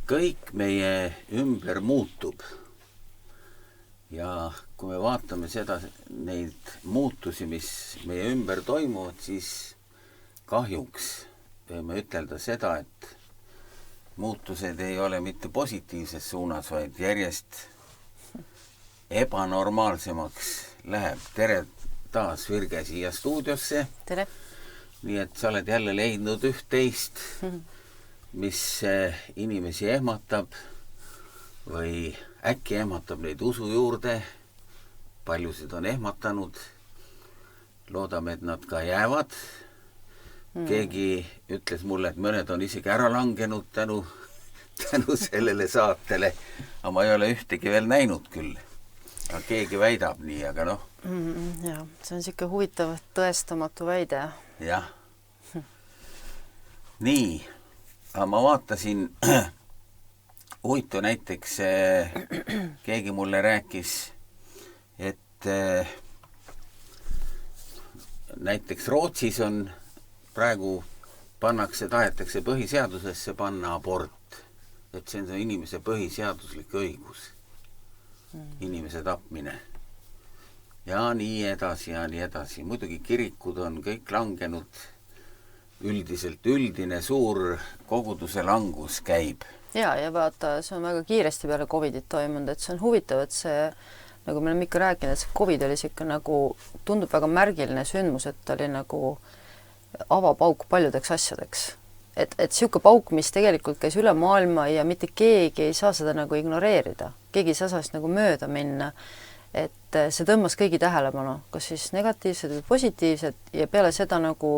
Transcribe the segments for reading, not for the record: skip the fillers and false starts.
kõik meie ümber muutub. Ja kui me vaatame neid muutusi, mis meie ümber toimuvad, siis kahjuks võime ütelda seda, et muutused ei ole mitte positiivses suunas, vaid järjest ebanormaalsemaks läheb. Tere taas, Virge, siia stuudiosse. Tere. Nii et sa oled jälle leidnud üht-teist, mis inimesi ehmatab või äkki ehmatab neid usu juurde. Paljusid on ehmatanud. Loodame, et nad ka jäävad. Keegi ütles mulle, et mõned on isegi ära langenud tänu sellele saatele. Aga ma ei ole ühtegi veel näinud küll. Aga keegi väidab nii, aga noh. Ja, see on siuke huvitav tõestamatu väide. Jah. Nii, aga ma vaatasin, huvitav näiteks, keegi mulle rääkis, et näiteks Rootsis on praegu tahetakse põhiseadusesse panna abort, et see on inimese põhiseaduslik õigus, inimese tapmine. Ja nii edasi ja nii edasi. Muidugi kirikud on kõik langenud, üldiselt üldine suur koguduse langus käib. Ja vaata, see on väga kiiresti peale Covidit toimunud, et see on huvitav, et see, nagu me oleme ikka rääkinud, et see Covid oli siuke nagu, tundub väga märgiline sündmus, et ta oli nagu avapauk paljudeks asjadeks. Et siuke pauk, mis tegelikult käis üle maailma ja mitte keegi ei saa seda nagu ignoreerida. Keegi ei saa sellest nagu mööda minna. Et see tõmbas kõigi tähelepanu, kas siis negatiivsed või positiivsed, ja peale seda nagu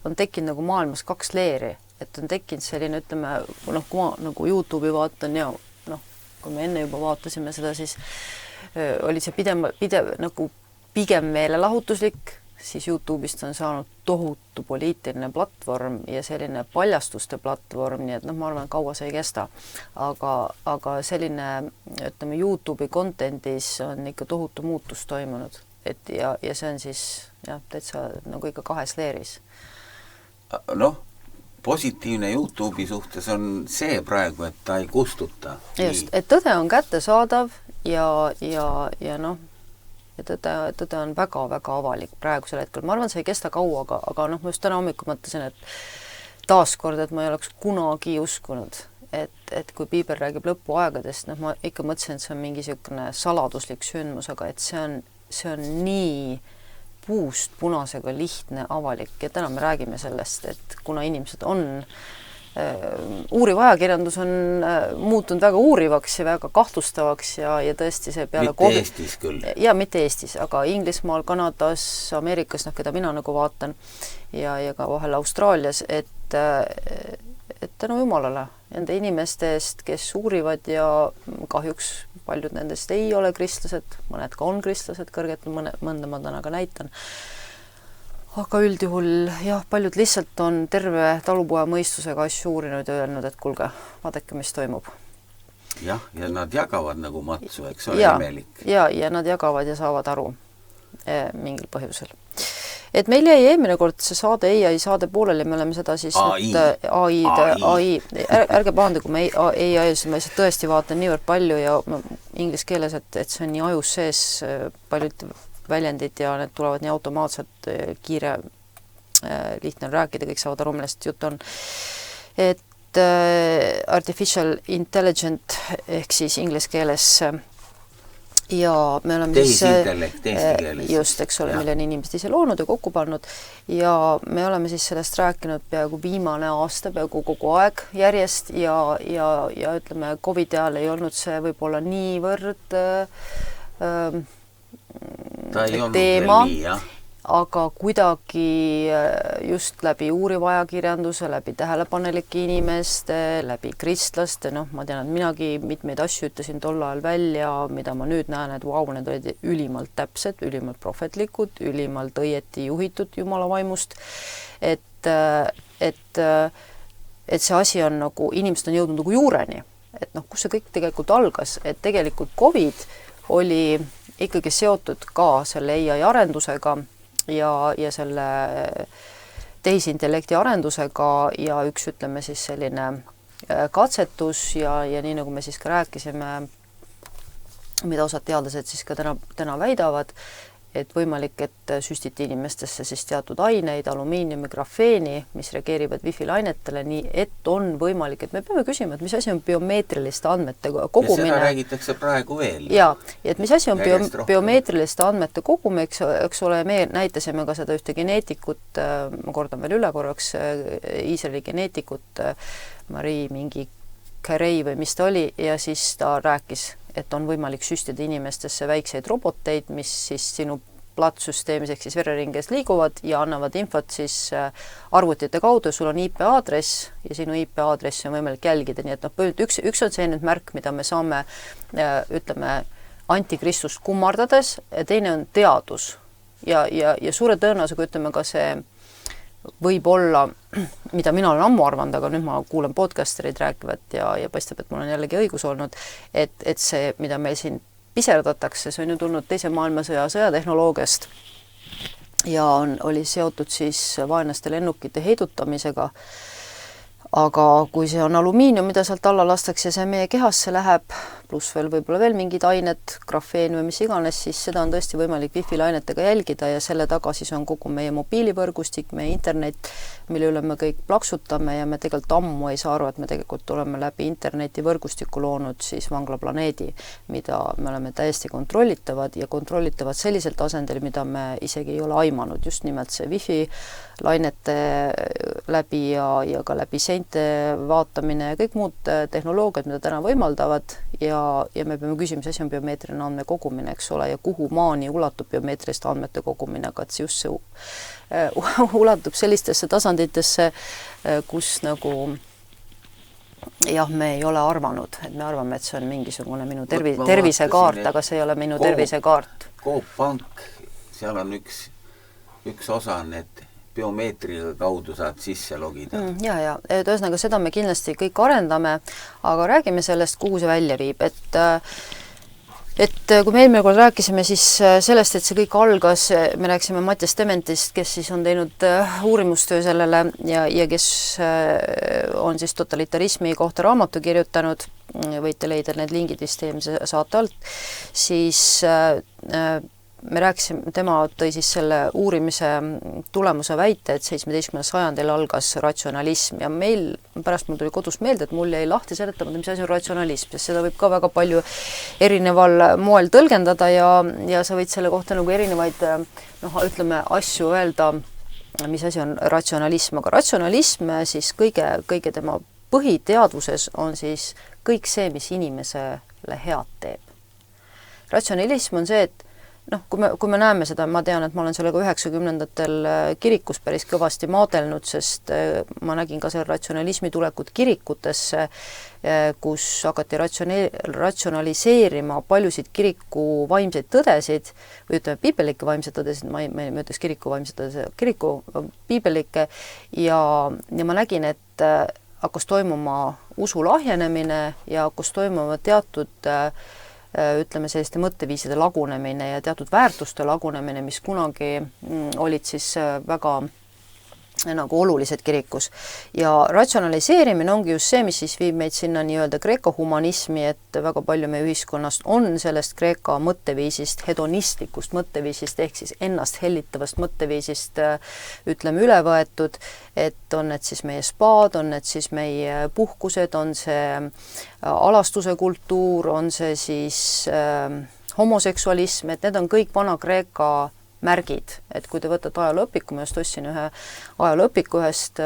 on tekkinud nagu maailmas kaks leeri. Et on tekkinud selline, ütleme, kui ma nagu YouTube'i vaatan ja kui me enne juba vaatasime seda, siis oli see pidev nagu pigem meelelahutuslik, siis YouTube'ist on saanud tohutu poliitiline platvorm ja selline paljastuste platvorm, nii et ma arvan, kaua see ei kesta. Aga selline, ütleme, YouTube'i contendis on ikka tohutu muutus toimunud. Ja see on siis täitsa nagu ikka kahes leeris. Positiivne YouTube'i suhtes on see praegu, et ta ei kustuta. Just, et tõde on kättesaadav ja tõde on väga-väga avalik praegusel hetkel. Ma arvan, see ei kesta kaua, aga ma just täna hommikul mõtlesin, et taaskord, et ma ei oleks kunagi uskunud, et kui Piibel räägib lõpuaegadest, ma ikka mõtlesin, et see on mingi siukene saladuslik sündmus, aga et see on nii puust punasega lihtne avalik, ja täna me räägime sellest, et kuna inimesed on uuriv ajakirjandus on muutunud väga uurivaks ja väga kahtlustavaks ja tõesti see peale mitte Eestis küll. Ja mitte Eestis, aga Inglismaal, Kanadas, Ameerikas, keda mina nagu vaatan ja ka vahel Austraalias, et tänu Jumalale nende inimeste eest, kes uurivad ja kahjuks paljud nendest ei ole kristlased, mõned ka on kristlased, kõrgetel mõnda ma täna ka näitan. Aga üldjuhul, paljud lihtsalt on terve talupoja mõistusega asju uurinud ja öelnud, et kuulge, vaadake, mis toimub. Ja nad jagavad nagu matsu, eks ole imelik. Ja nad jagavad ja saavad aru mingil põhjusel. Et meil jäi eelmine kord see saade saade pooleli, me oleme seda siis AI, ärge pahanda, kui me AI-s, ma tõesti vaatan niivõrd palju ja inglise keeles, et see on nii ajus sees paljud väljendid ja need tulevad nii automaatselt, kiire, lihtne on rääkida, kõik saavad aru, millest jutt on. Et artificial intelligent ehk siis inglise keeles ja me oleme tehisintellekt eesti keeles. Just, eks ole, mille on inimesed ise loonud ja kokku pannud ja me oleme siis sellest rääkinud peaaegu viimane aasta, peaaegu kogu aeg järjest ja ütleme, Covid ajal ei olnud see võib-olla niivõrd teema, aga kuidagi just läbi uuriva ajakirjanduse, läbi tähelepanelike inimeste, läbi kristlaste, ma tean, et minagi mitmeid asju ütlesin tol ajal välja, mida ma nüüd näen, et need olid ülimalt täpsed, ülimalt prohvetlikud, ülimalt õieti juhitud Jumala vaimust, et see asi on nagu, inimesed on jõudnud nagu juureni, et kus see kõik tegelikult algas, et tegelikult Covid oli ikkagi seotud ka selle AI arendusega ja selle tehisintellekti arendusega ja üks, ütleme siis selline katsetus ja nii nagu me siis ka rääkisime, mida osad teadlased siis ka täna väidavad, et võimalik, et süstiti inimestesse siis teatud aineid, alumiiniumi, grafeeni, mis reageerivad wifi lainetele, nii et on võimalik, et me peame küsima, et mis asi on biomeetriliste andmete kogumine. Ja seda räägitakse praegu veel. Ja et mis asi on biomeetriliste andmete kogumine, eks ole, me näitasime ka seda ühte geneetikut, ma kordan veel üle korraks, Iisraeli geneetikut, Marii mingi Carey või mis ta oli, ja siis ta rääkis, et on võimalik süstida inimestesse väikseid roboteid, mis siis sinu plattsüsteemis ehk siis vereringes liiguvad ja annavad infot siis arvutite kaudu, sul on IP-aadress ja sinu IP-aadressi on võimalik jälgida, nii et üks on see nüüd märk, mida me saame, ütleme, antikristust kummardades, ja teine on teadus ja suure tõenäosusega, ütleme ka see võib olla, mida mina olen ammu arvanud, aga nüüd ma kuulen podcasterid rääkivat ja paistab, et mul on jällegi õigus olnud, et see, mida meil siin piserdatakse, see on ju tulnud teise maailmasõja sõjatehnoloogiast ja oli seotud siis vaenlaste lennukite heidutamisega. Aga kui see on alumiinium, mida sealt alla lastakse, see meie kehasse läheb, pluss võib-olla veel mingid ained, grafeen või mis iganes, siis seda on tõesti võimalik wifi lainetega jälgida ja selle taga siis on kogu meie mobiilivõrgustik, meie internet, mille üle me kõik plaksutame ja me tegelikult ammu ei saa aru, et me tegelikult oleme läbi interneti võrgustiku loonud siis vanglaplaneedi, mida me oleme täiesti kontrollitavad ja kontrollitavad sellisel tasandil, mida me isegi ei ole aimanud, just nimelt see wifi lainete läbi ja ka läbi seinte vaatamine ja kõik muud tehnoloogiad, mida täna võimaldavad ja me peame küsima, mis asi on biomeetriline andme kogumine, eks ole, ja kuhu maani ulatub biomeetriliste andmete kogumine, aga et see just see ulatub sellistesse tasanditesse, kus nagu jah, me ei ole arvanud, et me arvame, et see on mingisugune minu tervisekaart, aga see ei ole minu tervisekaart. Coop Pank, seal on üks osa, et biomeetrika kaudu saad sisse logida. Ja, ühesõnaga seda me kindlasti kõik arendame, aga räägime sellest, kuhu see välja viib, et kui me eelmine kord rääkisime siis sellest, et see kõik algas, me rääkisime Mattias Dementist, kes siis on teinud uurimustöö sellele ja kes on siis totalitarismi kohta raamatu kirjutanud, võite leida need lingid vist eelmise saate alt, siis me rääkisime, tema tõi siis selle uurimise tulemuse väite, et 17. sajandil algas ratsionalism ja meil, pärast mul tuli kodus meelde, et mul jäi lahti seletamata, mis asi on ratsionalism, sest seda võib ka väga palju erineval moel tõlgendada ja sa võid selle kohta nagu erinevaid, ütleme, asju öelda, mis asi on ratsionalism, aga ratsionalism siis kõige tema põhiteadvuses on siis kõik see, mis inimesele head teeb. Ratsionalism on see, et kui me näeme seda, ma tean, et ma olen sellega 90ndatel kirikus päris kõvasti maadelnud, sest ma nägin ka selle ratsionalismi tulekut kirikutesse, kus hakati ratsionaliseerima paljusid kiriku vaimseid tõdesid, või ütleme, piibelikke vaimseid tõdesid, ma ütleks kiriku vaimseid tõdesid, kiriku piibelikke, ja ma nägin, et hakkas toimuma usu lahjenemine ja hakkas toimuma teatud ütleme, selliste mõtteviiside lagunemine ja teatud väärtuste lagunemine, mis kunagi olid siis väga nagu olulised kirikus. Ja ratsionaliseerimine ongi just see, mis siis viib meid sinna nii-öelda Kreeka humanismi, et väga palju meie ühiskonnast on sellest Kreeka mõtteviisist, hedonistlikust mõtteviisist, ehk siis ennast hellitavast mõtteviisist ütleme üle võetud, et on need siis meie spaad, on need siis meie puhkused, on see alastuse kultuur, on see siis homoseksualism, et need on kõik Vana-Kreeka märgid, et kui te võtate ajalooõpiku, ma just ostsin ühe ajalooõpiku ühest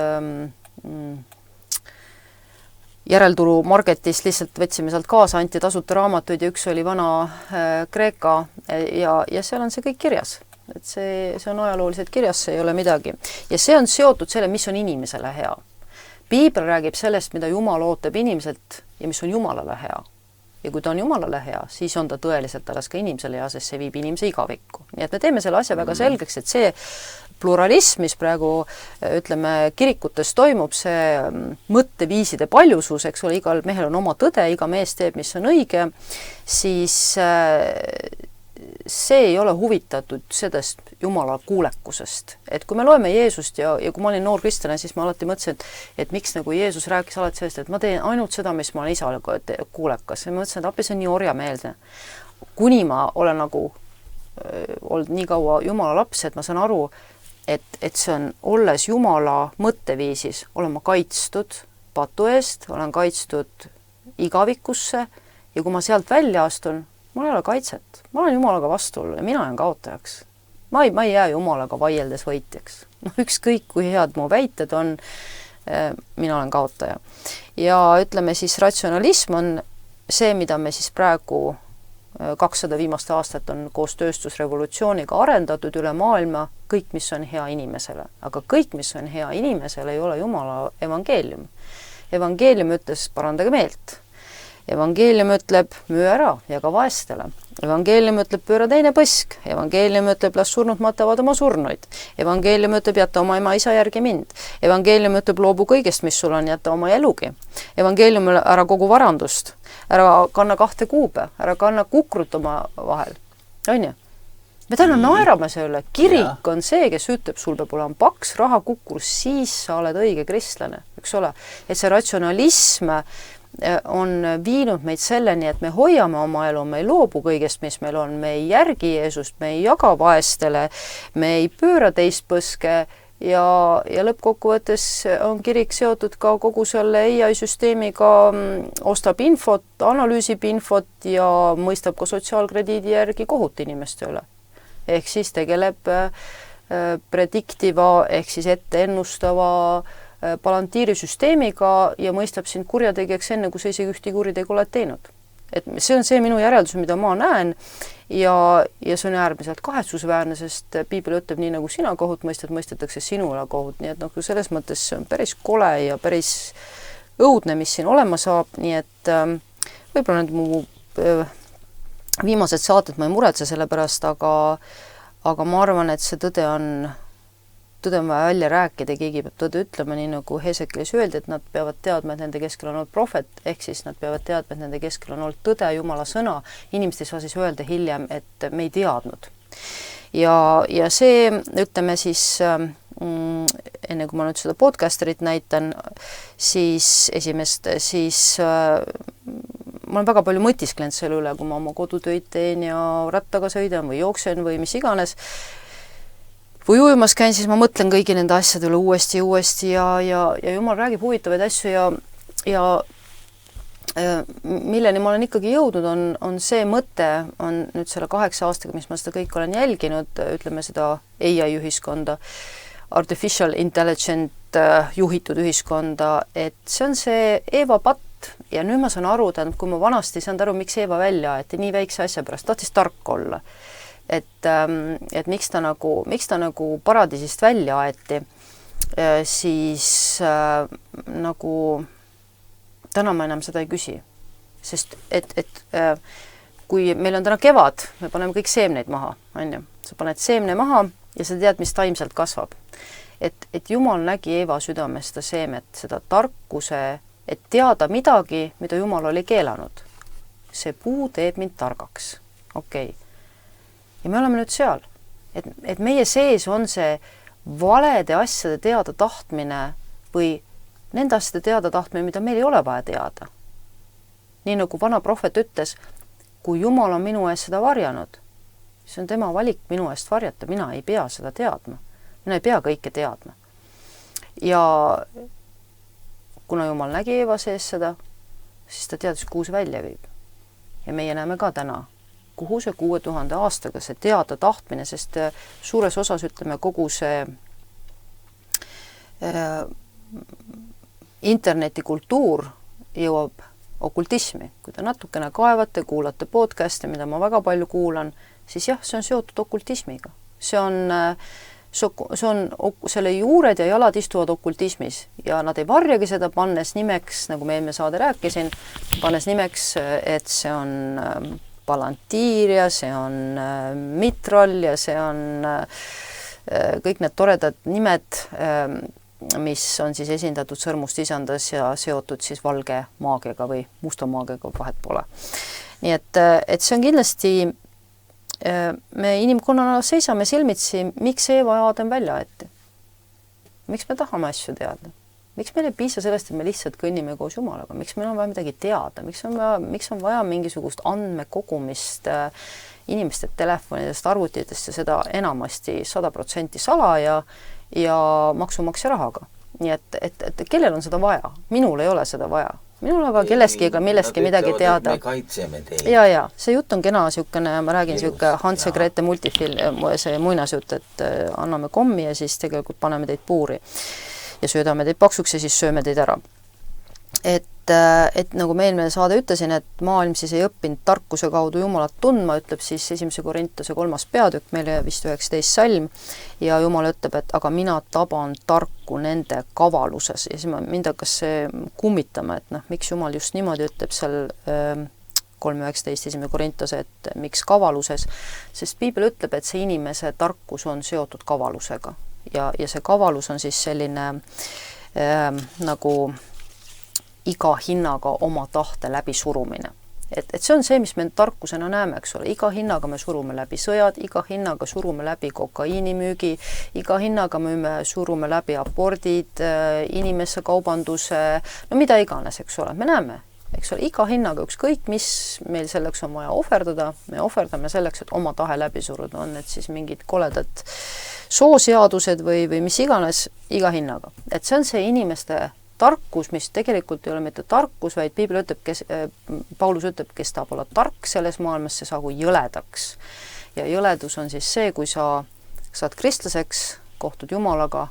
järelturu marketist, lihtsalt võtsime sealt kaasa, anti tasuta raamatuid ja üks oli Vana-Kreeka ja seal on see kõik kirjas. Et see on ajalooliselt kirjas, see ei ole midagi. Ja see on seotud selle, mis on inimesele hea. Piibel räägib sellest, mida Jumal ootab inimeselt ja mis on Jumalale hea. Ja kui ta on Jumalale hea, siis on ta tõeliselt alles ka inimesele hea, sest see viib inimese igavikku. Nii et me teeme selle asja väga selgeks, et see pluralism, mis praegu, ütleme, kirikutes toimub, see mõtteviiside paljusus, eks ole, igal mehel on oma tõde, iga mees teeb, mis on õige, siis see ei ole huvitatud sellest Jumala kuulekusest. Et kui me loeme Jeesust ja kui ma olin noor kristlane, siis ma alati mõtlesin, et miks nagu Jeesus rääkis alati sellest, et ma teen ainult seda, mis ma olen isale kuulekas. Ja ma mõtlesin, et appi see on nii orjameelne. Kuni ma olen nagu olnud nii kaua Jumala laps, et ma saan aru, et see on, olles Jumala mõtteviisis, olen ma kaitstud patu eest, olen kaitstud igavikusse ja kui ma sealt välja astun, mul ei ole kaitset. Ma olen Jumalaga vastuollu ja mina olen kaotajaks. Ma ei jää Jumalaga vaieldes võitjaks. Ükskõik, kui head mu väited on, mina olen kaotaja. Ja ütleme siis, ratsionalism on see, mida me siis praegu 200 viimast aastat on koos tööstusrevolutsiooniga arendatud üle maailma, kõik, mis on hea inimesele. Aga kõik, mis on hea inimesele, ei ole Jumala evangeelium. Evangeelium ütles, parandage meelt. Evangeelium ütleb, müü ära ja ka vaestele. Evangeelium ütleb, pööra teine põsk. Evangeelium ütleb, las surnud matavad oma surnuid. Evangeelium ütleb, jätta oma ema isa järgi mind. Evangeelium ütleb, loobu kõigest, mis sul on, jätta oma elugi. Evangeelium ära kogu varandust. Ära kanna 2 kuube, ära kanna kukrut oma vahel. On ju? Me täna naerame selle. Kirik on see, kes ütleb, sul peab olema paks rahakukkur, siis sa oled õige kristlane. Eks ole? Et see ratsionalism on viinud meid selleni, et me hoiame oma elu, me ei loobu kõigest, mis meil on, me ei järgi Jeesust, me ei jaga vaestele, me ei pööra teist põske ja lõppkokkuvõttes on kirik seotud ka kogu selle AI-süsteemiga, ostab infot, analüüsib infot ja mõistab ka sotsiaalkrediidi järgi kohut inimeste üle. Ehk siis tegeleb prediktiva, ehk siis ette ennustava palantiirisüsteemiga ja mõistab sind kurjategijaks enne, kui sa isegi ühti kuritegu oled teinud. Et see on see minu järeldus, mida ma näen ja see on äärmiselt kahetsusväärne, sest Piibel ütleb nii, nagu sina kohut mõistad, mõistetakse sinu üle kohut. Nii et selles mõttes see on päris kole ja päris õudne, mis siin olema saab. Nii et võib-olla need mu viimased saated ma ei muretse selle pärast, aga ma arvan, et see tõde on vaja välja rääkida, keegi peab tõde ütlema, nii nagu Hesekilis öeldi, et nad peavad teadma, et nende keskel on olnud prohvet, ehk siis nad peavad teadma, et nende keskel on olnud tõde, Jumala sõna. Inimesed ei saa siis öelda hiljem, et me ei teadnud. Ja see, ütleme siis, enne kui ma nüüd seda podcasterit näitan, siis esimest, ma olen väga palju mõtisklenud selle üle, kui ma oma kodutöid teen ja rattaga sõidan või jooksen või mis iganes. Või ujumas käin, siis ma mõtlen kõigi nende asjade üle uuesti ja Jumal räägib huvitavaid asju ja milleni ma olen ikkagi jõudnud, on see mõte, on nüüd selle 8 aastaga, mis ma seda kõik olen jälginud, ütleme seda AI-ühiskonda, artificial intelligent juhitud ühiskonda, et see on see Eeva patt ja nüüd ma saan aru, kui ma vanasti saanud aru, miks Eeva välja aeti nii väikse asja pärast, tahtis tark olla. Et miks ta nagu paradiisist välja aeti, siis nagu täna ma enam seda ei küsi. Sest kui meil on täna kevad, me paneme kõik seemneid maha, on ju. Sa paned seemne maha ja sa tead, mis taimselt kasvab. Et Jumal nägi Eeva südames seda seemet, seda tarkuse, et teada midagi, mida Jumal oli keelanud. See puu teeb mind targaks. Okei. Ja me oleme nüüd seal, et meie sees on see valede asjade teada tahtmine või nende asjade teada tahtmine, mida meil ei ole vaja teada. Nii nagu vana prohvet ütles, kui Jumal on minu eest seda varjanud, siis on tema valik minu eest varjata, mina ei pea seda teadma. Mina ei pea kõike teadma. Ja kuna Jumal nägi Eeva sees seda, siis ta teadis, kuhu see välja viib. Ja meie näeme ka täna, kuhu see 6000 aastaga see teada tahtmine, sest suures osas ütleme kogu see internetikultuur jõuab okultismi. Kui te natukene kaevate, kuulate podcast'e, mida ma väga palju kuulan, siis jah, see on seotud okultismiga. See on selle juured ja jalad istuvad okultismis ja nad ei varjagi seda, pannes nimeks, nagu me eelmine saade rääkisin, pannes nimeks, et see on palantiir ja see on mitral ja see on kõik need toredad nimed, mis on siis esindatud sõrmust isandas ja seotud siis valge maagiaga või musta maagiaga, vahet pole. Nii et see on kindlasti me inimkonnana seisame silmitsi, miks Eeva ja Aadam välja aeti. Miks me tahame asju teada? Miks meil ei piisa sellest, et me lihtsalt kõnnime koos Jumalaga? Miks meil on vaja midagi teada? Miks on vaja mingisugust andmekogumist inimeste telefonidest, arvutitest ja seda enamasti 100% salaja ja maksumaksja rahaga? Nii et kellel on seda vaja? Minul ei ole seda vaja. Minul aga kellestki ega millestki midagi teada. Me kaitseme teid. Ja, see jutt on kena siukene, ma räägin siuke Hans ja Grete multifilm, see muinasjutt, et anname kommi ja siis tegelikult paneme teid puuri ja söödame teid paksuks ja siis sööme teid ära. Et nagu ma eelmine saade ütlesin, et maailm siis ei õppinud tarkuse kaudu Jumalat tundma, ütleb siis 1. Korintuse 3. peatükk, meile vist 19 salm, ja Jumal ütleb, et aga mina taban tarku nende kavaluses. Ja siis mind hakkas see kummitama, et miks Jumal just niimoodi ütleb seal 3.19 1. Korintuse, et miks kavaluses, sest Piibel ütleb, et see inimese tarkus on seotud kavalusega. Ja see kavalus on siis selline nagu iga hinnaga oma tahte läbi surumine. Et see on see, mis me tarkusena näeme, eks ole. Iga hinnaga me surume läbi sõjad, iga hinnaga surume läbi kokaiinimüügi, iga hinnaga me surume läbi abordid, inimesse kaubanduse, no mida iganes, eks ole. Me näeme, eks ole, iga hinnaga ükskõik, mis meil selleks on vaja ohverdada, me ohverdame selleks, et oma tahe läbi suruda, on need siis mingid koledad sooseadused või mis iganes iga hinnaga. Et see on see inimeste tarkus, mis tegelikult ei ole mitte tarkus, vaid Piibel ütleb, Paulus ütleb, kes tahab olla tark selles maailmas, see saagu jõledaks. Ja jõledus on siis see, kui sa saad kristlaseks, kohtud Jumalaga,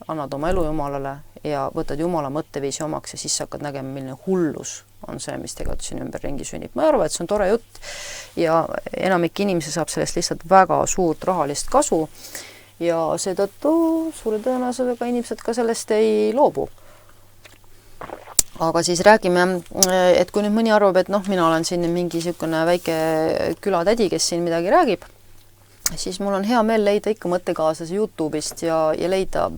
annad oma elu Jumalale ja võtad Jumala mõtteviisi omaks ja siis sa hakkad nägema, milline hullus on see, mis tegelikult siin ümberringi sünnib. Ma arvan, et see on tore jutt ja enamik inimesi saab sellest lihtsalt väga suurt rahalist kasu ja seetõttu suure tõenäosusega inimesed ka sellest ei loobu. Aga siis räägime, et kui nüüd mõni arvab, et mina olen siin mingi niisugune väike külatädi, kes siin midagi räägib, siis mul on hea meel leida ikka mõttekaaslase YouTube'ist ja leida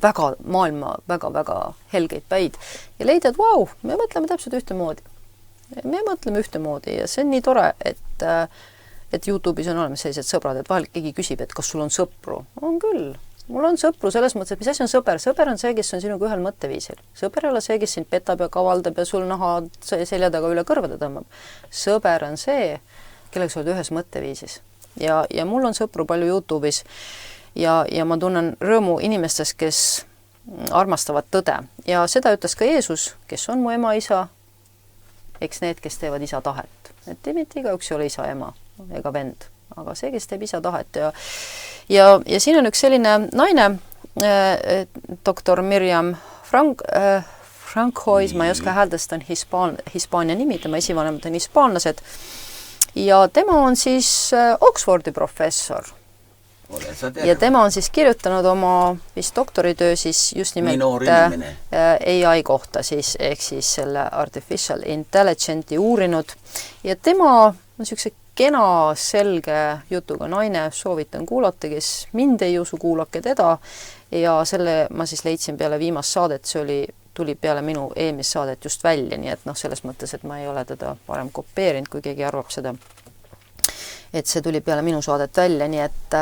maailma väga helgeid päid ja leida, et vau, me mõtleme täpselt ühtemoodi. Me mõtleme ühtemoodi ja see on nii tore, et YouTube'is on olemas sellised sõbrad, et vahel keegi küsib, et kas sul on sõpru? On küll. Mul on sõpru selles mõttes, et mis asi on sõber? Sõber on see, kes on sinuga ühel mõtteviisil. Sõber ei ole see, kes sind petab ja kavaldab ja sul naha selja taga üle kõrvade tõmbab. Sõber on see, kellega sa oled ühes mõtteviisis. Ja mul on sõpru palju YouTube'is ja ma tunnen rõõmu inimestest, kes armastavad tõde. Ja seda ütles ka Jeesus, kes on mu ema, isa, eks need, kes teevad isa tahet. Et mitte igaüks ei ole isa, ema ega vend, aga see, kes teeb isa tahet. Ja siin on üks selline naine, doktor Miriam Francois, ma ei oska hääldast, on Hispaania nimi, tema esivanemad on hispaanlased. Ja tema on siis Oxfordi professor. Ja tema on siis kirjutanud oma vist doktoritöö siis just nimelt AI kohta siis, ehk siis selle artificial intelligence'i uurinud. Ja tema on niisuguse kena, selge jutuga naine, soovitan kuulata, kes mind ei usu, kuulake teda. Ja selle ma siis leidsin peale viimast saadet, see tuli peale minu eelmist saadet just välja, nii et selles mõttes, et ma ei ole teda varem kopeerinud, kui keegi arvab seda. Et see tuli peale minu saadet välja, nii et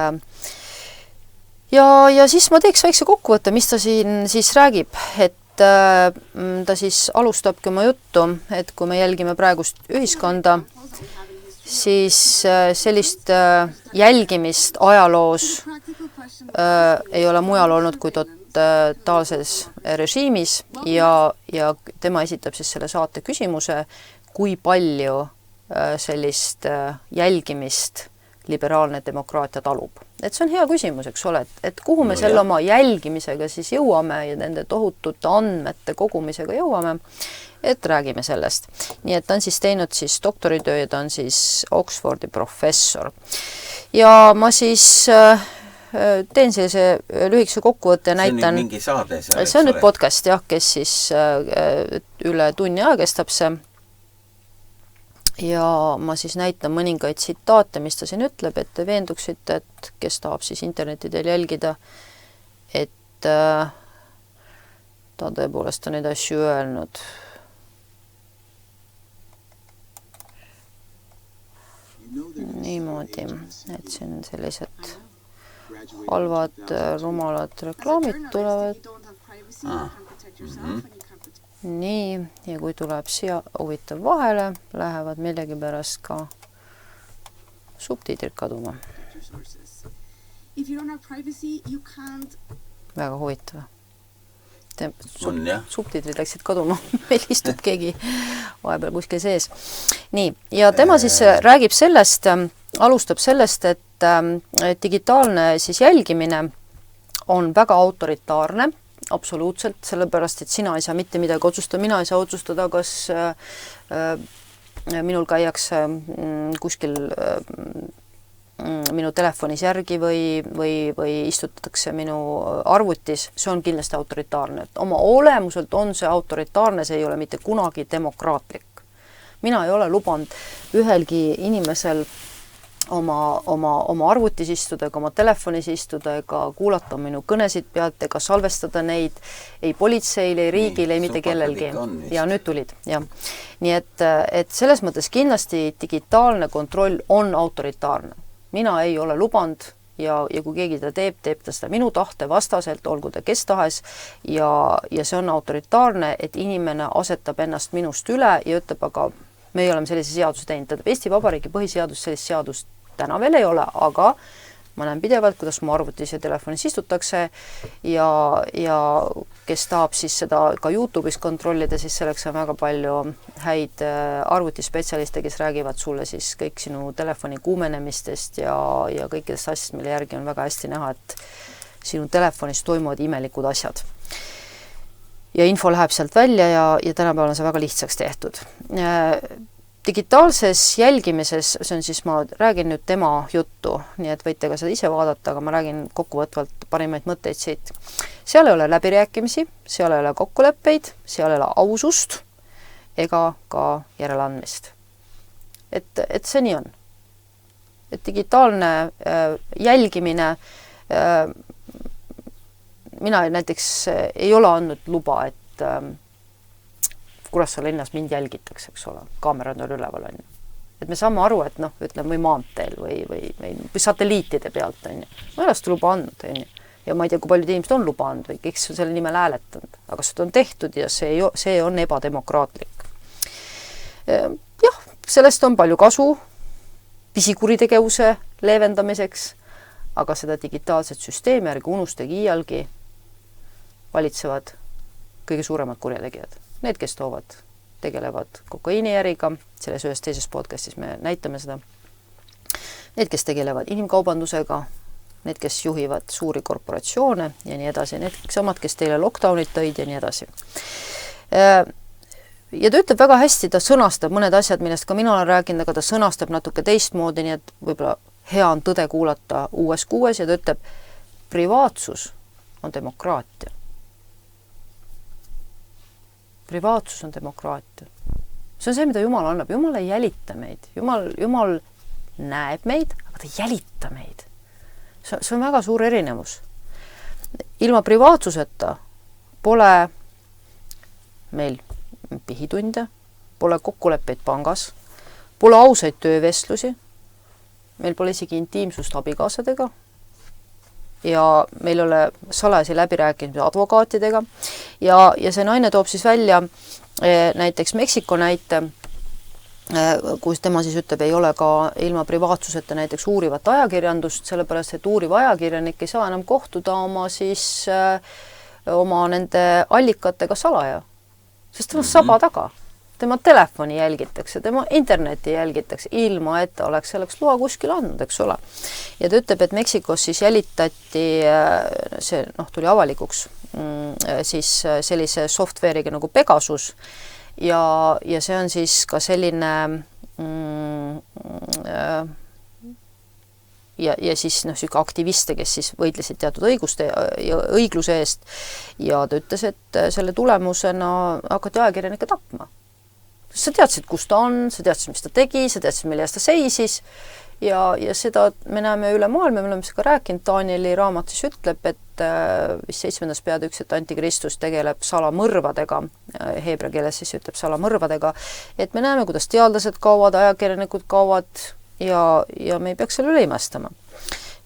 ja siis ma teeks väikse kokkuvõtte, mis ta siin siis räägib, et ta siis alustabki oma juttu, et kui me jälgime praegust ühiskonda, siis sellist jälgimist ajaloos ei ole mujal olnud kui totaalses režiimis ja tema esitab siis selle saate küsimuse, kui palju sellist jälgimist liberaalne demokraatia talub. Et see on hea küsimus, eks ole, et kuhu me selle oma jälgimisega siis jõuame ja nende tohutute andmete kogumisega jõuame, et räägime sellest. Nii et ta on siis teinud siis doktoritöö ja ta on siis Oxfordi professor. Ja ma siis teen sellise lühikese kokkuvõtte ja näitan. See on mingi saade seal, see on nüüd podcast, jah, kes siis üle tunni aja kestab see. Ja ma siis näitan mõningaid tsitaate, mis ta siin ütleb, et te veenduksite, et kes tahab siis internetidel jälgida, et ta tõepoolest on neid asju öelnud. niimoodi, et siin sellised halvad, rumalad reklaamid tulevad. Nii, ja kui tuleb siia huvitav vahele, lähevad millegipärast ka subtiitrid kaduma. Väga huvitav. Subtiitrid läksid kaduma. Meil istub keegi vahepeal kuskil sees. Nii, ja tema siis räägib sellest, alustab sellest, et digitaalne siis jälgimine on väga autoritaarne, absoluutselt, sellepärast, et sina ei saa mitte midagi otsustada, mina ei saa otsustada, kas minul käiakse kuskil minu telefonis järgi või istutatakse minu arvutis, see on kindlasti autoritaarne. Oma olemuselt on see autoritaarne, see ei ole mitte kunagi demokraatlik. Mina ei ole lubanud ühelgi inimesel oma arvutis istuda, ega oma telefonis istuda, ega kuulata minu kõnesid pealt, ega salvestada neid ei politseile, ei riigile, ei mitte kellelgi. Ja nüüd tulid, jah. Nii et selles mõttes kindlasti digitaalne kontroll on autoritaarne. Mina ei ole lubanud ja kui keegi ta teeb ta seda minu tahte vastaselt, olgu ta kes tahes, ja see on autoritaarne, et inimene asetab ennast minust üle ja ütleb, aga me oleme sellise seaduse teinud. Eesti Vabariigi põhiseadus sellist seadust täna veel ei ole, aga ma näen pidevalt, kuidas mu arvutis ja telefonis istutakse ja kes tahab siis seda ka YouTube'is kontrollida, siis selleks on väga palju häid arvutispetsialiste, kes räägivad sulle siis kõik sinu telefoni kuumenemistest ja kõikidest asjast, mille järgi on väga hästi näha, et sinu telefonis toimuvad imelikud asjad. Ja info läheb sealt välja ja tänapäeval on see väga lihtsaks tehtud. Digitaalses jälgimises, see on siis, ma räägin nüüd tema juttu, nii et võite ka seda ise vaadata, aga ma räägin kokkuvõtvalt parimaid mõtteid siit. Seal ei ole läbirääkimisi, seal ei ole kokkuleppeid, seal ei ole ausust ega ka järeleandmist. Et see nii on. Et digitaalne jälgimine, mina näiteks ei ole andnud luba, et Kuressaare linnas mind jälgitakse, eks ole, kaamerad on üleval. On. Et me saame aru, et ütleme, või maanteel või satelliitide pealt. On. Ma ei ole seda luba andnud. On. Ja ma ei tea, kui paljud inimesed on luba andnud või kes on selle nimel hääletanud. Aga seda on tehtud ja see on ebademokraatlik. Jah, sellest on palju kasu pisikuritegevuse leevendamiseks, aga seda digitaalset süsteemi ärge unustage iialgi valitsevad kõige suuremad kurjategijad. Need, kes tegelevad kokaiinijäriga, selles ühes teises podcastis me näitame seda. Need, kes tegelevad inimkaubandusega, need, kes juhivad suuri korporatsioone ja nii edasi, need samad, kes teile lockdownid tõid ja nii edasi. Ja ta ütleb väga hästi, ta sõnastab mõned asjad, millest ka mina olen rääkinud, aga ta sõnastab natuke teistmoodi, nii et võib-olla hea on tõde kuulata uues kuues ja ta ütleb, privaatsus on demokraatia. Privaatsus on demokraatia. See on see, mida Jumal annab. Jumal ei jälita meid. Jumal näeb meid, aga ta ei jälita meid. See on väga suur erinevus. Ilma privaatsuseta pole meil pihitunde, pole kokkuleppeid pangas, pole ausaid töövestlusi, meil pole isegi intiimsust abikaasadega, ja meil ole salajasi läbirääkimisi advokaatidega ja see naine toob siis välja näiteks Meksiko näite, kus tema siis ütleb, ei ole ka ilma privaatsuseta näiteks uurivat ajakirjandust, sellepärast, et uuriv ajakirjanik ei saa enam kohtuda oma nende allikatega salaja, sest ta on saba taga. Tema telefoni jälgitakse, tema interneti jälgitakse, ilma et oleks selleks loa kuskil andnud, eks ole. Ja ta ütleb, et Meksikos siis jälitati, see tuli avalikuks, siis sellise software'iga nagu Pegasus ja see on siis ka selline ja siis selline aktiviste, kes siis võitlesid teatud õiguste ja õigluse eest ja ta ütles, et selle tulemusena hakati ajakirjanikke tapma. Sa teadsid, kus ta on, sa teadsid, mis ta tegi, sa teadsid, mille eest ta seisis ja seda me näeme üle maailma, me oleme seda ka rääkinud, Danieli raamatis ütleb, et vist 7. peatükk, et antikristus tegeleb salamõrvadega, heebrea keeles siis ütleb salamõrvadega, et me näeme, kuidas teadlased kaovad, ajakirjanikud kaovad, ja me ei peaks selle üle imestama.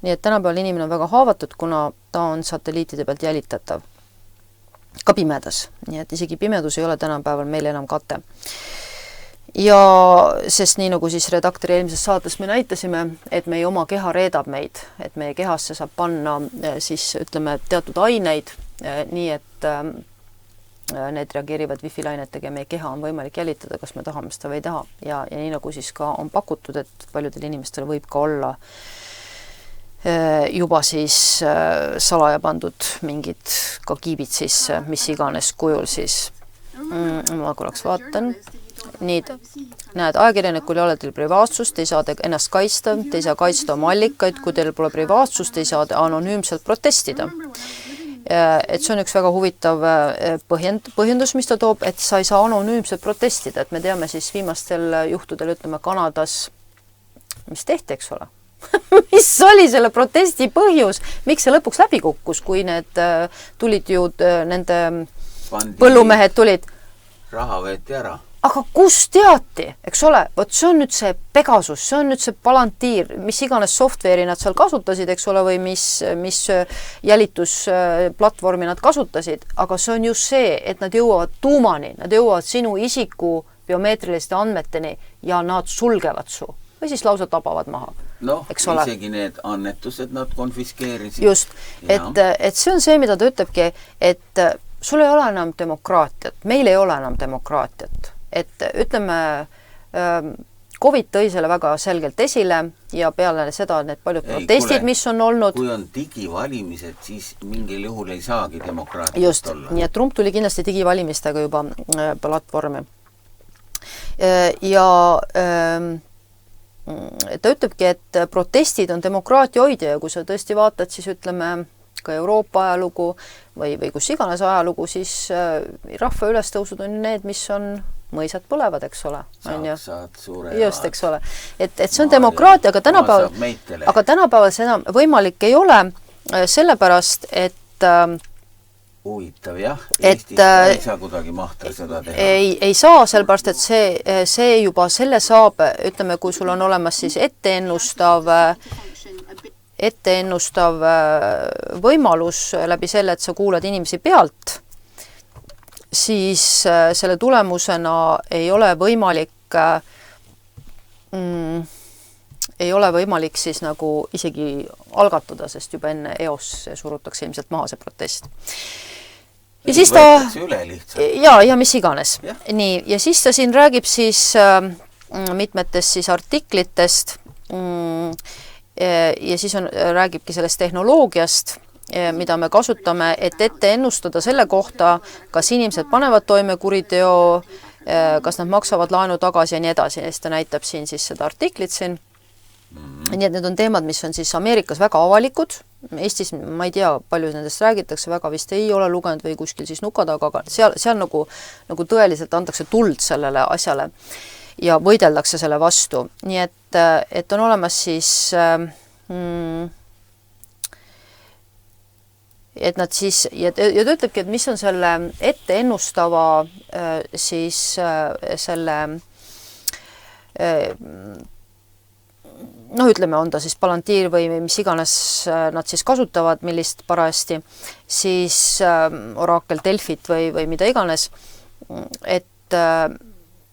Nii et tänapäeval inimene on väga haavatud, kuna ta on satelliitide pealt jälitatav. Ka pimedas. Nii et isegi pimedus ei ole tänapäeval meil enam kate. Ja sest nii nagu siis redaktori eelmises saates me näitasime, et meie oma keha reedab meid, et meie kehasse saab panna siis ütleme teatud aineid, nii et need reageerivad wifi-lainetega ja meie keha on võimalik jälitada, kas me tahame seda või ei taha. Ja nii nagu siis ka on pakutud, et paljudel inimestel võib ka olla juba siis salaja pandud mingid ka kiibid sisse, mis iganes kujul siis. Ma korraks vaatan. Nii, näed, ajakirjanikul ei ole teil privaatsust, ei saa ennast kaitsta, te ei saa kaitsta oma allikaid, kui teil pole privaatsust, ei saa anonüümselt protestida. Et see on üks väga huvitav põhjendus, mis ta toob, et sa ei saa anonüümselt protestida, et me teame siis viimastel juhtudel, ütleme Kanadas, mis tehti, eks ole? Mis oli selle protesti põhjus? Miks see lõpuks läbi kukkus, kui need tulid ju, nende põllumehed tulid? Raha võeti ära. Aga kus teati, eks ole? Võt see on nüüd see Pegasus, see on nüüd see Palantir, mis iganes software'i nad seal kasutasid, eks ole, või mis jälitusplatvormi nad kasutasid, aga see on just see, et nad jõuavad tuumani, nad jõuavad sinu isiku biomeetriliste andmeteni ja nad sulgevad su või siis lausa tabavad maha. Noh, isegi need annetused nad konfiskeerisid. Just, et see on see, mida ta ütlebki, et sul ei ole enam demokraatiat, meil ei ole enam demokraatiat. Et ütleme, COVID tõi selle väga selgelt esile ja peale seda need paljud protestid, mis on olnud. Kui on digivalimised, siis mingil juhul ei saagi demokraatiat just, olla. Nii et Trump tuli kindlasti digivalimistega juba platvormi. Ja ta ütlebki, et protestid on demokraatia hoidja ja kui sa tõesti vaatad, siis ütleme ka Euroopa ajalugu või kus iganes ajalugu, siis rahva ülestõusud on need, mis on mõisad põlevad, eks ole. Saksad, suurevad. Just, eks ole. Et see on demokraatia, aga tänapäeval see enam võimalik ei ole, sellepärast, et huvitav, jah. Eestis ei saa kuidagi mahta seda teha. Ei saa, sellepärast, et see juba selle saab, ütleme, kui sul on olemas siis etteennustav võimalus läbi selle, et sa kuulad inimesi pealt, siis selle tulemusena ei ole võimalik siis nagu isegi algatada, sest juba enne eos surutakse ilmselt maha see protest. Ja siis ta üle lihtsalt. Ja mis iganes. Ja. Nii, ja siis ta siin räägib siis mitmetest siis artiklitest ja siis räägibki sellest tehnoloogiast, mida me kasutame, et ette ennustada selle kohta, kas inimesed panevad toime kuriteo, kas nad maksavad laenu tagasi ja nii edasi. Ja siis ta näitab siin siis seda artiklit siin. Nii et need on teemad, mis on siis Ameerikas väga avalikud. Eestis, ma ei tea, palju nendest räägitakse, väga vist ei ole lugenud või kuskil siis nukataga, aga seal nagu tõeliselt antakse tuld sellele asjale ja võideldakse selle vastu. Nii et on olemas siis et nad siis, ja ta ütlebki, et mis on selle ette ennustava siis selle ütleme, on ta siis Palantir või mis iganes nad siis kasutavad, millist parajasti, siis Oracle Delfit või mida iganes, et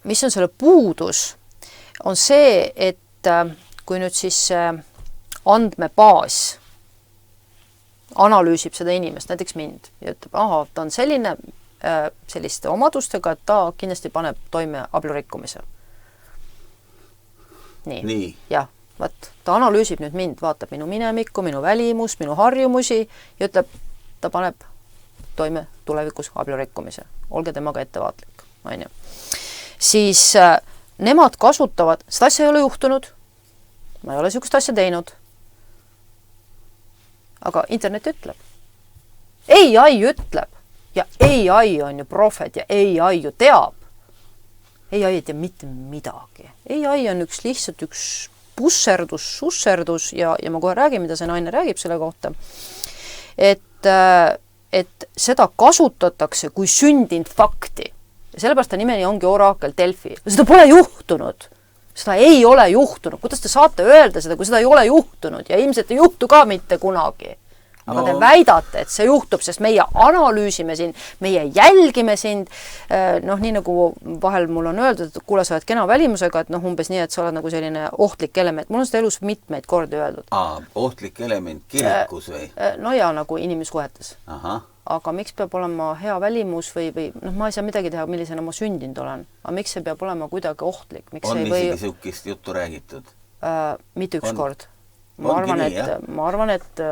mis on selle puudus, on see, et kui nüüd siis andmebaas analüüsib seda inimest, näiteks mind, ja ütleb, ta on selliste omadustega, et ta kindlasti paneb toime abielurikkumise. Nii. Jah, ta analüüsib nüüd mind, vaatab minu minemikku, minu välimus, minu harjumusi ja ütleb, ta paneb toime tulevikus abielurikkumise. Olge temaga ettevaatlik. Siis nemad kasutavad, seda asja ei ole juhtunud, ma ei ole sellist asja teinud, aga internet ütleb. AI ütleb ja AI on ju profet ja AI ju teab. AI ei tea mitte midagi. AI on lihtsalt üks susserdus ja ma kohe räägin, mida see naine räägib selle kohta. Et seda kasutatakse kui sündinud fakti. Ja sellepärast ta nimeni ongi Oracle Delfi. Seda pole juhtunud. Seda ei ole juhtunud. Kuidas te saate öelda seda, kui seda ei ole juhtunud ja ilmselt ei juhtu ka mitte kunagi? Aga te väidate, et see juhtub, sest meie analüüsime sind, meie jälgime sind, nii nagu vahel mul on öeldud, et kuule, sa oled kena välimusega, et umbes nii, et sa oled nagu selline ohtlik element. Mul on seda elus mitmeid kordi öeldud. Ohtlik element kirikus või? No ja nagu inimsuhetes. Aga miks peab olema hea välimus või ma ei saa midagi teha, millisena ma sündinud olen. Aga miks see peab olema kuidagi ohtlik? Miks on isegi sihukest juttu räägitud? Mitte üks kord. Ma arvan, et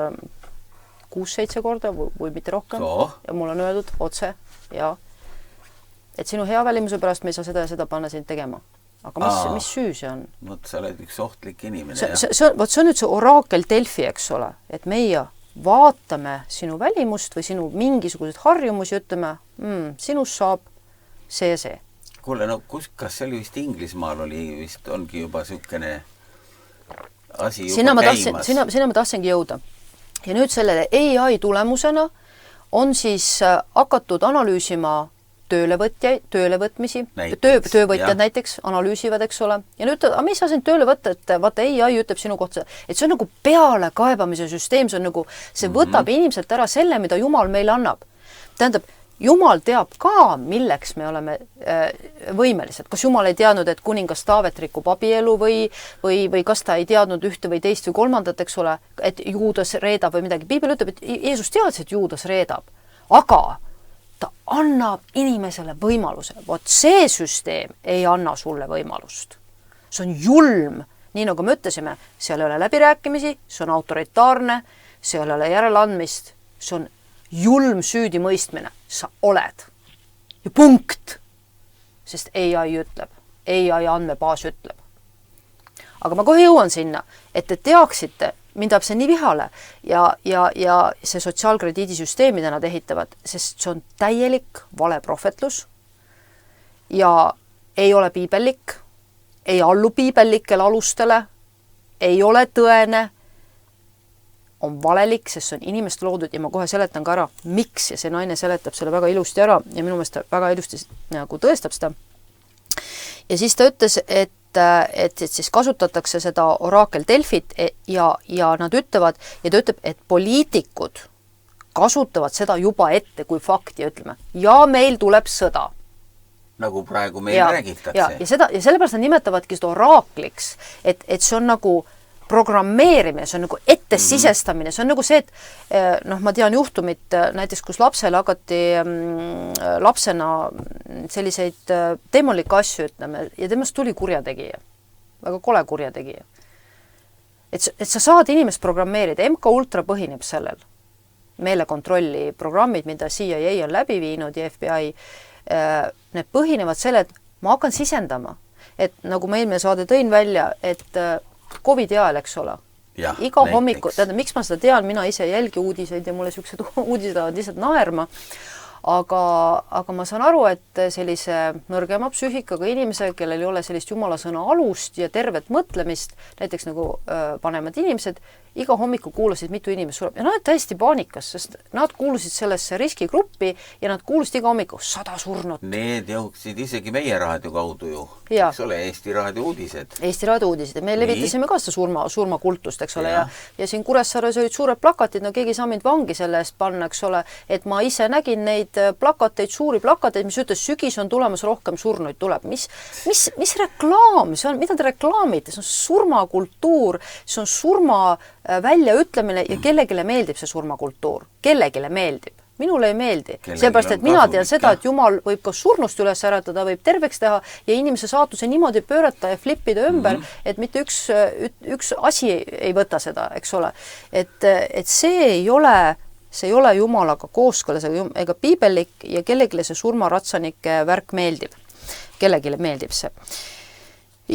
6-7 korda või mitte rohkem. Ja mul on öeldud otse, et sinu hea välimuse pärast me ei saa seda ja seda panna sind tegema. Aga mis süü see on? Sa oled üks ohtlik inimene. See on nüüd see oraakel Delfi, eks ole, et meie vaatame sinu välimust või sinu mingisugused harjumusi, ütleme, sinust saab see ja see. Kuule, kas see oli vist Inglismaal vist ongi juba sihukene asi juba käimas? Sinna ma tahtsingi jõuda. Ja nüüd sellele AI tulemusena on siis hakatud analüüsima töölevõtmisi, töövõtjad näiteks analüüsivad, eks ole. Ja nüüd, me ei saa sind tööle võtta, et vaata AI ütleb sinu kohta, et see on nagu peale kaebamise süsteem, see on nagu, see võtab inimeselt ära selle, mida Jumal meile annab. Tähendab, Jumal teab ka, milleks me oleme võimelised. Kas Jumal ei teadnud, et kuningas Taavet rikub abielu või kas ta ei teadnud ühte või teist või kolmandat, eks ole, et Juudas reedab või midagi. Piibel ütleb, et Jeesus teadis, et Juudas reedab. Aga ta annab inimesele võimaluse. Vot see süsteem ei anna sulle võimalust. See on julm. Nii nagu me ütlesime, seal ei ole läbirääkimisi, see on autoritaarne, see ei ole järeleandmist, see on julm süüdi mõistmine. Sa oled. Ja punkt. Sest AI ütleb. AI andmebaas ütleb. Aga ma kohe jõuan sinna, et te teaksite, mind tahab see nii vihale ja see sotsiaalkrediidisüsteem, mida nad ehitavad, sest see on täielik valeprohvetlus ja ei ole piibellik, ei allu piibellikele alustele, ei ole tõene, on valelik, sest see on inimest loodud ja ma kohe seletan ka ära, miks ja see naine seletab selle väga ilusti ära ja minu meelest väga ilusti nagu tõestab seda. Ja siis ta ütles, et siis kasutatakse seda oraakel Delfit ja nad ütlevad, ja ta ütleb, et poliitikud kasutavad seda juba ette kui fakti, ütleme, ja meil tuleb sõda. Nagu praegu meil räägitakse. Ja sellepärast nad nimetavadki seda oraakliks, et see on nagu programmeerimine, see on nagu ettesisestamine, see on nagu see, et ma tean juhtumit näiteks, kus lapsele hakati lapsena selliseid teemalikke asju, ütleme, ja temast tuli kurjategija, väga kole kurjategija. Et sa saad inimest programmeerida, MK Ultra põhineb sellel. Meelekontrolli programmid, mida CIA on läbi viinud ja FBI, need põhinevad selle, et ma hakkan sisendama. Et nagu ma eelmine saade tõin välja, et COVID ajal, eks ole. Iga hommiku, miks ma seda tean, mina ise jälgi uudiseid ja mulle sellised uudised lähevad lihtsalt naerma. Aga ma saan aru, et sellise nõrgema psüühikaga inimese, kellel ei ole sellist jumalasõna alust ja tervet mõtlemist, näiteks nagu vanemad inimesed, iga hommiku kuulasid, mitu inimest sureb. Ja nad olid täiesti paanikas, sest nad kuulusid sellesse riskigruppi ja nad kuulusid iga hommiku 100 surnut. Need jõuksid isegi meie raadio kaudu ju. Eks ole, Eesti Raadio uudised. Eesti Raadio uudised. Me levitasime ka seda surmakultust, eks ole. Ja siin Kuressaares olid suured plakatid, no keegi saa mind vangi selle eest panna, eks ole, et ma ise nägin neid plakateid, suuri plakateid, mis ütles, sügis on tulemas, rohkem surnuid tuleb. Mis reklaam see on? Mida te reklaamite? See on surmakultuur, see on surma väljaütlemine ja kellegile meeldib see surmakultuur. Kellegile meeldib. Minule ei meeldi. Sellepärast, et mina tean seda, et Jumal võib ka surnust üles äratada, võib terveks teha ja inimese saatuse niimoodi pöörata ja flippida ümber, et mitte üks asi ei võta seda, eks ole. Et see ei ole Jumalaga kooskõlas ega piibellik ja kellegile see surmaratsanike värk meeldib. Kellegile meeldib see.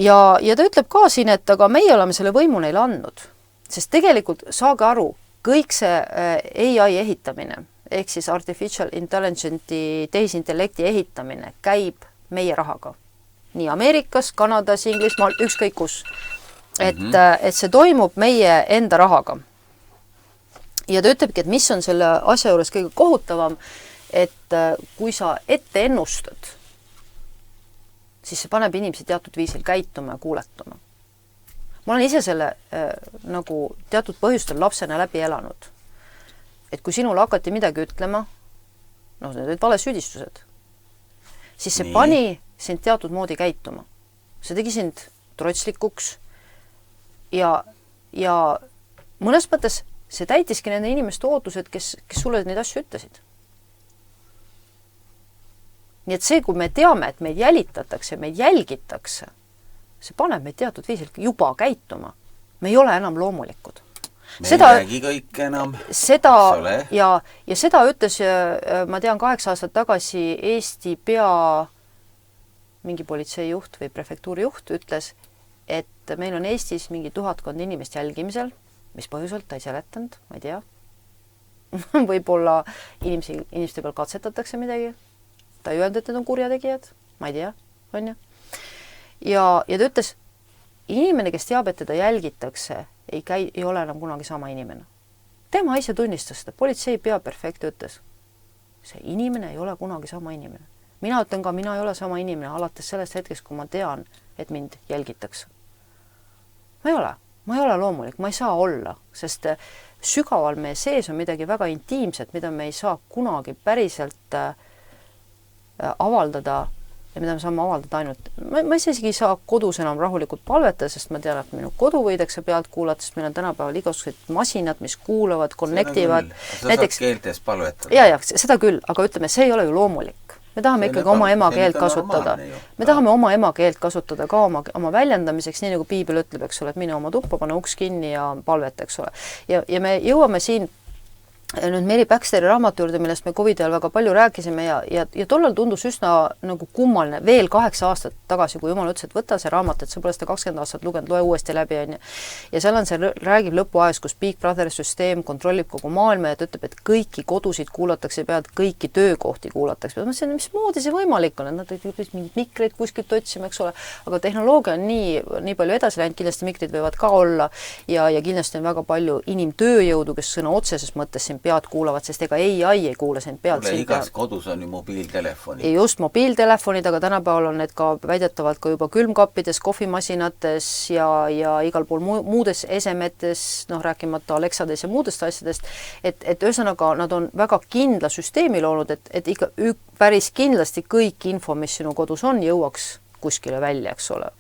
Ja ta ütleb ka siin, et aga meie oleme selle võimu neile andnud. Sest tegelikult saage aru, kõik see AI ehitamine, ehk siis Artificial Intelligence'i tehisintellekti ehitamine käib meie rahaga. Nii Ameerikas, Kanadas, Inglismaal, ükskõik kus. Et see toimub meie enda rahaga. Ja ta ütlebki, et mis on selle asja juures kõige kohutavam, et kui sa ette ennustad siis see paneb inimesi teatud viisil käituma ja kuuletuma. Ma olen ise selle nagu teatud põhjustel lapsena läbi elanud. Et kui sinule hakati midagi ütlema, need olid valesüüdistused, siis see pani sind teatud moodi käituma. See tegi sind trotslikuks ja mõnes mõttes see täitiski nende inimeste ootused, kes sulle neid asju ütlesid. Nii et see, kui me teame, et meid jälitatakse, meid jälgitakse, see paneb meid teatud viisil juba käituma. Me ei ole enam loomulikud. Me ei räägi kõik enam. Ja seda ütles, ma tean, 8 aastat tagasi Eesti mingi politseijuht või prefektuuri juht ütles, et meil on Eestis mingi 1000 inimest jälgimisel, mis põhjuselt ta ei seletanud, ma ei tea. Võib-olla inimeste peal katsetatakse midagi. Ta ei öelnud, et need on kurjategijad, ma ei tea, on ju. Ja ta ütles, inimene, kes teab, et teda jälgitakse, ei ole enam kunagi sama inimene. Tema ise tunnistas seda, politsei peaperfekt ütles. See inimene ei ole kunagi sama inimene. Mina ütlen ka, mina ei ole sama inimene alates sellest hetkest, kui ma tean, et mind jälgitakse. Ma ei ole loomulik, ma ei saa olla, sest sügaval meie sees on midagi väga intiimset, mida me ei saa kunagi päriselt avaldada ja mida me saame avaldada ainult. Ma isegi ei saa kodus enam rahulikult palvetada, sest ma tean, et minu kodu võidakse pealt kuulata, sest meil on tänapäeval igasugused masinad, mis kuulavad, connectivad. Sa saad keeltes palvetada. Ja, seda küll, aga ütleme, see ei ole ju loomulik. Me tahame ikkagi oma emakeelt kasutada. Me tahame oma emakeelt kasutada ka oma väljendamiseks, nii nagu piibel ütleb, eks ole, et mine oma tuppa, pane uks kinni ja palveta, eks ole. Ja me jõuame siin nüüd Mary Baxteri raamatu juurde, millest me COVID ajal väga palju rääkisime ja tollal tundus üsna nagu kummaline veel 8 aastat tagasi, kui Jumal ütles, et võta see raamat, et sa pole seda 20 aastat lugenud, loe uuesti läbi. Ja seal on see räägib lõpuajas, kus Big Brother süsteem kontrollib kogu maailma ja ütleb, et kõiki kodusid kuulatakse pealt, kõiki töökohti kuulatakse pealt. Ma mõtlesin, mis moodi see võimalik on, et nad võivad mingid mikreid kuskilt otsima, eks ole, aga tehnoloogia on nii palju edasi läinud, kindlasti mikrid võivad ka olla ja kindlasti on väga palju inimtööjõudu, kes sõna otseses mõttes siin pead kuulavad, sest ega AI ei kuule sind pealt. Igas kodus on ju mobiiltelefonid. Just mobiiltelefonid, aga tänapäeval on need ka väidetavalt ka juba külmkappides, kohvimasinates ja igal pool muudes esemetes, rääkimata Alexades ja muudest asjadest, et ühesõnaga nad on väga kindla süsteemi loonud, et ikka päris kindlasti kõik info, mis sinu kodus on, jõuaks kuskile välja, eks ole.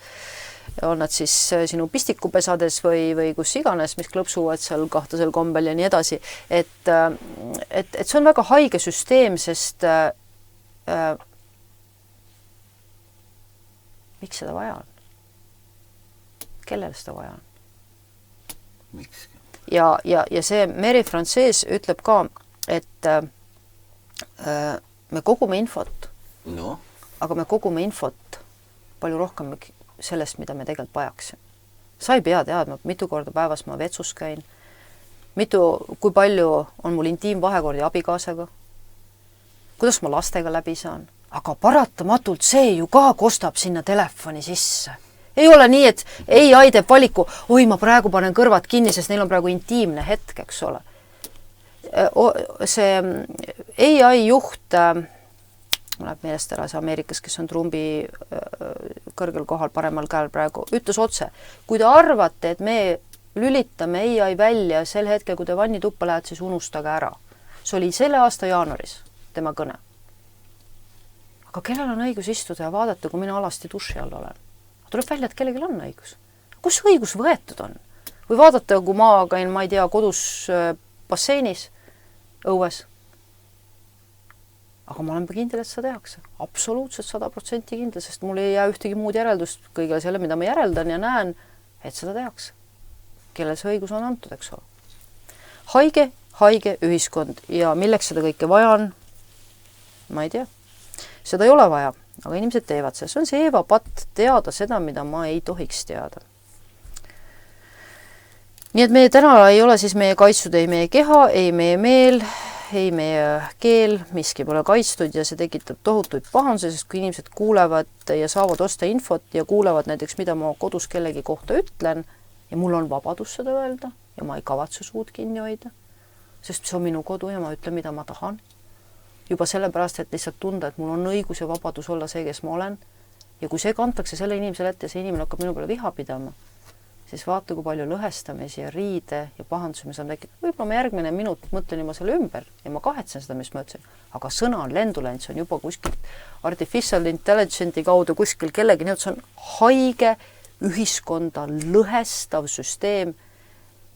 On nad siis sinu pistikupesades või kus iganes, mis klõpsuvad seal kahtasel kombel ja nii edasi. Et see on väga haige süsteem, sest miks seda vaja on? Kellele seda vaja on? Miks? Ja see Mary Frances ütleb ka, et me kogume infot, aga me kogume infot palju rohkem sellest, mida me tegelikult vajaksime. Sa ei pea teadma, mitu korda päevas ma vetsus käin, kui palju on mul intiimvahekordi abikaasaga, kuidas ma lastega läbi saan, aga paratamatult see ju ka kostab sinna telefoni sisse. Ei ole nii, et AI teeb valiku, ma praegu panen kõrvad kinni, sest neil on praegu intiimne hetk, eks ole. See AI juht ma läheb meelest ära see Ameerikas, kes on Trumpi kõrgel kohal paremal käel praegu, ütles otse, kui te arvate, et me lülitame AI välja sel hetkel, kui te vannituppa lähed, siis unustage ära. See oli selle aasta jaanuaris tema kõne. Aga kellel on õigus istuda ja vaadata, kui mina alasti duši all olen? Tuleb välja, et kellelgi on õigus. Kus õigus võetud on? Või vaadata, kui ma käin, ma ei tea, kodus basseinis, õues. Aga ma olen kindel, et seda tehakse. Absoluutselt 100% kindel, sest mul ei jää ühtegi muud järeldust kõigele selle, mida ma järeldan ja näen, et seda tehakse. Kellel see õigus on antud, eks ole. Haige ühiskond ja milleks seda kõike vaja on? Ma ei tea. Seda ei ole vaja, aga inimesed teevad see. See on see Eeva patt teada seda, mida ma ei tohiks teada. Nii et meie täna ei ole siis meie kaitstud ei meie keha, ei meie meel, ei meie keel, miski pole kaitstud ja see tekitab tohutuid pahandusi, sest kui inimesed kuulevad ja saavad osta infot ja kuulevad näiteks, mida ma kodus kellegi kohta ütlen ja mul on vabadus seda öelda ja ma ei kavatse suud kinni hoida, sest see on minu kodu ja ma ütlen, mida ma tahan. Juba sellepärast, et lihtsalt tunda, et mul on õigus ja vabadus olla see, kes ma olen ja kui see kantakse selle inimesele ette ja see inimene hakkab minu peale viha pidama, siis vaata, kui palju lõhestamisi ja riide ja pahandusi me saame tekkida. Võib-olla ma järgmine minut mõtlen juba selle ümber ja ma kahetsen seda, mis ma ütlesin. Aga sõna on lendu läinud, see on juba kuskil artificial intelligence'i kaudu kuskil kellegi, see on haige ühiskonda lõhestav süsteem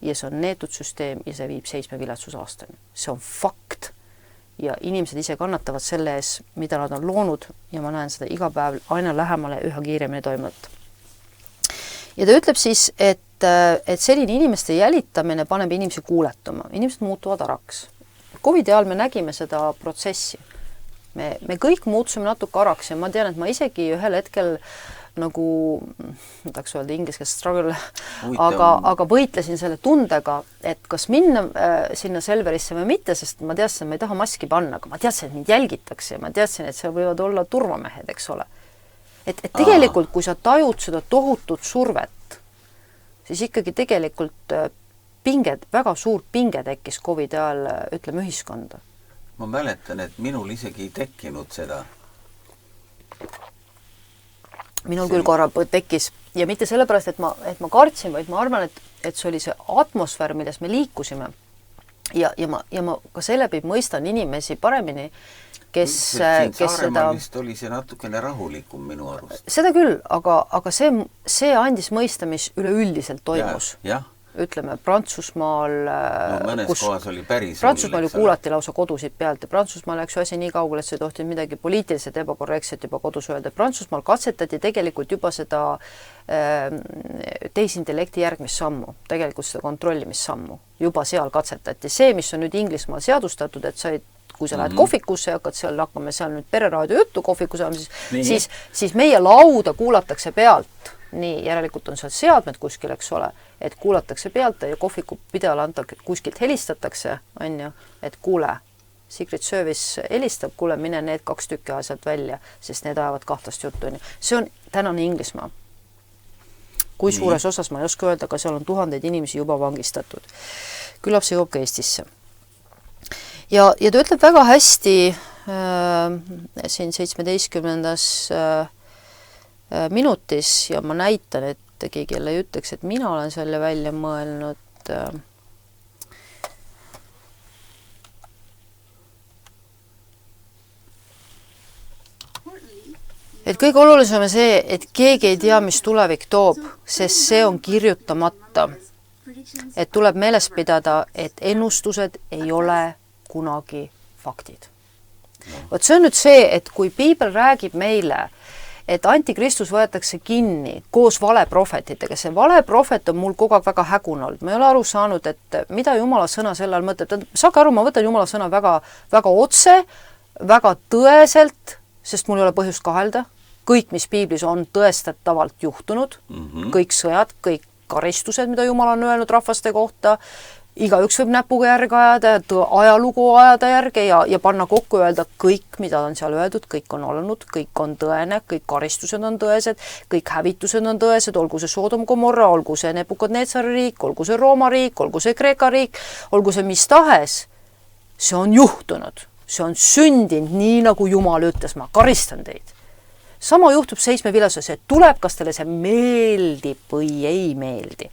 ja see on neetud süsteem ja see viib 7 viletsusaastani. See on fakt. Ja inimesed ise kannatavad selle ees, mida nad on loonud ja ma näen seda iga päev aina lähemale üha kiiremini toimuvat. Ja ta ütleb siis, et selline inimeste jälitamine paneb inimesi kuuletuma. Inimesed muutuvad araks. Covidi ajal me nägime seda protsessi. Me kõik muutusime natuke araks ja ma tean, et ma isegi ühel hetkel nagu, ma tahaks öelda inglise keeles struggle, aga võitlesin selle tundega, et kas minna sinna Selverisse või mitte, sest ma teadsin, et ma ei taha maski panna, aga ma teadsin, et mind jälgitakse ja ma teadsin, et seal võivad olla turvamehed, eks ole. Et tegelikult, kui sa tajud seda tohutut survet, siis ikkagi tegelikult pinged, väga suur pinge tekkis Covidi ajal, ütleme, ühiskonda. Ma mäletan, et minul isegi ei tekkinud seda. Minul küll korra tekkis ja mitte sellepärast, et ma kartsin, vaid ma arvan, et see oli see atmosfäär, milles me liikusime. Ja ma ka sellepäi mõistan inimesi paremini, kes seda... vist oli see natukene rahulikum minu arust. Seda küll, aga see andis mõista, mis üleüldiselt toimus. Jah. Ütleme, Prantsusmaal... mõnes kohas oli päris... Prantsusmaal ju kuulati lausa kodusid pealt ja Prantsusmaal läks ju asi nii kaugele, et see tohtinud midagi poliitiliselt ebakorrektset juba kodus öelda. Prantsusmaal katsetati tegelikult juba seda tehisintellekti järgmist sammu, tegelikult seda kontrollimissammu. Juba seal katsetati. See, mis on nüüd Inglismaal seadustatud, et kui sa lähed kohvikusse ja hakkad hakkame seal nüüd pereraadio juttu kohvikus, siis meie lauda kuulatakse pealt. Nii, järelikult on seal seadmed kuskil, eks ole, et kuulatakse pealt ja kohviku pidevale kuskilt helistatakse, on ju, et kuule, Secret Service helistab, kuule, mine need 2 tükki asjalt välja, sest need ajavad kahtlast juttu. See on tänane Inglismaa. Kui suures osas ma ei oska öelda, aga seal on 1000 inimesi juba vangistatud. Küllap see jõuab ka Eestisse. Ja ta ütleb väga hästi siin 17. Minutis ja ma näitan, et keegi jälle ei ütleks, et mina olen selle välja mõelnud. Et kõige olulisem on see, et keegi ei tea, mis tulevik toob, sest see on kirjutamata. Et tuleb meeles pidada, et ennustused ei ole kunagi faktid. Vot see on nüüd see, et kui Piibel räägib meile, et antikristus võetakse kinni koos valeprohvetitega. See valeprohvet on mul kogu aeg väga hägune olnud. Ma ei ole aru saanud, et mida Jumala sõna selle all mõtleb. Saage aru, ma võtan Jumala sõna väga, väga otse, väga tõeselt, sest mul ei ole põhjust kahelda. Kõik, mis Piiblis on tõestatavalt juhtunud, kõik sõjad, kõik karistused, mida Jumal on öelnud rahvaste kohta, igaüks võib näpuga järge ajada, ajalugu ajada järge ja panna kokku öelda kõik, mida on seal öeldud, kõik on olnud, kõik on tõene, kõik karistused on tõesed, kõik hävitused on tõesed, olgu see Sodom Gomorra, olgu see Nebukadnetsari riik, olgu see Rooma riik, olgu see Kreeka riik, olgu see mis tahes. See on juhtunud, see on sündinud nii, nagu Jumal ütles, ma karistan teid. Sama juhtub 7 viletsuses, et tuleb, kas teile see meeldib või ei meeldi.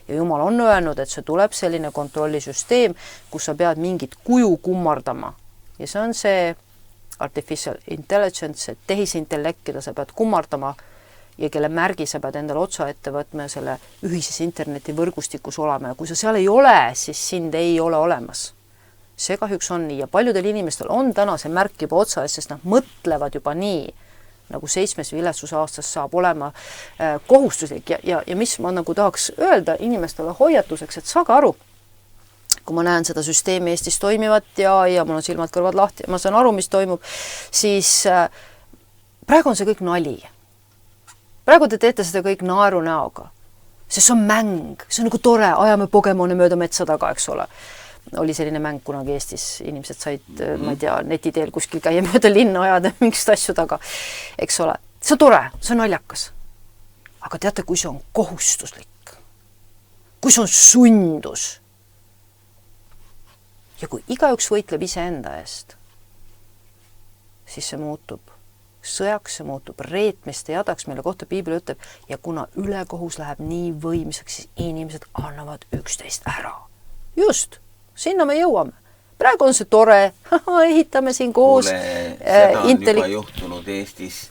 Ja Jumal on öelnud, et see tuleb selline kontrollisüsteem, kus sa pead mingit kuju kummardama. Ja see on see artificial intelligence, see tehisintellekt, keda sa pead kummardama ja kelle märgi sa pead endale otsa ette võtma ja selle ühises internetivõrgustikus olema. Ja kui sa seal ei ole, siis sind ei ole olemas. See kahjuks on nii ja paljudel inimestel on täna see märk juba otsa, sest nad mõtlevad juba nii, nagu 7. viletsuse aastas saab olema kohustuslik ja mis ma nagu tahaks öelda inimestele hoiatuseks, et saage aru, kui ma näen seda süsteemi Eestis toimivat ja mul on silmad kõrvad lahti ja ma saan aru, mis toimub, siis praegu on see kõik nali. Praegu te teete seda kõik naeru näoga. See on mäng, see on nagu tore, ajame Pokemone mööda metsa taga, eks ole. Oli selline mäng kunagi Eestis, inimesed said, ma ei tea, netiteel kuskil käia mööda linna ajada mingist asju taga, eks ole. See on tore, see on naljakas. Aga teate, kui see on kohustuslik, kui see on sundus ja kui igaüks võitleb iseenda eest, siis see muutub sõjaks, see muutub reetmiste jadaks, mille kohta piibel ütleb, ja kuna ülekohus läheb nii võimsaks, siis inimesed annavad üksteist ära. Just, sinna me jõuame. Praegu on see tore, ehitame siin koos. Seda on juba juhtunud Eestis,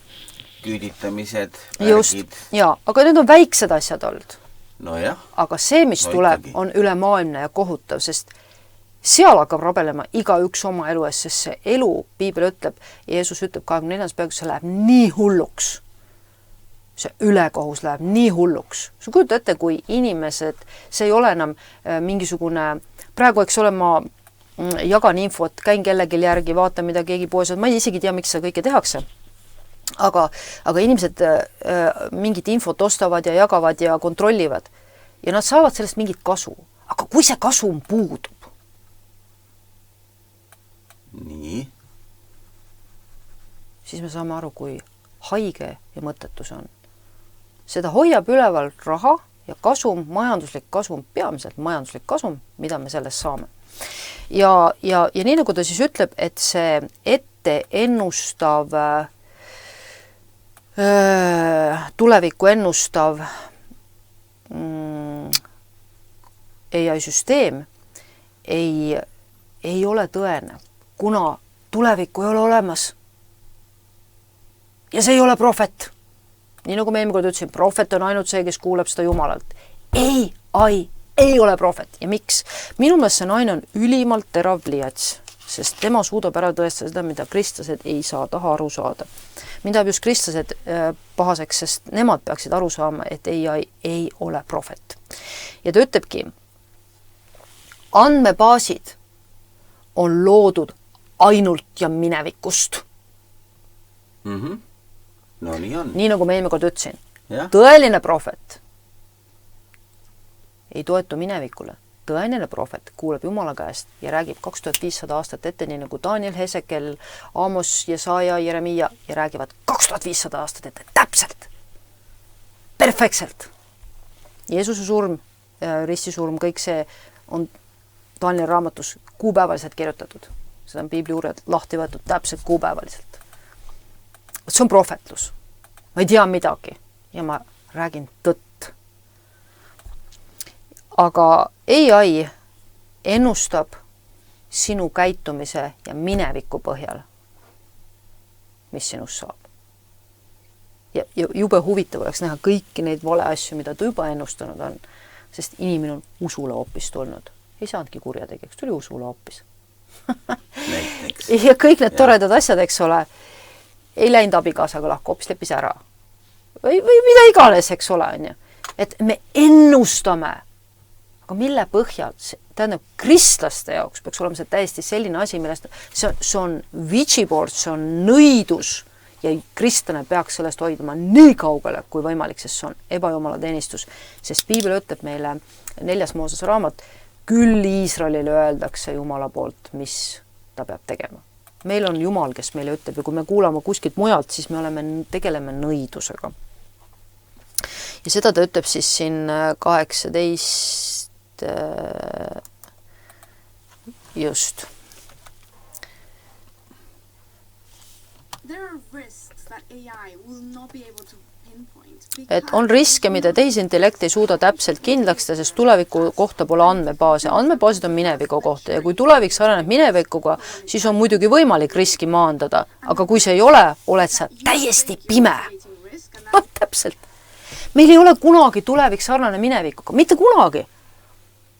küüditamised, värgid. Jaa, aga need on väiksed asjad olnud. No jah. Aga see, mis tuleb, on ülemaailmne ja kohutav, sest seal hakkab rabelema iga üks oma elu eest, sest see elu, piibel ütleb, Jeesus ütleb 24. peaaegu, see läheb nii hulluks. See ülekohus läheb nii hulluks. Sa kujuta ette, kui inimesed, see ei ole enam mingisugune, praegu eks ole ma jagan infot, käin kellelgi järgi, vaatan, mida keegi poes on, ma ei isegi tea, miks seda kõike tehakse. Aga inimesed mingit infot ostavad ja jagavad ja kontrollivad ja nad saavad sellest mingit kasu. Aga kui see kasum puudub? Nii. Siis me saame aru, kui haige ja mõttetus on. Seda hoiab üleval raha ja kasum, majanduslik kasum, peamiselt majanduslik kasum, mida me sellest saame. Ja nii nagu ta siis ütleb, et see ette ennustav tulevikku ennustav AI-süsteem ei ole tõene, kuna tulevikku ei ole olemas. Ja see ei ole prohvet. Nii nagu me eelmine kord ütlesin, prohvet on ainult see, kes kuuleb seda Jumalalt. AI ei ole prohvet. Ja miks? Minu meelest see naine on ülimalt terav pliiats, sest tema suudab ära tõestada seda, mida kristlased ei saa taha aru saada. Mind ajab just kristlased pahaseks, sest nemad peaksid aru saama, et AI ei ole prohvet. Ja ta ütlebki, andmebaasid on loodud ainult ja minevikust. No nii on. Nii nagu me eelmine kord ütlesin. Tõeline prohvet ei toetu minevikule. Tõeline prohvet kuuleb Jumala käest ja räägib 2500 aastat ette, nii nagu Daniel, Hesekel, Amos, Jesaja, Jeremia ja räägivad 2500 aastat ette. Täpselt. Perfektselt. Jeesuse surm, ristisurm, kõik see on Danieli raamatus kuupäevaliselt kirjutatud. Seda on piibli uurijad lahti võetud täpselt kuupäevaliselt. See on prohvetlus. Ma ei tea midagi ja ma räägin tõtt. Aga AI ennustab sinu käitumise ja mineviku põhjal, mis sinust saab. Ja jube huvitav oleks näha kõiki neid vale asju, mida ta juba ennustanud on, sest inimene on usule hoopis tulnud. Ei saanudki kurjategijaks, tuli usule hoopis. Ja kõik need toredad asjad, eks ole, ei läinud abikaasaga lahku, hoopis leppis ära. Või mida iganes, eks ole, on ju. Et me ennustame. Aga mille põhjal? Tähendab, kristlaste jaoks peaks olema see täiesti selline asi, millest see on viitsiboard, see on nõidus ja kristlane peaks sellest hoidma nii kaugele kui võimalik, sest see on ebajumala teenistus. Sest piibel ütleb meile 4. Moosese raamat, küll Iisraelile öeldakse Jumala poolt, mis ta peab tegema. Meil on Jumal, kes meile ütleb ja kui me kuulame kuskilt mujalt, siis me tegeleme nõidusega. Ja seda ta ütleb siis siin 18 just. Et on riske, mida tehisintellekt ei suuda täpselt kindlaks, sest tuleviku kohta pole andmebaase. Andmebaasid on mineviku kohta ja kui tulevik sarnaneb minevikuga, siis on muidugi võimalik riski maandada. Aga kui see ei ole, oled sa täiesti pime. No, täpselt. Meil ei ole kunagi tulevik sarnane minevikuga. Mitte kunagi.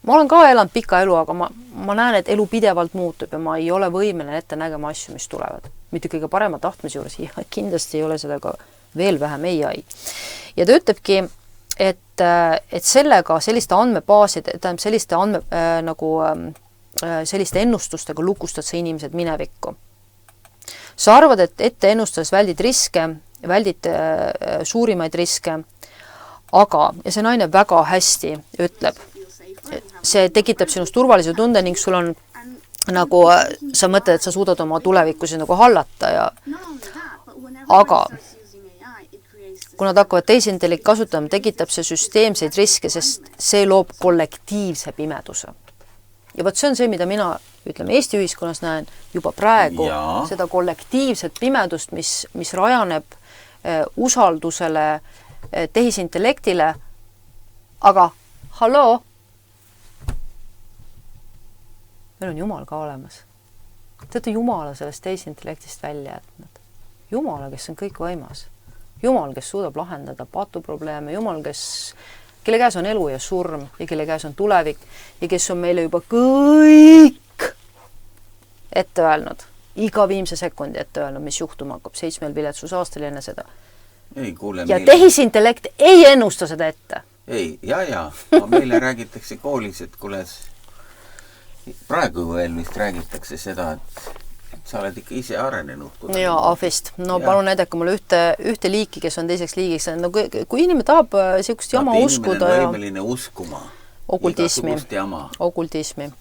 Ma olen ka elanud pika elu, aga ma näen, et elu pidevalt muutub ja ma ei ole võimeline ette nägema asju, mis tulevad. Mitte kõige parema tahtmise juures ja kindlasti ei ole seda ka veel vähem AI. Ja ta ütlebki, et sellega selliste andmebaaside, selliste ennustustega lukustad sa inimesed minevikku. Sa arvad, et ette ennustades väldid riske, väldid suurimaid riske, aga, ja see naine väga hästi ütleb, see tekitab sinust turvalise tunde ning sul on nagu, sa mõtled, et sa suudad oma tulevikusi nagu hallata ja aga kui nad hakkavad tehisintellekti kasutama, tekitab see süsteemseid riske, sest see loob kollektiivse pimeduse. Ja võt see on see, mida mina ütleme Eesti ühiskonnas näen juba praegu seda kollektiivset pimedust, mis rajaneb usaldusele tehisintellektile, aga halloo, meil on Jumal ka olemas. Te olete Jumala sellest tehisintellektist välja jätnud. Jumala, kes on kõik võimas. Jumal, kes suudab lahendada patuprobleeme, Jumal, kelle käes on elu ja surm ja kelle käes on tulevik ja kes on meile juba kõik ette öelnud, iga viimse sekundi ette öelnud, mis juhtuma hakkab 7 viletsusaastal enne seda. Ei, kuule, ja tehisintellekt ei ennusta seda ette. Ei, aga meile räägitakse koolis, et kuule, praegu veel vist räägitakse seda, et sa oled ikka ise arenenud. Ja, ahvist. No palun näidake mulle ühte liiki, kes on teiseks liigiks. No, kui inimene tahab siukest jama uskuda. Inimene on võimeline uskuma. Okultismi.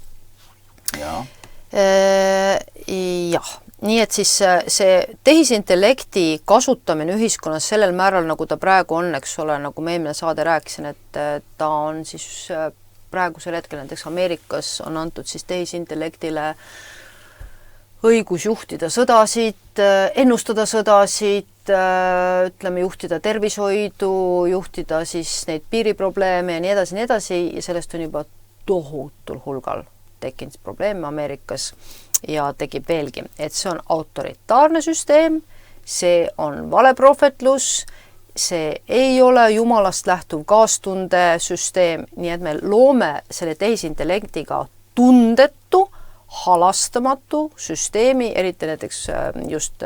Ja. Jah. Nii et siis see tehisintellekti kasutamine ühiskonnas sellel määral, nagu ta praegu on, eks ole, nagu me eelmine saade rääkisin, et ta on siis praegusel hetkel näiteks Ameerikas on antud siis tehisintellektile õigus juhtida sõdasid, ennustada sõdasid, ütleme, juhtida tervishoidu, juhtida siis neid piiriprobleeme ja nii edasi ja sellest on juba tohutul hulgal tekkinud probleeme Ameerikas ja tekib veelgi, et see on autoritaarne süsteem, see on valeprohvetlus, see ei ole Jumalast lähtuv kaastunde süsteem, nii et me loome selle tehisintellektiga tundetu, halastamatu süsteemi, eriti näiteks just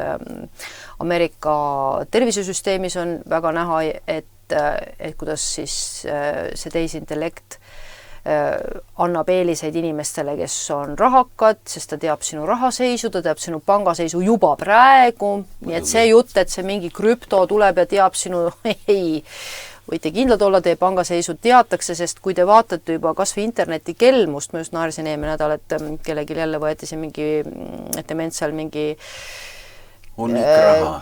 Ameerika tervisesüsteemis on väga näha, et kuidas siis see tehisintellekt annab eeliseid inimestele, kes on rahakad, sest ta teab sinu rahaseisu, ta teab sinu pangaseisu juba praegu, nii et see jutt, et see mingi krüpto tuleb ja teab sinu, ei, võite kindlad olla, teie pangaseisu teatakse, sest kui te vaatate juba kas või interneti kelmust, ma just naersin eelmine nädal, et kellelgi jälle võeti see mingi, et dementsal mingi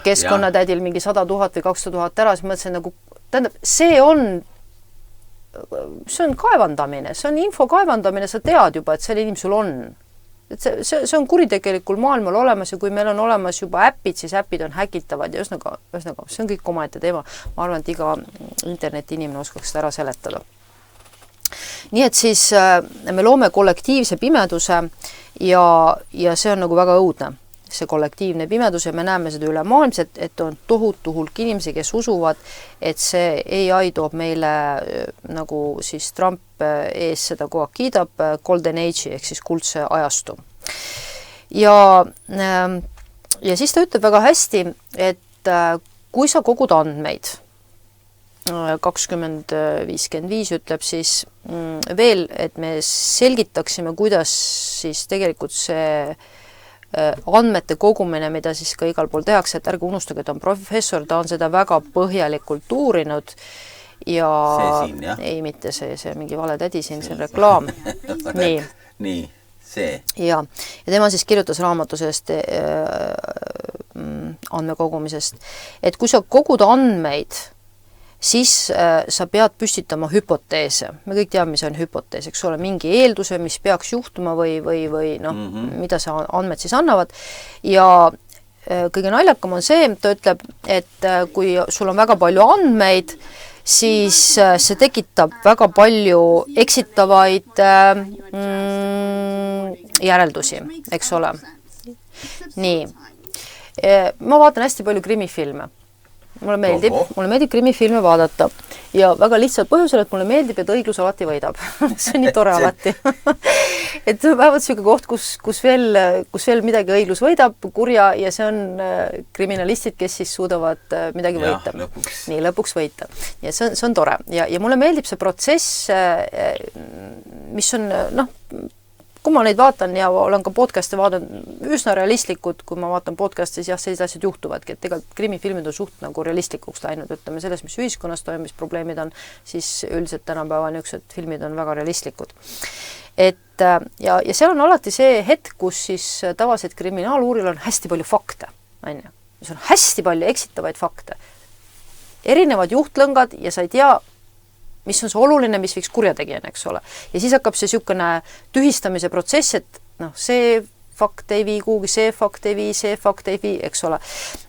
keskkonnatädil mingi 100 000 või 200 000 ära, siis mõtlesin nagu, tähendab, see on kaevandamine, see on info kaevandamine, sa tead juba, et sellel inimesel on. Et see on kuritegelikul maailmal olemas ja kui meil on olemas juba äpid, siis äpid on häkitavad ja ühesõnaga, see on kõik omaette teema. Ma arvan, et iga interneti inimene oskaks seda ära seletada. Nii et siis me loome kollektiivse pimeduse ja see on nagu väga õudne. See kollektiivne pimedus ja me näeme seda ülemaailmselt, et on tohutu hulk inimesi, kes usuvad, et see AI toob meile, nagu siis Trump ees seda kogu aeg kiidab, Golden Age'i ehk siis kuldse ajastu. Ja siis ta ütleb väga hästi, et kui sa kogud andmeid, 2055 ütleb siis veel, et me selgitaksime, kuidas siis tegelikult see andmete kogumine, mida siis ka igal pool tehakse, et ärge unustage, et on professor, ta on seda väga põhjalikult uurinud ja see siin, jah? Ei, mitte see mingi vale tädi siin, see on reklaam. Nii, see. Ja tema siis kirjutas raamatu sellest andmekogumisest, et kui sa kogud andmeid, siis sa pead püstitama hüpoteese. Me kõik teame, mis on hüpotees, eks ole, mingi eelduse, mis peaks juhtuma või mida sa andmed siis annavad. Ja kõige naljakam on see, ta ütleb, et kui sul on väga palju andmeid, siis see tekitab väga palju eksitavaid järeldusi, eks ole. Nii. Ma vaatan hästi palju krimifilme. Mulle meeldib krimifilme vaadata ja väga lihtsal põhjusel, et mulle meeldib, et õiglus alati võidab. See on nii tore alati. Et vähemalt selline koht, kus veel midagi õiglus võidab, kurja ja see on kriminalistid, kes siis suudavad midagi võita. Nii, lõpuks võita. Ja see on tore. Ja mulle meeldib see protsess, mis on, kui ma neid vaatan ja olen ka podcast'e vaadanud üsna realistlikud, kui ma vaatan podcast'e, siis jah, sellised asjad juhtuvadki, et tegelikult krimifilmid on suht nagu realistlikuks läinud, ütleme selles, mis ühiskonnas toimub, mis probleemid on, siis üldiselt tänapäeva niisugused filmid on väga realistlikud. Et ja seal on alati see hetk, kus siis tavaliselt kriminaaluuril on hästi palju fakte, mis on hästi palju eksitavaid fakte. Erinevad juhtlõngad ja sa ei tea, mis on see oluline, mis võiks kurjategijana, eks ole. Ja siis hakkab see niisugune tühistamise protsess, et noh, see fakt ei vii kuhugi, see fakt ei vii, eks ole.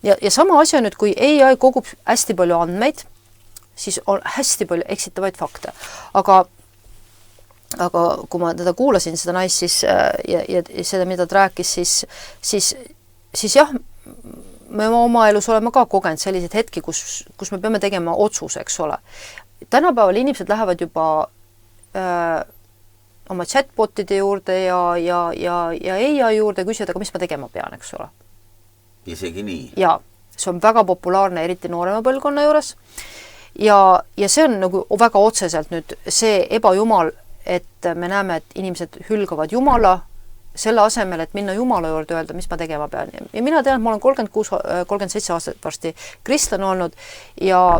Ja sama asja nüüd, kui AI kogub hästi palju andmeid, siis on hästi palju eksitavaid fakte. Aga kui ma teda kuulasin, seda naist, siis, ja seda, mida ta rääkis, siis jah, me oma elus oleme ka kogenud selliseid hetki, kus me peame tegema otsuse, eks ole. Tänapäeval inimesed lähevad juba oma chatbotide juurde ja AI juurde küsida, aga mis ma tegema pean, eks ole. Isegi nii? Ja, see on väga populaarne, eriti noorema põlvkonna juures. Ja see on nagu väga otseselt nüüd see ebajumal, et me näeme, et inimesed hülgavad Jumala selle asemel, et minna Jumala juurde öelda, mis ma tegema pean. Ja mina tean, et ma olen 36-37 aastat varsti kristlane olnud ja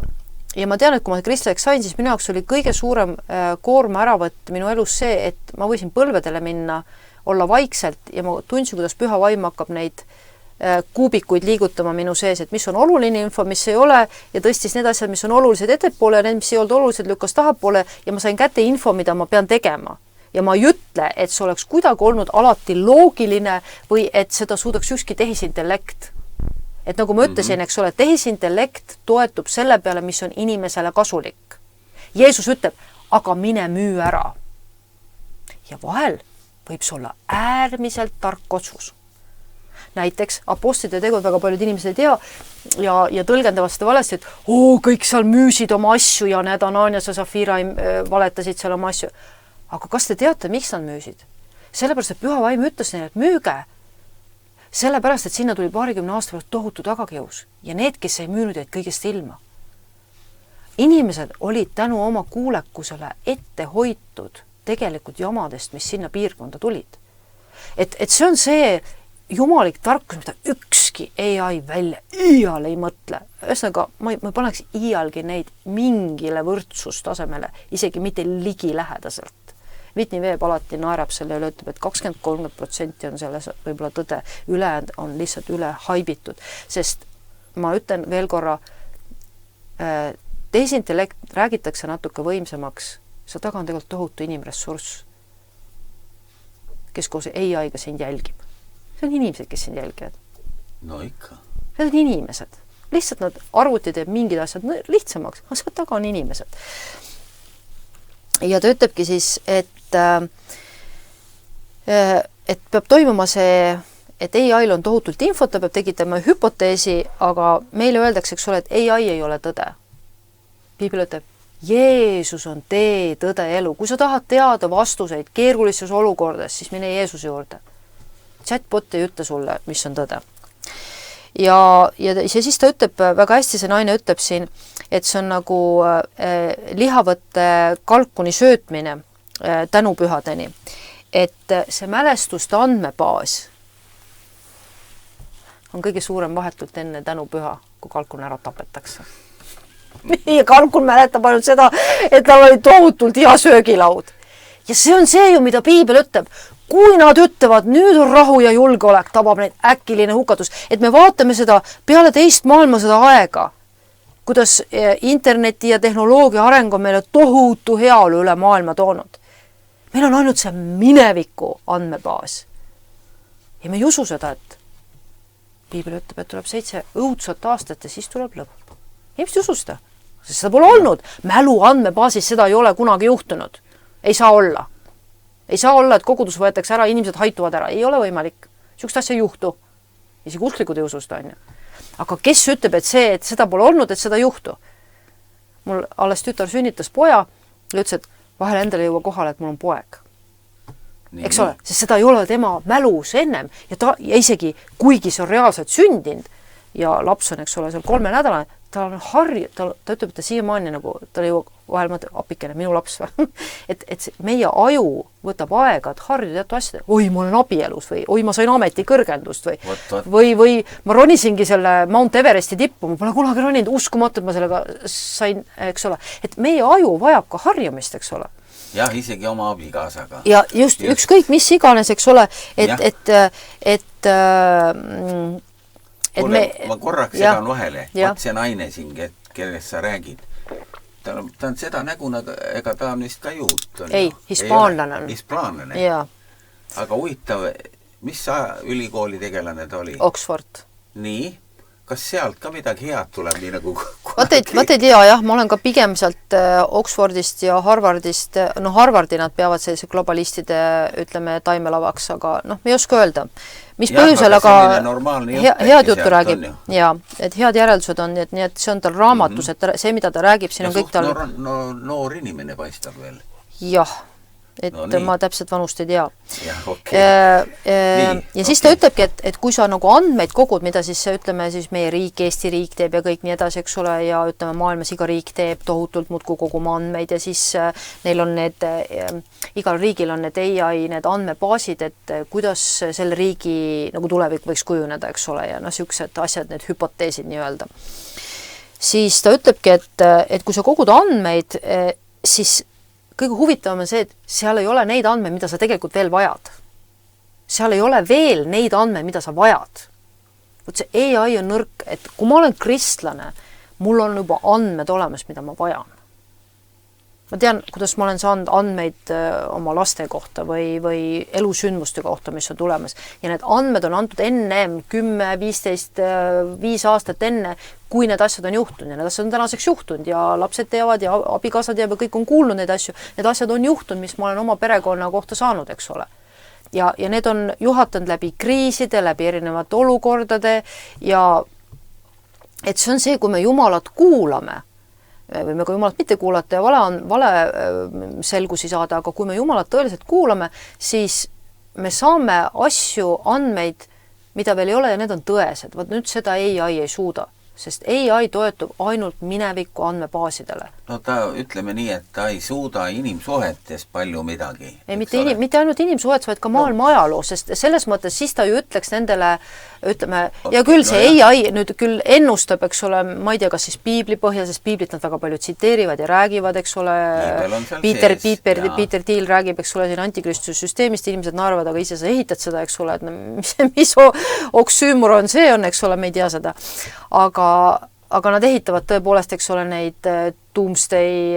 ma tean, et kui ma kristlaseks sain, siis minu jaoks oli kõige suurem koorma äravõtt minu elus see, et ma võisin põlvedele minna, olla vaikselt ja ma tundsin, kuidas püha vaim hakkab neid kuubikuid liigutama minu sees, et mis on oluline info, mis ei ole ja tõstis need asjad, mis on olulised ettepoole ja need, mis ei olnud olulised, lükkas tahapoole ja ma sain kätte info, mida ma pean tegema. Ja ma ei ütle, et see oleks kuidagi olnud alati loogiline või et seda suudaks ükski tehisintellekt. Et nagu ma ütlesin, eks ole, tehisintellekt toetub selle peale, mis on inimesele kasulik. Jeesus ütleb, aga mine müü ära. Ja vahel võib see olla äärmiselt tark otsus. Näiteks apostlite tegud väga paljud inimesed ei tea ja tõlgendavad seda valesti, et kõik seal müüsid oma asju ja need Ananias ja Safira valetasid seal oma asju. Aga kas te teate, miks nad müüsid? Sellepärast, et püha vaim ütles neile, et müüge. Sellepärast, et sinna tuli 20 aasta pärast tohutu tagakius ja need, kes ei müünud, jäid kõigest ilma. Inimesed olid tänu oma kuulekusele ette hoitud tegelikult jamadest, mis sinna piirkonda tulid. Et see on see jumalik tarkus, mida ükski AI välja iial ei mõtle. Ühesõnaga, ma paneks iialgi neid mingile võrdsustasemele, isegi mitte ligi lähedaselt. Whitney Webb alati naerab selle üle, ütleb, et 20-30% on selles võib-olla tõde, üle on lihtsalt üle haibitud, sest ma ütlen veel korra, tehisintellekt räägitakse natuke võimsamaks, see taga on tegelikult tohutu inimressurss, kes koos AI-ga sind jälgib. See on inimesed, kes sind jälgivad. No ikka. Need on inimesed. Lihtsalt nad arvuti teeb mingid asjad lihtsamaks, aga see taga on inimesed. Ja ta ütlebki siis, et peab toimuma see, et AI-l on tohutult infot, ta peab tegitama hüpoteesi, aga meile öeldakse, eks ole, et AI ei ole tõde. Piibel ütleb, Jeesus on tee, tõde, elu. Kui sa tahad teada vastuseid keerulises olukordas, siis mine Jeesuse juurde. Chatbot ei ütle sulle, mis on tõde. Ja siis ta ütleb, väga hästi see naine ütleb siin, et see on nagu lihavõtte kalkuni söötmine tänupühadeni. Et see mälestuste andmebaas on kõige suurem vahetult enne tänupüha, kui kalkun ära tapetakse. Ja kalkun mäletab ainult seda, et tal oli tohutult hea söögilaud. Ja see on see ju, mida Piibel ütleb. Kui nad ütlevad, nüüd on rahu ja julgeolek, tabab neid äkiline hukatus, et me vaatame seda peale teist maailmasõda aega, kuidas interneti ja tehnoloogia areng on meile tohutu heaolu üle maailma toonud. Meil on ainult see mineviku andmebaas. Ja me ei usu seda, et Piibel ütleb, et tuleb 7 õudsat aastat ja siis tuleb lõpp. Ei vist usu seda, sest seda pole olnud. Mälu andmebaasis seda ei ole kunagi juhtunud. Ei saa olla. Ei saa olla, et kogudus võetakse ära, inimesed haituvad ära. Ei ole võimalik. Sihukest asja ei juhtu. Isegi usklikud ei usu seda, on ju. Aga kes ütleb, et seda pole olnud, et seda juhtu? Mul alles tütar sünnitas poja ja ütles, et vahel endale ei jõua kohale, et mul on poeg. Eks ole, sest seda ei ole tema mälus ennem ja isegi kuigi see on reaalselt sündinud ja laps on, eks ole, seal 3 nädala, ta on ta ütleb, et ta siiamaani nagu, ta ei jõua vahel mõte, apikene, minu laps või. et meie aju võtab aega, et harjuda teatud asjad. Oi, ma olen abielus või ma sain ameti kõrgendust või ma ronisingi selle Mount Everesti tippu, ma pole kunagi roninud, uskumatu, et ma sellega sain, eks ole. Et meie aju vajab ka harjumist, eks ole. Jah, isegi oma abikaasaga. Ja just ükskõik, mis iganes, eks ole, ma korraks segan vahele. Vaat see naine siin, kellest sa räägid. Ta on seda nägu, ega ta on vist ka juut. Ei, hispaanlane on. Hispaanlane. Jaa. aga huvitav, mis ülikooli tegelane ta oli? Oxford. Nii? Kas sealt ka midagi head tuleb, nii nagu Vaat ei tea, jah, ma olen ka pigem sealt Oxfordist ja Harvardist, no Harvardi nad peavad sellise globalistide, ütleme, taimelavaks, aga noh, me ei oska öelda. Mis põhjusel, aga head juttu räägib. Ja, et head järeldused on, nii et see on tal raamatus, et see, mida ta räägib, siin on kõik tal... Noor inimene paistab veel. Jah. Et no, ma täpselt vanust ei tea. Ja, okay. Ja siis ta ütlebki, et kui sa nagu andmeid kogud, mida siis ütleme siis meie riik, Eesti riik teeb ja kõik nii edasi, eks ole, ja ütleme maailmas iga riik teeb tohutult muudkui koguma andmeid ja siis neil on need, igal riigil on need AI, need andmebaasid, et kuidas selle riigi nagu tulevik võiks kujuneda, eks ole, ja siuksed asjad, need hüpoteesid nii-öelda. Siis ta ütlebki, et kui sa kogud andmeid, siis kõige huvitavam on see, et seal ei ole neid andmeid, mida sa tegelikult veel vajad. Seal ei ole veel neid andmeid, mida sa vajad. Võt see AI on nõrk, et kui ma olen kristlane, mul on juba andmed olemas, mida ma vajan. Ma tean, kuidas ma olen saanud andmeid oma laste kohta või elusündmuste kohta, mis on tulemas. Ja need andmed on antud enne 10, 15, 5 aastat enne, kui need asjad on juhtunud. Ja need asjad on tänaseks juhtunud ja lapsed teavad ja abikaasa teab ja kõik on kuulnud neid asju. Need asjad on juhtunud, mis ma olen oma perekonna kohta saanud, eks ole. Ja need on juhatanud läbi kriiside, läbi erinevate olukordade ja et see on see, kui me Jumalat kuulame, võime ka Jumalat mitte kuulata ja vale selgusi saada, aga kui me Jumalat tõeliselt kuulame, siis me saame asju, andmeid, mida veel ei ole ja need on tõesed. Vaat nüüd seda AI ei suuda, sest AI toetub ainult mineviku andmebaasidele. No ta, ütleme nii, et ta ei suuda inimsuhetes palju midagi. Ei, mitte ainult inimsuhetes, vaid ka maailma ajaloo, sest selles mõttes siis ta ju ütleks nendele, ütleme, ja küll see AI nüüd küll ennustab, eks ole, ma ei tea, kas siis piibli põhjal, sest piiblit nad väga palju tsiteerivad ja räägivad, eks ole, Peter Thiel räägib, eks ole, siin antikristuse süsteemist, inimesed naeravad, aga ise sa ehitad seda, eks ole, et mis oksüümoron see on, eks ole, me ei tea seda. Aga nad ehitavad tõepoolest, eks ole, neid Doomsday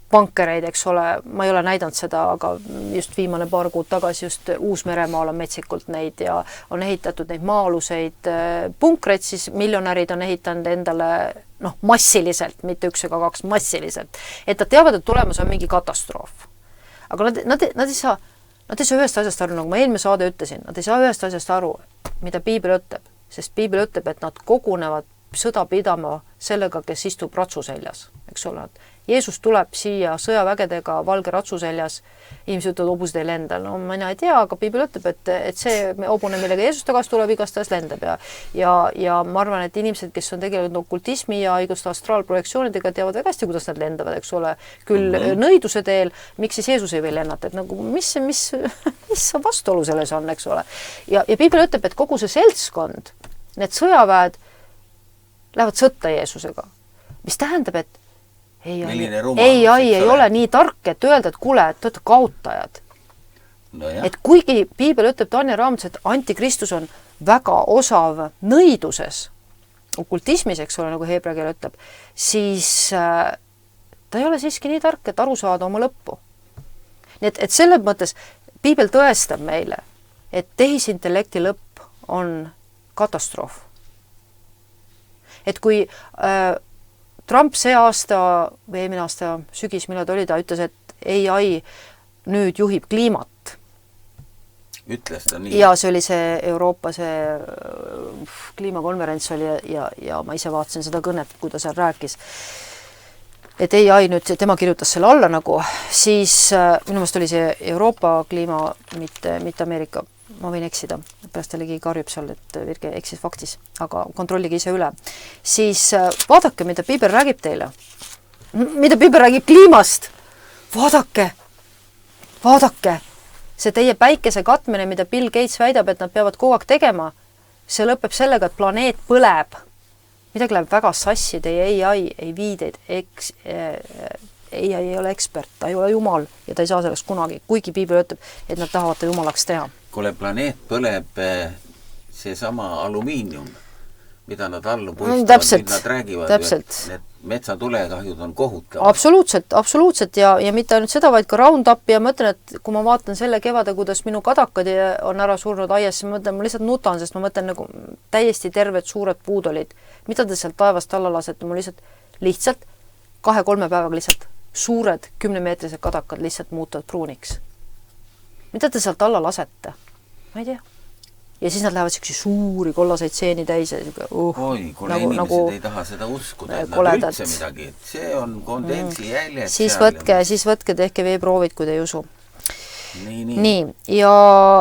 bankereid, eks ole, ma ei ole näidanud seda, aga just viimane paar kuud tagasi just Uus-Meremaal on metsikult neid ja on ehitatud neid maa-aluseid bunkreid, siis miljonärid on ehitanud endale massiliselt, mitte 1 ega 2, massiliselt, et nad teavad, et tulemas on mingi katastroof. Aga nad ei saa ühest asjast aru, nagu ma eelmine saade ütlesin, nad ei saa ühest asjast aru, mida piibel ütleb, sest piibel ütleb, et nad kogunevad sõda pidama sellega, kes istub ratsuseljas, eks ole. Jeesus tuleb siia sõjavägedega valge ratsuseljas, inimesed ütlevad, hobused ei lenda. No mina ei tea, aga piibel ütleb, et see hobune, millega Jeesus tagasi tuleb, igastahes lendab. Ja ma arvan, et inimesed, kes on tegelikult okultismi ja õiguste astraalprojektsioonidega, teavad väga hästi, kuidas nad lendavad, eks ole. Küll nõiduse teel, miks siis Jeesus ei või lennata, et nagu mis vastuolu selles on, eks ole. Ja piibel ütleb, et kogu see seltskond, need sõjaväed lähevad sõtta Jeesusega. Mis tähendab, et AI ei ole nii tark, et öelda, et kuule, et te olete kaotajad. No et kuigi piibel ütleb Daniel raamatus, et antikristus on väga osav nõiduses, okultismis, eks ole, nagu heebrea keel ütleb, siis ta ei ole siiski nii tark, et aru saada oma lõppu. Nii et selle mõttes piibel tõestab meile, et tehisintellekti lõpp on katastroof. Et kui Trump see aasta või eelmine aasta sügis, millal ta oli, ta ütles, et AI nüüd juhib kliimat. Ütles ta nii? Ja see oli see Euroopa kliimakonverents oli ja ma ise vaatasin seda kõnet, kui ta seal rääkis. Et AI nüüd, tema kirjutas selle alla nagu, siis minu meelest oli see Euroopa kliima, mitte Ameerika. Ma võin eksida, pärast jällegi karjub seal, et Virge eksis faktis, aga kontrollige ise üle. Siis vaadake, mida piibel räägib teile. Mida piibel räägib kliimast. Vaadake. See teie päikese katmine, mida Bill Gates väidab, et nad peavad kogu aeg tegema, see lõpeb sellega, et planeet põleb. Midagi läheb väga sassi, teie AI ei vii teid AI ei ole ekspert, ta ei ole jumal ja ta ei saa sellest kunagi, kuigi piibel ütleb, et nad tahavad ta jumalaks teha. Kuule, planeet põleb seesama alumiinium, mida nad allu puistavad, mida nad räägivad. Täpselt. metsatulekahjud on kohutavad. Absoluutselt ja mitte ainult seda, vaid ka Roundupi ja mõtlen, et kui ma vaatan selle kevade, kuidas minu kadakad on ära surnud aias, siis ma lihtsalt nutan, sest ma mõtlen nagu täiesti terved suured puudolid. Mida te sealt taevast alla lasete? Mul lihtsalt 2-3 päevaga lihtsalt suured 10-meetrised kadakad lihtsalt muutuvad pruuniks. Mida te sealt alla lasete? Ma ei tea. Ja siis nad lähevad selline suuri kollaseid seeni täis ja oi, kuule inimesed ei taha seda uskuda, et nad üldse midagi, et see on kondensi jäljed siis võtke, tehke veeproovid, kui te ei usu. Nii. Ja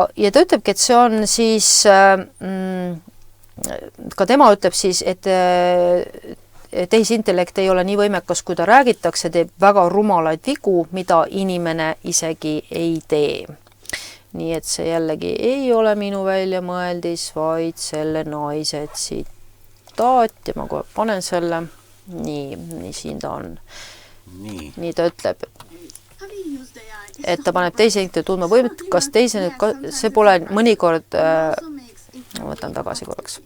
ta ütlebki, et see on siis ka tema ütleb siis, et tehisintellekt ei ole nii võimekas, kui ta räägitakse, teeb väga rumalaid vigu, mida inimene isegi ei tee. Nii et see jällegi ei ole minu väljamõeldis, vaid selle naise tsitaat ja ma kohe panen selle. Nii siin ta on. Nii ta ütleb, et ta paneb teise intellekti tundma võimet, kas teise, see pole mõnikord, ma võtan tagasi korraks.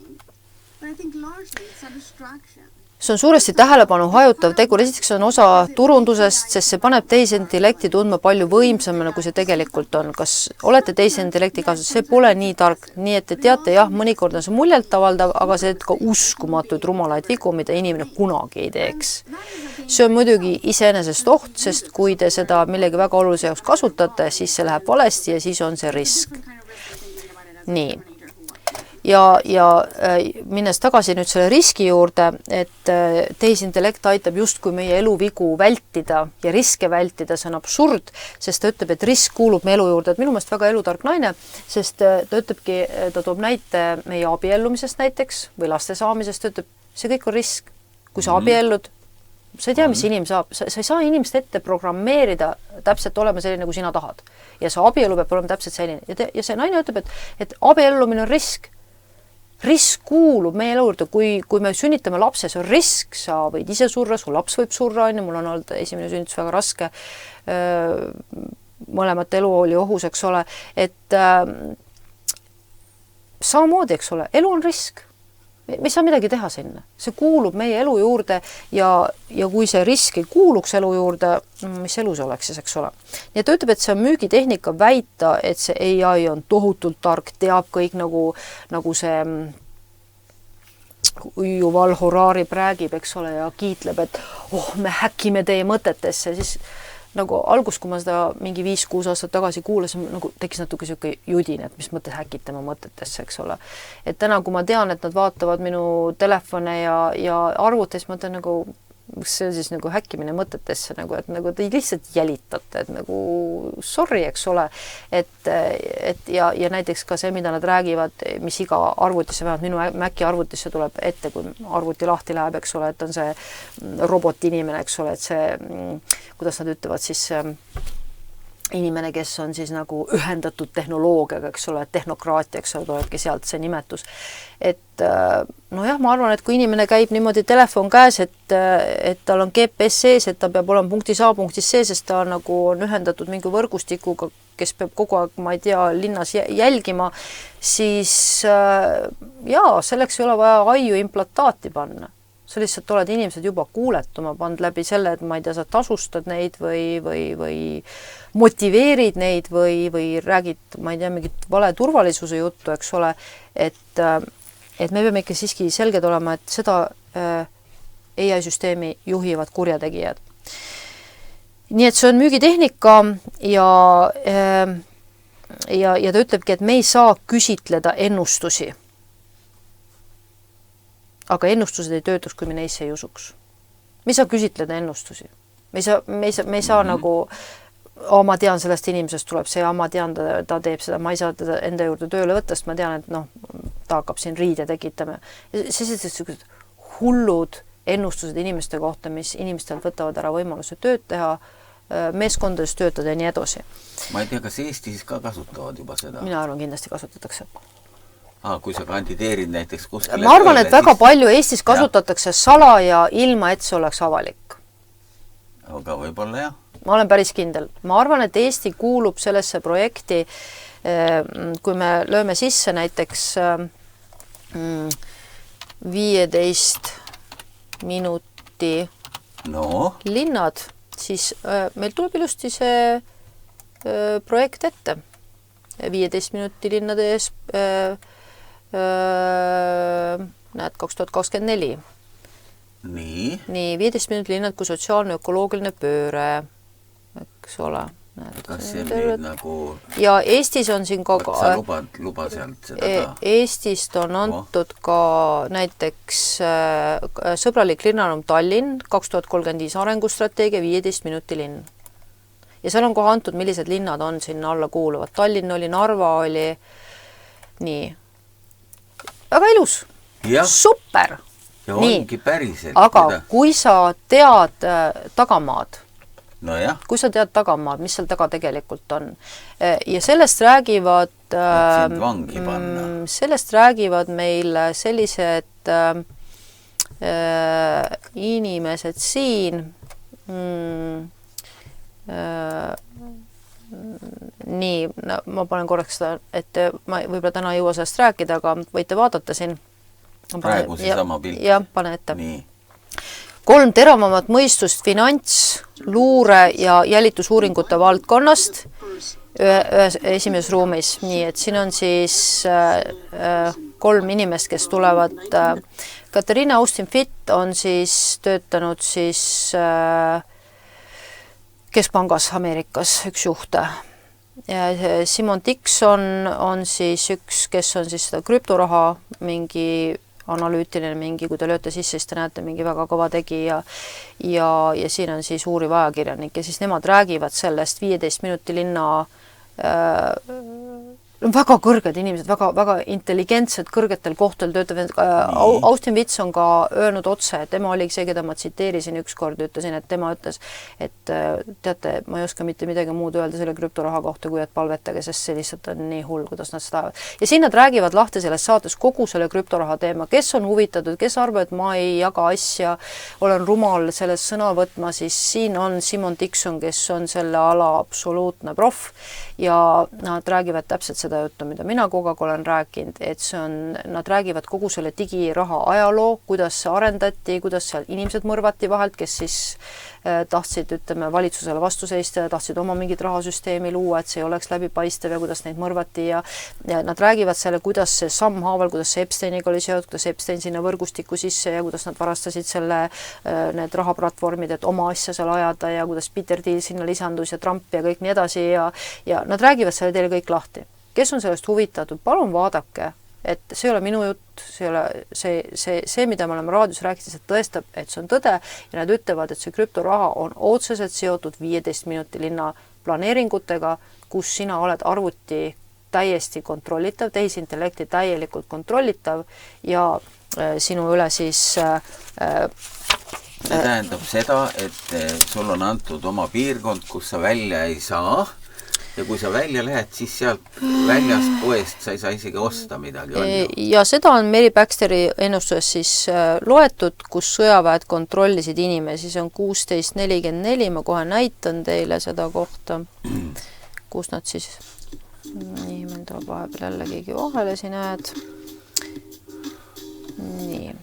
See on suuresti tähelepanu hajutav tegur. Esiteks on osa turundusest, sest see paneb tehisintellekti tundma palju võimsamana, kui see tegelikult on. Kas olete tehisintellekti kaasas? See pole nii tark. Nii et te teate, jah, mõnikord on see muljelt avaldav, aga see ka uskumatuid rumalaid vigu, mida inimene kunagi ei teeks. See on muidugi iseenesest oht, sest kui te seda millegi väga olulise jaoks kasutate, siis see läheb valesti ja siis on see risk. Nii. Ja minnes tagasi nüüd selle riski juurde, et tehisintellekt aitab justkui meie eluvigu vältida ja riske vältida, see on absurd, sest ta ütleb, et risk kuulub meie elu juurde, et minu meelest väga elutark naine, sest ta ütlebki, ta toob näite meie abiellumisest näiteks või laste saamisest, ta ütleb, see kõik on risk. Kui sa abiellud, sa ei tea, mis inimene saab, sa ei saa inimest ette programmeerida täpselt olema selline, kui sina tahad. Ja see abielu peab olema täpselt selline. Ja see naine ütleb, et abiellumine on risk. Risk kuulub meie elu juurde, kui me sünnitame lapse, see on risk, sa võid ise surra, su laps võib surra, mul on olnud esimene sünnitus väga raske, mõlemat elu oli ohus, eks ole, et samamoodi, eks ole, elu on risk, me ei saa midagi teha sinna, see kuulub meie elu juurde ja kui see risk ei kuuluks elu juurde, mis elu see oleks siis, eks ole. Nii et ta ütleb, et see on müügitehnika väita, et see AI on tohutult tark, teab kõik nagu see Yuval Harari räägib, eks ole, ja kiitleb, et me häkime teie mõtetesse, siis nagu algus, kui ma seda mingi 5-6 aastat tagasi kuulasin, nagu tekkis natuke selline judin, et mis mõttes häkitama mõtetesse, eks ole. Et täna, kui ma tean, et nad vaatavad minu telefone ja arvutis, ma ütlen nagu, see on siis nagu häkkimine mõtetesse, nagu, et nagu te lihtsalt jälitate, et nagu sorry, eks ole, et ja näiteks ka see, mida nad räägivad, mis iga arvutisse, vähemalt minu Maci arvutisse tuleb ette, kui arvuti lahti läheb, eks ole, et on see robot inimene, eks ole, et see, kuidas nad ütlevad siis inimene, kes on siis nagu ühendatud tehnoloogiaga, eks ole, tehnokraatia, eks ole, tulebki sealt see nimetus. Et nojah, ma arvan, et kui inimene käib niimoodi telefon käes, et tal on GPS sees, et ta peab olema punktis A, punktis C, sest ta nagu on ühendatud mingi võrgustikuga, kes peab kogu aeg, ma ei tea, linnas jälgima, siis selleks ei ole vaja aiu implantaati panna. Sa lihtsalt oled inimesed juba kuuletuma pand läbi selle, et ma ei tea, sa tasustad neid või motiveerid neid või räägid, ma ei tea, mingit vale turvalisuse juttu, eks ole, et me peame ikka siiski selged olema, et seda AI-süsteemi juhivad kurjategijad. Nii et see on müügitehnika ja ta ütlebki, et me ei saa küsitleda ennustusi. Aga ennustused ei töötaks, kui me neisse ei usuks. Me ei saa küsitleda ennustusi. Me ei saa nagu, ma tean, sellest inimesest tuleb see, ma tean, ta teeb seda, ma ei saa teda enda juurde tööle võtta, sest ma tean, et ta hakkab siin riide tekitama. Sellised hullud ennustused inimeste kohta, mis inimestel võtavad ära võimaluse tööd teha, meeskondades töötada ja nii edasi. Ma ei tea, kas Eestis ka kasutavad juba seda? Mina arvan, kindlasti kasutatakse. Kui sa kandideerid näiteks kuskile ma arvan, et väga palju Eestis kasutatakse salaja ilma, et see oleks avalik. Aga võib-olla jah. Ma olen päris kindel. Ma arvan, et Eesti kuulub sellesse projekti, kui me lööme sisse näiteks 15 minuti no linnad, siis meil tuleb ilusti see projekt ette. 15 minuti linnade ees näed 2024. nii, 15 minuti linnad kui sotsiaalne ökoloogiline pööre, eks ole. kas see nüüd nagu ja Eestis on siin ka sa luba sealt seda ka? Eestist on antud ka näiteks sõbralik linnanum Tallinn 2035 arengustrateegia 15 minuti linn. Ja seal on kohe antud, millised linnad on sinna alla kuuluvad. Tallinn oli, Narva oli, nii. Väga ilus. Ja. Super. Ja ongi päriselt. Aga kui sa tead tagamaad, no jah. Kui sa tead tagamaad, mis seal taga tegelikult on. Ja sellest räägivad vangi panna. Sellest räägivad meil sellised inimesed siin nii, ma panen korraks seda, et ma võib-olla täna ei jõua sellest rääkida, aga võite vaadata siin. Praegu see sama pilt. Jah, pane ette. Nii. 3 teravamat mõistust finants, luure ja jälitusuuringute valdkonnast ühes esimeses ruumis. Nii, et siin on siis 3 inimest, kes tulevad. Katariina Austin-Fitt on siis töötanud siis Keskpangas Ameerikas, üks juhte. Ja Simon Dixon on siis üks, kes on siis seda krüptoraha mingi analüütiline mingi, kui te lööte sisse, siis te näete mingi väga kõva tegija ja siin on siis uuriv ajakirjanik ja siis nemad räägivad sellest 15 minuti linna väga kõrged inimesed, väga intelligentsed, kõrgetel kohtel töötavad. Austin Vits on ka öelnud otse, et tema oli see, keda ma tsiteerisin ükskord, ütlesin, et tema ütles, et teate, ma ei oska mitte midagi muud öelda selle krüptoraha kohta, kui et palvetage, sest see lihtsalt on nii hull, kuidas nad seda. Ja siin nad räägivad lahti selles saates kogu selle krüptoraha teema, kes on huvitatud, kes arvab, et ma ei jaga asja, olen rumal selles sõna võtma, siis siin on Simon Dixon, kes on selle ala absoluutne proff ja nad räägivad täpselt seda juttu, mida mina kogu aeg olen rääkinud, et see on, nad räägivad kogu selle digiraha ajaloo, kuidas see arendati, kuidas seal inimesed mõrvati vahelt, kes siis tahtsid, ütleme, valitsusele vastu seista ja tahtsid oma mingit rahasüsteemi luua, et see oleks läbipaistev ja kuidas neid mõrvati ja nad räägivad selle, kuidas see sammhaaval, kuidas see Epsteiniga oli seotud, kuidas Epstein sinna võrgustikku sisse ja kuidas nad varastasid selle, need rahaplatvormid, et oma asja seal ajada ja kuidas Peter Thiel sinna lisandus ja Trump ja kõik nii edasi ja nad räägivad selle teile kõik lahti. Kes on sellest huvitatud, palun vaadake, et see ei ole minu jutt, see ei ole see, mida me oleme raadios rääkides, et tõestab, et see on tõde ja nad ütlevad, et see krüptoraha on otseselt seotud 15 minuti linna planeeringutega, kus sina oled arvuti täiesti kontrollitav, tehisintellekti täielikult kontrollitav ja sinu üle siis see tähendab seda, et sul on antud oma piirkond, kus sa välja ei saa ja kui sa välja lähed, siis sealt väljast poest sa ei saa isegi osta midagi. Ja seda on Mary Baxteri ennustuses siis loetud, kus sõjaväed kontrollisid inimesi. See on 1644, ma kohe näitan teile seda kohta, kus nad siis, nii, meil tuleb vahepeal jälle keegi vahele siin näed. Nii.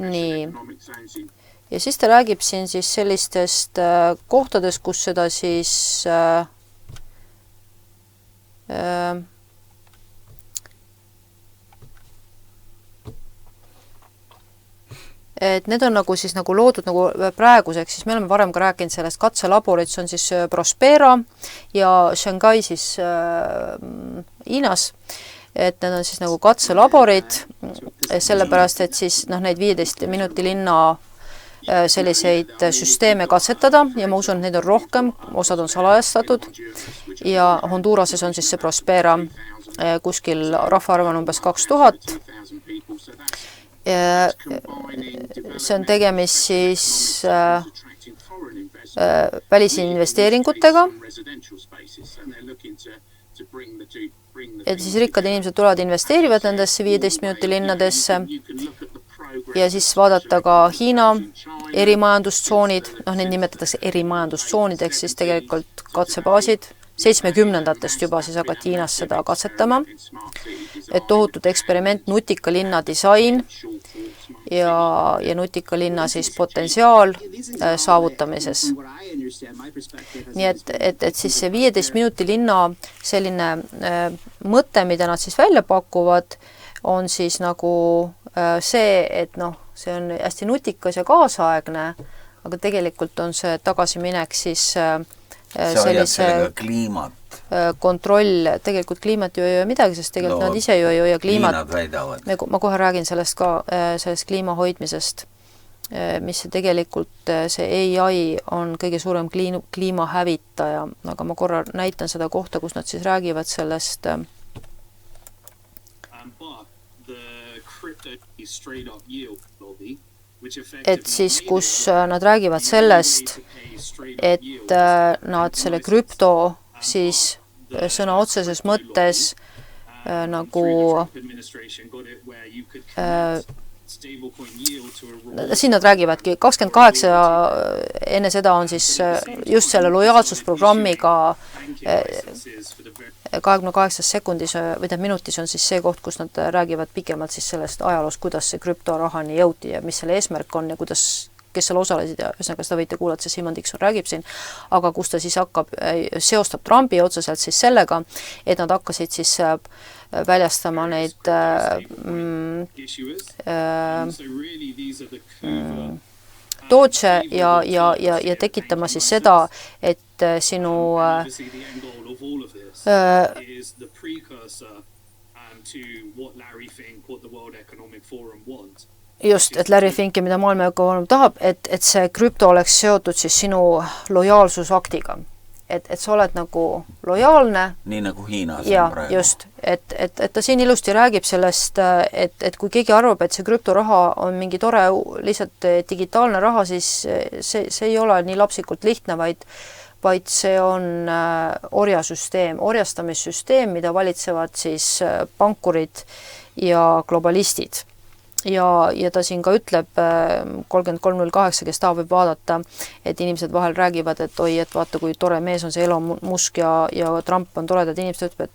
Nii. Ja siis ta räägib siin siis sellistest kohtadest, kus seda siis et need on nagu siis nagu loodud nagu praeguseks, siis me oleme varem ka rääkinud sellest katselaborit, see on siis Prospera ja Shanghai siis Hiinas, et need on siis nagu katselaborid, sellepärast, et siis neid 15 minuti linna selliseid süsteeme katsetada ja ma usun, et neid on rohkem, osad on salajastatud ja Honduras'es on siis see Prospera, kuskil rahvaarv on umbes 2000. See on tegemist siis välisinvesteeringutega, et siis rikkad inimesed tulevad investeerivad nendesse 15 minuti linnadesse ja siis vaadata ka Hiina erimajandustsoonid, neid nimetatakse erimajandustsoonideks, siis tegelikult katsebaasid 70ndatest juba siis hakati Hiinas seda katsetama, et tohutud eksperiment, nutika linna disain ja nutika linna siis potentsiaal saavutamises. Nii et siis see 15 minuti linna selline mõte, mida nad siis välja pakuvad, on siis nagu see, et see on hästi nutikas ja kaasaegne, aga tegelikult on see tagasiminek siis sellise kliimat. Kontroll, tegelikult kliimat ju ei ole midagi, sest tegelikult nad ise ju ei hoia kliimat. Hiinad väidavad. Ma kohe räägin sellest ka, sellest kliima hoidmisest, mis tegelikult see AI on kõige suurem kliima hävitaja, aga ma korra näitan seda kohta, kus nad siis räägivad sellest et siis, kus nad räägivad sellest, et nad selle krüpto siis sõna otseses mõttes nagu siin nad räägivadki, 28 enne seda on siis just selle lojaalsusprogrammiga 28 sekundis või minutis on siis see koht, kus nad räägivad pikemalt siis sellest ajaloost, kuidas see krüptorahani jõuti ja mis selle eesmärk on ja kuidas, kes seal osalesid ja ühesõnaga seda võite kuulata, see Simon Dixon räägib siin, aga kus ta siis seostab Trumpi otseselt siis sellega, et nad hakkasid siis väljastama neid Doge ja tekitama siis seda, et sinu just, et Larry Fink ja mida Maailma Ökonoom tahab, et see krüpto oleks seotud siis sinu lojaalsusaktiga. Et sa oled nagu lojaalne. Nii nagu Hiinas ja, on praegu. Just, et ta siin ilusti räägib sellest, et kui keegi arvab, et see krüptoraha on mingi tore lihtsalt digitaalne raha, siis see ei ole nii lapsikult lihtne, vaid see on orjasüsteem, orjastamissüsteem, mida valitsevad siis pankurid ja globalistid. Ja ta siin ka ütleb 3308, kes ta võib vaadata, et inimesed vahel räägivad, et oi, et vaata, kui tore mees on see Elon Musk ja Trump on toredad, inimesed ütleb,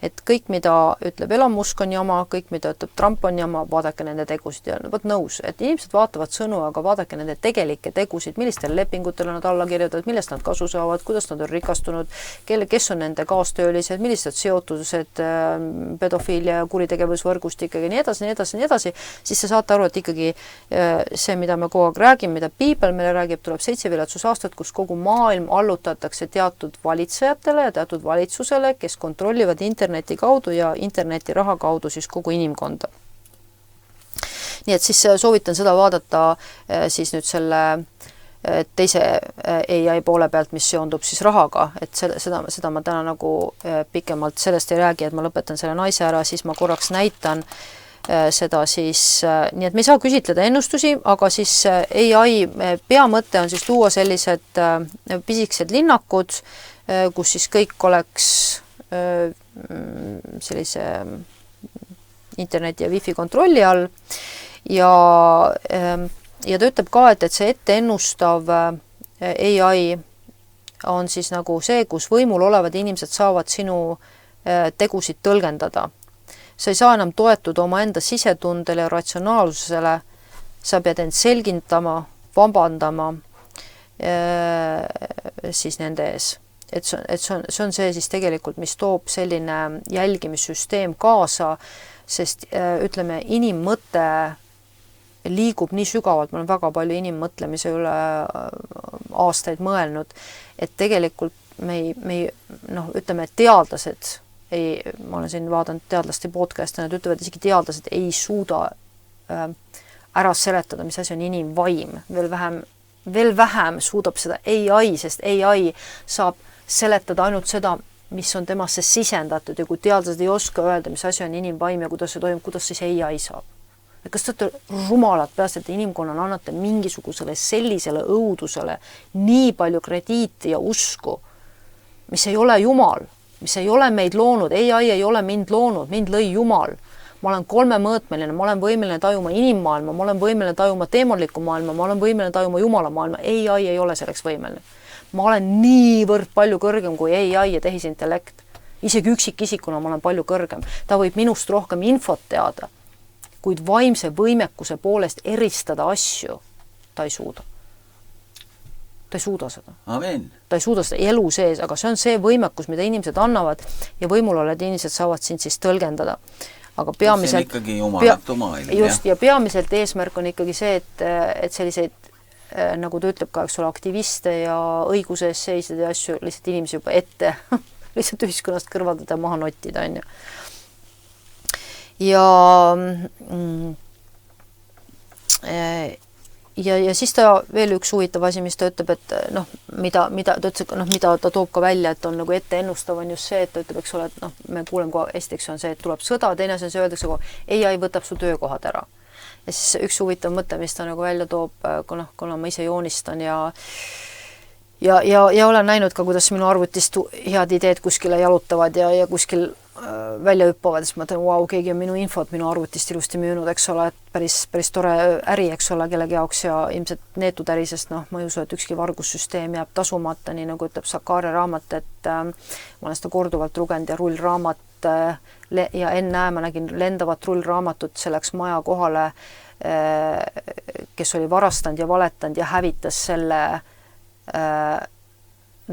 et kõik, mida ütleb Elon Musk on jama, kõik, mida ütleb Trump on jama, vaadake nende tegusid ja võt nõus, et inimesed vaatavad sõnu, aga vaadake nende tegelikke tegusid, millistele lepingutele nad alla kirjutavad, millest nad kasu saavad, kuidas nad on rikastunud, kes on nende kaastöölised, millised seotused, pedofiilia ja kuritegevusvõrgustikega ja nii edasi, siis sa saate aru, et ikkagi see, mida me kogu aeg räägime, mida Piibel meile räägib, tuleb 7 viletsusaastat, kus kogu maailm allutatakse teatud valitsejatele ja teatud valitsusele, kes kontrollivad interneti kaudu ja interneti raha kaudu siis kogu inimkonda. Nii et siis soovitan seda vaadata siis nüüd selle teise AI poole pealt, mis seondub siis rahaga, et seda ma täna nagu pikemalt sellest ei räägi, et ma lõpetan selle naise ära, siis ma korraks näitan seda siis, nii et me ei saa küsitleda ennustusi, aga siis AI peamõte on siis luua sellised pisikesed linnakud, kus siis kõik oleks sellise interneti ja wifi kontrolli all ja ta ütleb ka, et see ette ennustav AI on siis nagu see, kus võimul olevad inimesed saavad sinu tegusid tõlgendada. Sa ei saa enam toetuda omaenda sisetundele ja ratsionaalsusele, sa pead end selgitama, vabandama siis nende ees. Et see on see siis tegelikult, mis toob selline jälgimissüsteem kaasa, sest ütleme, inimmõte liigub nii sügavalt, ma olen väga palju inimmõtlemise üle aastaid mõelnud, et tegelikult ütleme, teadlased, ma olen siin vaadanud teadlaste podcast'e, nad ütlevad, isegi teadlased ei suuda ära seletada, mis asi on inimvaim, veel vähem suudab seda AI, sest AI saab seletada ainult seda, mis on temasse sisendatud ja kui teadlased ei oska öelda, mis asi on inimvaim ja kuidas see toimub, kuidas siis AI saab. Kas te olete rumalad peast, et inimkonnale annate mingisugusele sellisele õudusele nii palju krediiti ja usku, mis ei ole Jumal, mis ei ole meid loonud, AI ei ole mind loonud, mind lõi Jumal. Ma olen 3-mõõtmeline, ma olen võimeline tajuma inimmaailma, ma olen võimeline tajuma teemonlikku maailma, ma olen võimeline tajuma Jumala maailma, AI ei ole selleks võimeline. ma olen niivõrd palju kõrgem kui AI ja tehisintellekt. Isegi üksikisikuna ma olen palju kõrgem. Ta võib minust rohkem infot teada, kuid vaimse võimekuse poolest eristada asju ta ei suuda. Ta ei suuda seda. Amen. Ta ei suuda seda elu sees, aga see on see võimekus, mida inimesed annavad ja võimul oled inimesed saavad sind siis tõlgendada. Aga peamiselt, see on ikkagi jumalatu maailm. Just, ja peamiselt eesmärk on ikkagi see, et selliseid, nagu ta ütleb ka, eks ole, aktiviste ja õiguse ees seised ja asju lihtsalt inimesi juba ette lihtsalt ühiskonnast kõrvaldada ja maha nottida, on ju. Ja siis ta veel üks huvitav asi, mis ta ütleb, et noh, mida ta toob ka välja, et on nagu ette ennustav on just see, et ta ütleb, eks ole, et noh, me kuuleme kohe, esiteks on see, et tuleb sõda, teine on see, öeldakse kohe, AI võtab su töökohad ära. Ja siis üks huvitav mõte, mis ta nagu välja toob, kuna ma ise joonistan ja olen näinud ka, kuidas minu arvutist head ideed kuskile jalutavad ja kuskil välja hüppavad, siis ma mõtlen, wow, keegi on minu infot minu arvutist ilusti müünud, eks ole, et päris tore äri, eks ole, kellegi jaoks ja ilmselt neetud äri, sest noh, ma ei usu, et ükski vargussüsteem jääb tasumata, nii nagu ütleb Sakaaria raamat, et ma olen seda korduvalt lugenud ja rullraamat ja enne ma nägin lendavat rullraamatut selleks maja kohale, kes oli varastanud ja valetanud ja hävitas selle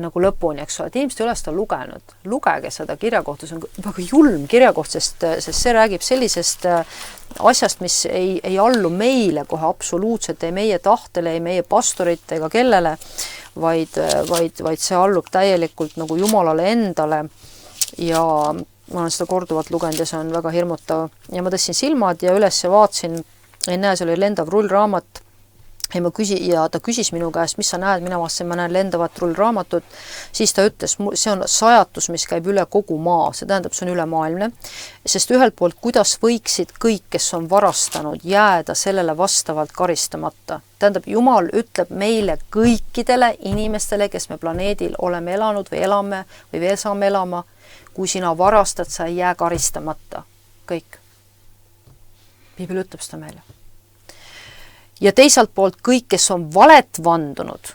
nagu lõpuni, eks ole, et inimesed ei ole seda lugenud. Lugege seda kirjakohta, see on väga julm kirjakoht, sest see räägib sellisest asjast, mis ei allu meile kohe absoluutselt, ei meie tahtele, ei meie pastorite ega kellele, vaid see allub täielikult nagu Jumalale endale ja ma olen seda korduvalt lugenud ja see on väga hirmutav. Ja ma tõstsin silmad ja üles ja vaatsin, ei näe, see oli lendav rullraamat. Ja ta küsis minu käest, mis sa näed, mina vastasin, ma näen lendavat rullraamatut, siis ta ütles, see on sajatus, mis käib üle kogu maa, see tähendab, see on ülemaailmne, sest ühelt poolt, kuidas võiksid kõik, kes on varastanud, jääda sellele vastavalt karistamata. Tähendab, Jumal ütleb meile kõikidele inimestele, kes me planeedil oleme elanud või elame või veel saame elama, kui sina varastad, sa ei jää karistamata. Kõik. Piibel ütleb seda meile. Ja teisalt poolt kõik, kes on valet vandunud,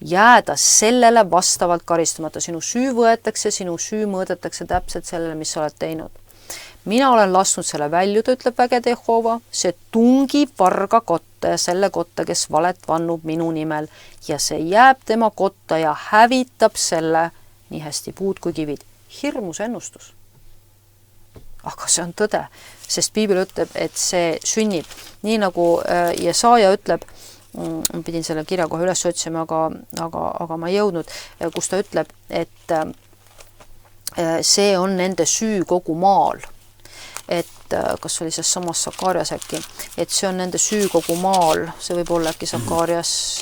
jääda sellele vastavalt karistamata. Sinu süü võetakse, sinu süü mõõdetakse täpselt sellele, mis sa oled teinud. Mina olen lasknud selle väljuda, ütleb vägede Jehova, see tungib varga kotta ja selle kotta, kes valet vannub minu nimel ja see jääb tema kotta ja hävitab selle nii hästi puud kui kivid. Hirmus ennustus. Aga see on tõde, sest Piibel ütleb, et see sünnib. Nii nagu Jesaja ütleb, ma pidin selle kirja kohe üles otsima, aga ma ei jõudnud, kus ta ütleb, et see on nende süü kogu maal. Et kas oli see samas Sakaarias äkki, et see on nende süü kogu maal, see võib olla äkki Sakaarias,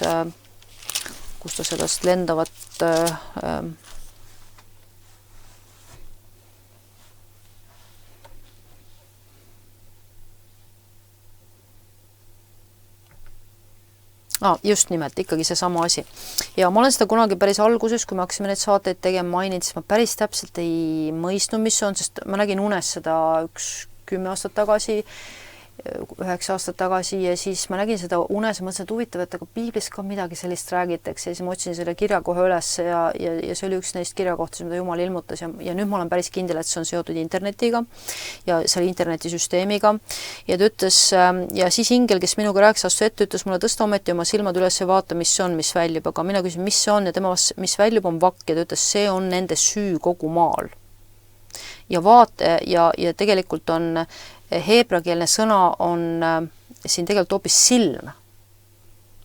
kus ta sellest lendavat just nimelt, ikkagi see sama asi. Ja ma olen seda kunagi päris alguses, kui me hakkasime neid saateid tegema maininud, siis ma päris täpselt ei mõistnud, mis on, sest ma nägin unes seda 10 aastat tagasi, 9 aastat tagasi ja siis ma nägin seda unes ja mõtlesin, et huvitav, et aga Piiblis ka midagi sellist räägitakse ja siis ma otsin selle kirja kohe üles ja see oli üks neist kirjakohtades, mida Jumal ilmutas ja nüüd ma olen päris kindel, et see on seotud internetiga ja selle internetisüsteemiga ja ta ütles, ja siis ingel, kes minuga rääkis astus ette, ütles mulle tõsta ometi oma silmad üles ja vaata, mis see on, mis väljub, aga mina küsin, mis see on ja tema, mis väljub on vakk ja ta ütles, see on nende süü kogu maal. Ja vaate ja tegelikult on heebrakeelne sõna on siin tegelikult hoopis silm.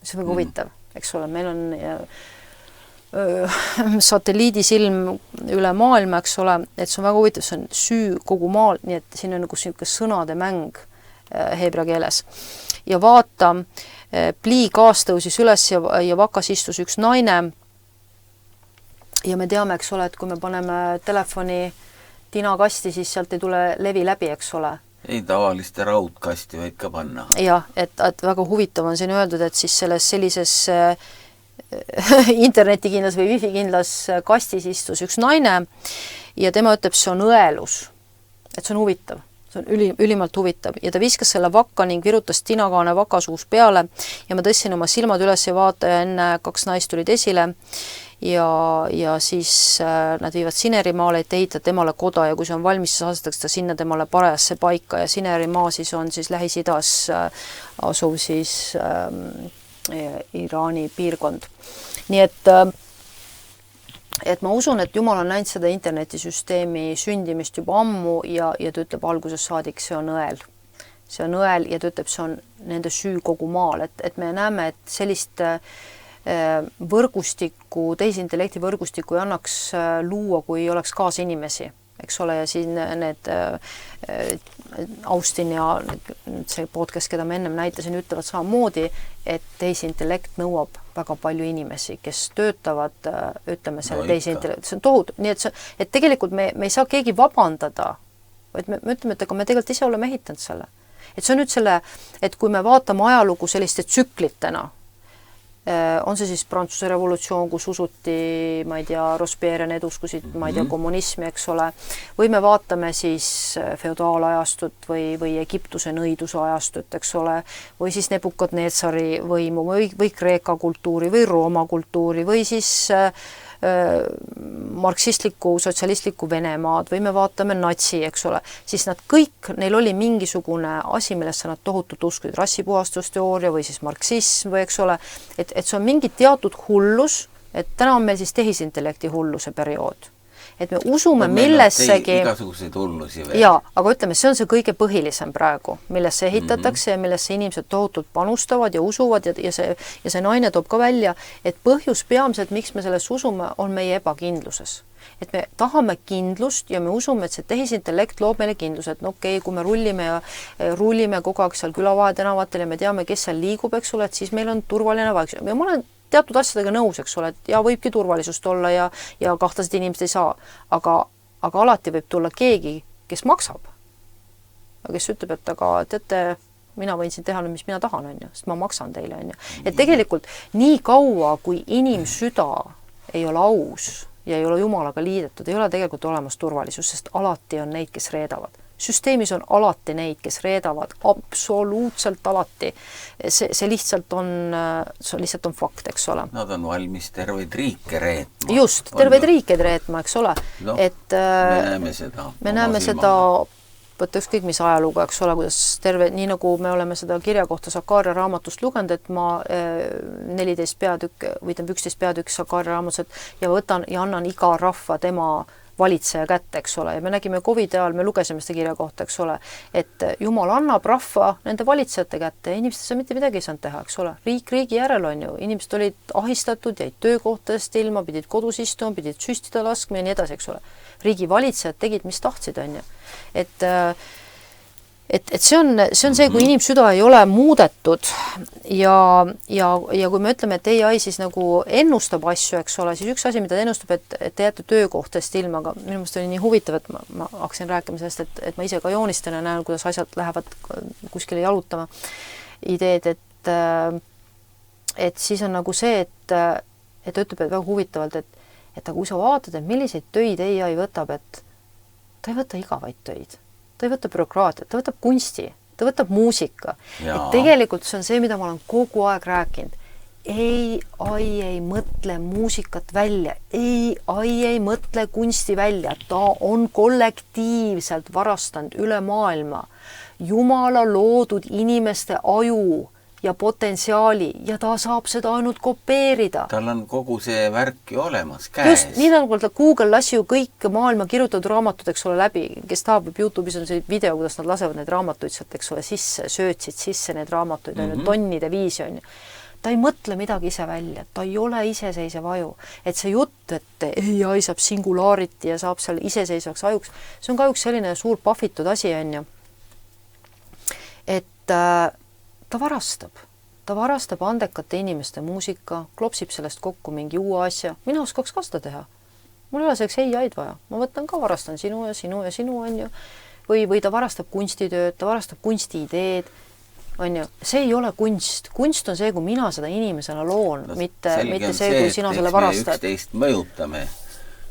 See on väga huvitav, eks ole, meil on satelliidisilm üle maailma, eks ole, et see on väga huvitav, see on süü kogu maal, nii et siin on nagu sõnade mäng heebrakeeles. Ja vaata, plii gaas tõusis üles ja vakas istus üks naine ja me teame, eks ole, et kui me paneme telefoni tinakasti, siis sealt ei tule levi läbi, eks ole. Ei tavaliste raudkasti võid ka panna. Ja, et väga huvitav on siin öeldud, et siis sellises internetikindlas või wifi-kindlas kastis istus üks naine ja tema ütleb, see on õelus. Et see on huvitav. see on ülimalt huvitav ja ta viskas selle vakka ning virutas tinakaane vakasuus peale ja ma tõstsin oma silmad üles ja vaata ja enne 2 naist tulid esile ja siis nad viivad Sinerimaale, et ehitada temale koda ja kui see on valmis, siis asetakse ta sinna temale parajasse paika ja Sinerimaa siis on siis Lähis-Idas asuv siis Iraani piirkond. Nii et ma usun, et Jumal on näinud seda internetisüsteemi sündimist juba ammu ja ta ütleb alguses saadik, see on õel. See on õel ja ta ütleb, see on nende süü kogu maal, et me näeme, et sellist võrgustikku, tehisintellekti võrgustikku ei annaks luua, kui ei oleks kaasinimesi, eks ole, ja siin need Austin ja see podcast, keda ma ennem näitasin, ütlevad samamoodi, et tehisintellekt nõuab väga palju inimesi, kes töötavad, ütleme selle tehisintellekti, see on tohutu, nii et tegelikult me ei saa keegi vabandada, vaid me ütleme, et me tegelikult ise oleme ehitanud selle. Et see on nüüd selle, et kui me vaatame ajalugu selliste tsüklitena, on see siis Prantsuse revolutsioon, kus usuti, ma ei tea, Robespierre uskusid, ma ei tea, kommunismi, eks ole, või me vaatame siis feodaalajastut või Egiptuse nõiduse ajastut, eks ole, või siis Nebukadnetsari võimu või Kreeka kultuuri või Rooma kultuuri või siis marksistliku, sotsialistliku Venemaad või me vaatame natsi, eks ole, siis nad kõik, neil oli mingisugune asi, millesse nad tohutult uskusid, rassipuhastusteooria või siis marksism või eks ole, et see on mingi teatud hullus, et täna on meil siis tehisintellekti hulluse periood. Et me usume millessegi... Igasuguseid hullusi veel. Jaa, aga ütleme, see on see kõige põhilisem praegu, millesse ehitatakse ja millesse inimesed tohutult panustavad ja usuvad ja see naine toob ka välja, et põhjus peamiselt, miks me selles usume, on meie ebakindluses. Et me tahame kindlust ja me usume, et see tehisintellekt loob meile kindlus, et okei, kui me rullime kogu aeg seal külavahe tänavatel ja me teame, kes seal liigub, eks ole, et siis meil on turvaline vaiksus. Ja ma olen teatud asjadega nõus, eks ole, et ja võibki turvalisust olla ja kahtlased inimesed ei saa, aga alati võib tulla keegi, kes maksab. Kes ütleb, et aga teate, mina võin siin teha, mis mina tahan, sest ma maksan teile. Et tegelikult nii kaua, kui inimsüda ei ole aus ja ei ole Jumalaga liidetud, ei ole tegelikult olemas turvalisus, sest alati on neid, kes reedavad. Süsteemis on alati neid, kes reedavad, absoluutselt alati. See lihtsalt on fakt, eks ole. Nad on valmis terveid riike reetma. Just, terveid riike reetma, eks ole. No, me näeme seda, võtta ükskõik mis ajalugu, eks ole, kuidas nii nagu me oleme seda kirja kohta Sakaaria raamatust lugenud, et ma 14 peatükk või 11 peatükk Sakaaria raamatus ja võtan ja annan iga rahva tema valitseja kätte, eks ole, ja me nägime COVID ajal, me lugesime seda kirja kohta, eks ole, et Jumal annab rahva nende valitsejate kätte ja inimesed mitte midagi ei saanud teha, eks ole. Riigi järel on ju, inimesed olid ahistatud, jäid töökohtadest ilma, pidid kodus istuma, pidid süstida laskma ja nii edasi, eks ole. Riigi valitsejad tegid, mis tahtsid, on ju. Et see on see, kui inimsüda ei ole muudetud ja kui me ütleme, et AI siis nagu ennustab asju, eks ole, siis üks asi, mida ta ennustab, et te jääte töökohtadest ilma, aga minu meelest oli nii huvitav, et ma hakkasin rääkima sellest, et ma ise ka joonistan ja näen, kuidas asjad lähevad kuskile jalutama ideed, et siis on nagu see, et ta ütleb väga huvitavalt, et kui sa vaatad, et milliseid töid AI võtab, et ta ei võta igavaid töid. Ta ei võta bürokraatiat, ta võtab kunsti, ta võtab muusika. Et tegelikult see on see, mida ma olen kogu aeg rääkinud. AI ei mõtle muusikat välja, AI ei mõtle kunsti välja, ta on kollektiivselt varastanud üle maailma Jumala loodud inimeste aju ja potentsiaali ja ta saab seda ainult kopeerida. Tal on kogu see värk ju olemas käes. Just, nii nagu Google lasi ju kõik maailma kirjutatud raamatud, eks ole, läbi, kes tahab, YouTube'is on see video, kuidas nad lasevad neid raamatuid sealt, eks ole, sisse, söötsid sisse neid raamatuid, tonnide viisi on. Ta ei mõtle midagi ise välja, ta ei ole iseseisev aju. Et see jutt, et AI saab singulaariti ja saab seal iseseisvaks ajuks, see on ka üks selline suur pahvitud asi, on ju. Et ta varastab andekate inimeste muusika, klopsib sellest kokku mingi uue asja. Mina oskaks ka seda teha. Mul ei ole selleks AI-d vaja. Ma võtan ka, varastan sinu ja sinu ja sinu, on ju. Või ta varastab kunstitööd, ta varastab kunstiideed, on ju. See ei ole kunst. Kunst on see, kui mina seda inimesena loon, mitte see, kui sina selle varastad. Üksteist mõjutame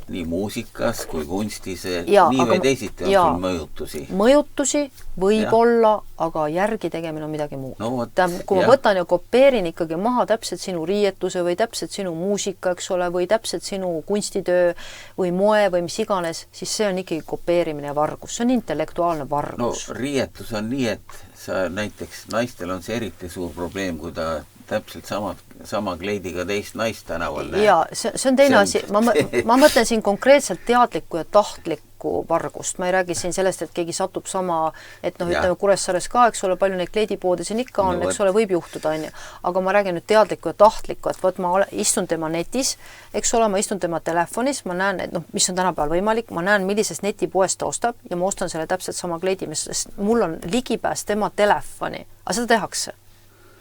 nii muusikas kui kunstis, nii või teisiti on sul mõjutusi. Mõjutusi võib olla, aga järgi tegemine on midagi muud. No, kui ma võtan ja kopeerin ikkagi maha täpselt sinu riietuse või täpselt sinu muusika, eks ole, või täpselt sinu kunstitöö või moe või mis iganes, siis see on ikkagi kopeerimine ja vargus. See on intellektuaalne vargus. No riietus on nii, et sa näiteks naistel on see eriti suur probleem, kui ta täpselt sama kleidiga teist naist tänaval näeb. Jaa, see on teine asi. Ma mõtlen siin konkreetselt teadlikku ja tahtlikku vargust. Ma ei räägi siin sellest, et keegi satub sama, et ütleme Kuressaares ka, eks ole, palju neid kleidipoode siin ikka on, eks ole, võib juhtuda, on ju. Aga ma räägin nüüd teadlikku ja tahtlikku, et võt ma istun tema netis, eks ole, ma istun tema telefonis, ma näen, et mis on tänapäeval võimalik, ma näen, millisest netipoest ta ostab ja ma ostan selle täpselt sama kleidi, sest mul on ligipääs tema telefoni. Aga seda tehakse.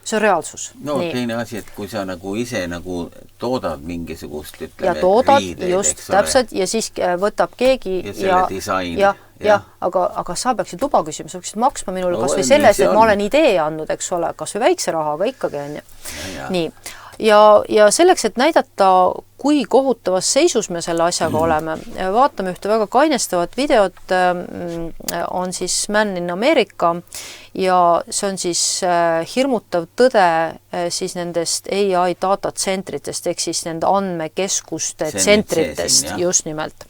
See on reaalsus. No nii. Teine asi, et kui sa nagu ise nagu toodad mingisugust, ütleme, ja toodad, riideid, just, täpselt, ja siis võtab keegi ja selle disain. Aga sa peaksid luba küsima, sa peaksid maksma minule kas või sellest, et ma olen idee andnud, eks ole, kas või väikse raha, aga ikkagi on ju. Nii. Ja selleks, et näidata, kui kohutavas seisus me selle asjaga oleme, vaatame ühte väga kainestavat videot, on siis Man in America ja see on siis hirmutav tõde siis nendest AI datatsentrites ehk siis nende andmekeskuste tsentritest, just nimelt.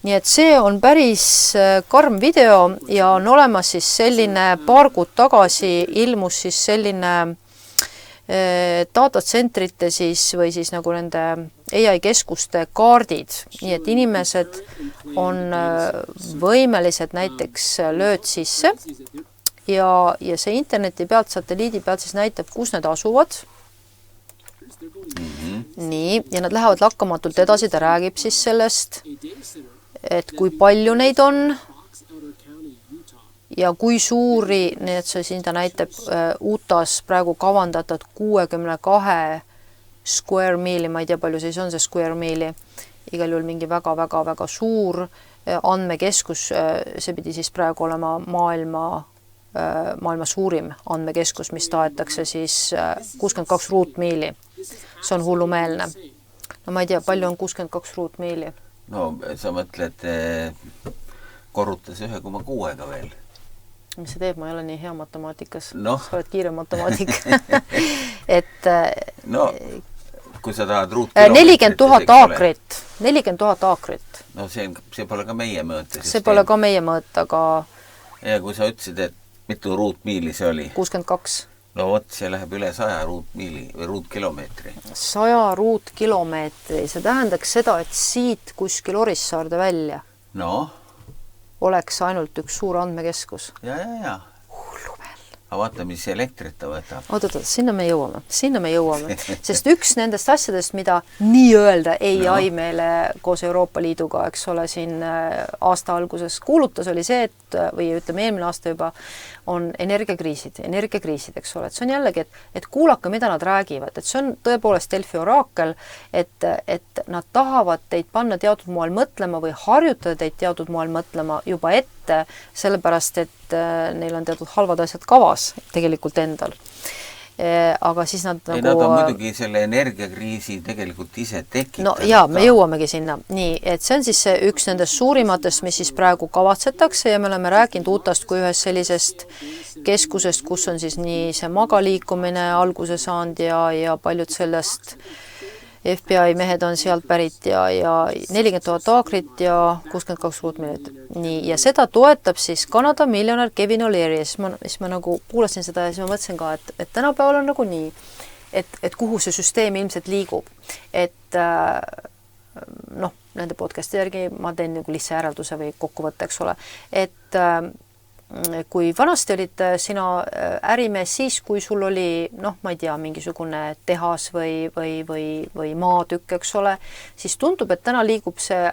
Nii et see on päris karm video ja on olemas siis selline paar kuud tagasi ilmus siis selline datatsentrite siis või siis nagu nende AI keskuste kaardid, nii et inimesed on võimelised näiteks lööd sisse ja see interneti pealt, satelliidi pealt siis näitab, kus need asuvad. Nii, ja nad lähevad lakkamatult edasi, ta räägib siis sellest, et kui palju neid on ja kui suuri, nii et see siin ta näitab Utah's praegu kavandatud 62 square meali, ma ei tea, palju siis on see square meali, igal juhul mingi väga suur andmekeskus, see pidi siis praegu olema maailma suurim andmekeskus, mis tahetakse siis 62 ruutmiili. See on hullumeelne. No ma ei tea, palju on 62 ruutmiili? No sa mõtled korrutas 1,6-ga veel. Mis see teeb? Ma ei ole nii hea matemaatikas. No. Sa oled kiire matemaatik. No, kui sa tahad ruutkilomeetrit... 40 000 aakrit. 40 000 aakrit. No see pole ka meie mõõte. See pole ka meie mõõte, aga... Ja kui sa ütlesid, et mitu ruutmiili see oli? 62. No vot, see läheb üle 100 ruutmiili või ruutkilomeetri. 100 ruutkilomeetri. See tähendaks seda, et siit kuskil Orissaarde välja. No? Oleks ainult üks suur andmekeskus. Ja. Hullumel. Aga vaata, mis elektrit ta võtab. Oot, sinna me jõuame. Sest üks nendest asjadest, mida nii-öelda AI meile koos Euroopa Liiduga, eks ole, siin aasta alguses kuulutas, oli see, või ütleme eelmine aasta juba, on energiakriisid, eks ole. Et see on jällegi, et kuulake, mida nad räägivad. Et see on tõepoolest Delfi oraakel, et nad tahavad teid panna teatud moel mõtlema või harjutada teid teatud moel mõtlema juba ette, sellepärast, et neil on teatud halvad asjad kavas tegelikult endal. Aga siis nad nagu... Nad on muidugi selle energiakriisi tegelikult ise tekitanud. No jaa, me jõuamegi sinna. Nii, et see on siis üks nendest suurimatest, mis siis praegu kavatsetakse ja me oleme rääkinud Utah'st kui ühest sellisest keskusest, kus on siis nii see magaliikumine alguse saanud ja paljud sellest FBI mehed on sealt pärit ja 40 000 aakrit ja 62 ruutmiilit. Nii, ja seda toetab siis Kanada miljonär Kevin O'Leary. Siis ma nagu kuulasin seda ja siis ma mõtlesin ka, et tänapäeval on nagu nii, et kuhu see süsteem ilmselt liigub. Et nende podcasti järgi ma teen nagu lihtsa järelduse või kokkuvõtte, eks ole. Et kui vanasti olid sina ärimees siis, kui sul oli, ma ei tea, mingisugune tehas või maatükk, eks ole, siis tundub, et täna liigub see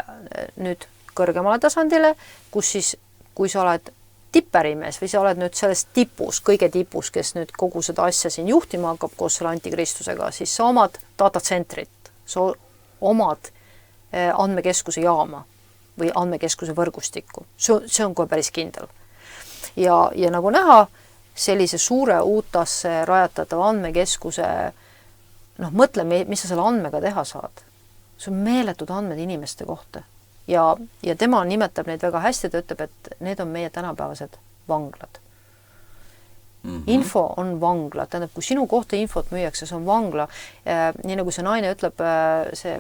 nüüd kõrgemale tasandile, kus siis, kui sa oled tippärimees või sa oled nüüd selles tipus, kõige tipus, kes nüüd kogu seda asja siin juhtima hakkab koos selle antikristusega, siis sa omad datatsentrit, sa omad andmekeskuse jaama või andmekeskuse võrgustikku. See on kohe päris kindel. Ja nagu näha, sellise suure Utah'sse rajatatava andmekeskuse, mõtle, mis sa selle andmega teha saad. see on meeletud andmed inimeste kohta. Ja tema nimetab neid väga hästi, ta ütleb, et need on meie tänapäevased vanglad. Info on vangla, tähendab, kui sinu kohta infot müüakse, see on vangla. Nii nagu see naine ütleb, see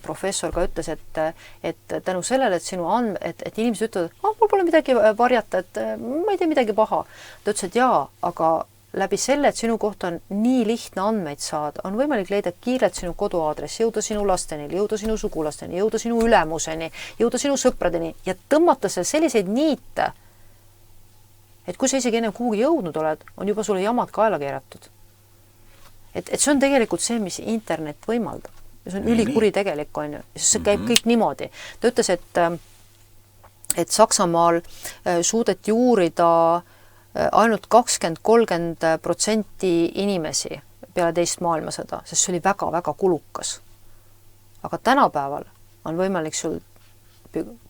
professor ka ütles, et tänu sellele, et sinu et inimesed ütlevad, mul pole midagi varjata, et ma ei tee midagi paha. Ta ütles, et jaa, aga läbi selle, et sinu kohta on nii lihtne andmeid saada, on võimalik leida kiirelt sinu koduaadress, jõuda sinu lasteni, jõuda sinu sugulasteni, jõuda sinu ülemuseni, jõuda sinu sõpradeni ja tõmmata seal selliseid niite, et kui sa isegi enne kuhugi jõudnud oled, on juba sulle jamad kaela keeratud. Et see on tegelikult see, mis internet võimaldab. Ja see on ülikuri-tegelik, on ju. See käib kõik niimoodi. Ta ütles, et Saksamaal suudeti uurida ainult 20-30% inimesi peale teist maailmasõda, sest see oli väga-väga kulukas. Aga tänapäeval on võimalik sul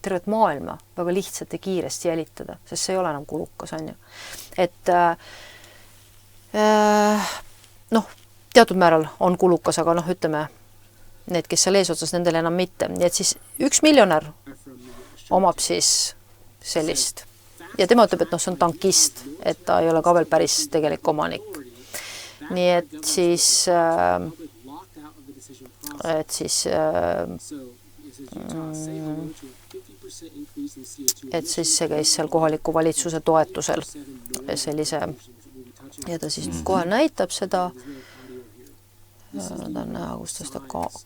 tervet maailma väga lihtsalt ja kiiresti jälitada, sest see ei ole enam kulukas, on ju. Et teatud määral on kulukas, aga ütleme, need, kes seal eesotsas, nendel enam mitte. Nii et siis 1 miljonär omab siis sellist. Ja tema ütleb, et see on tankist, et ta ei ole ka veel päris tegelik omanik. Nii et siis see käis seal kohaliku valitsuse toetusel sellise ja ta siis kohe näitab seda ta on näha, kus ta seda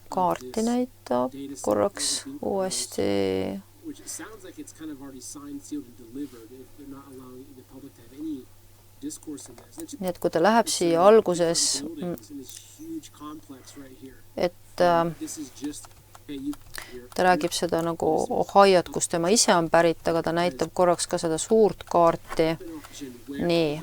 kaarti näitab korraks uuesti nii et kui ta läheb siia alguses et ta räägib seda nagu Ohio't, kus tema ise on pärit, aga ta näitab korraks ka seda suurt kaarti. Nii.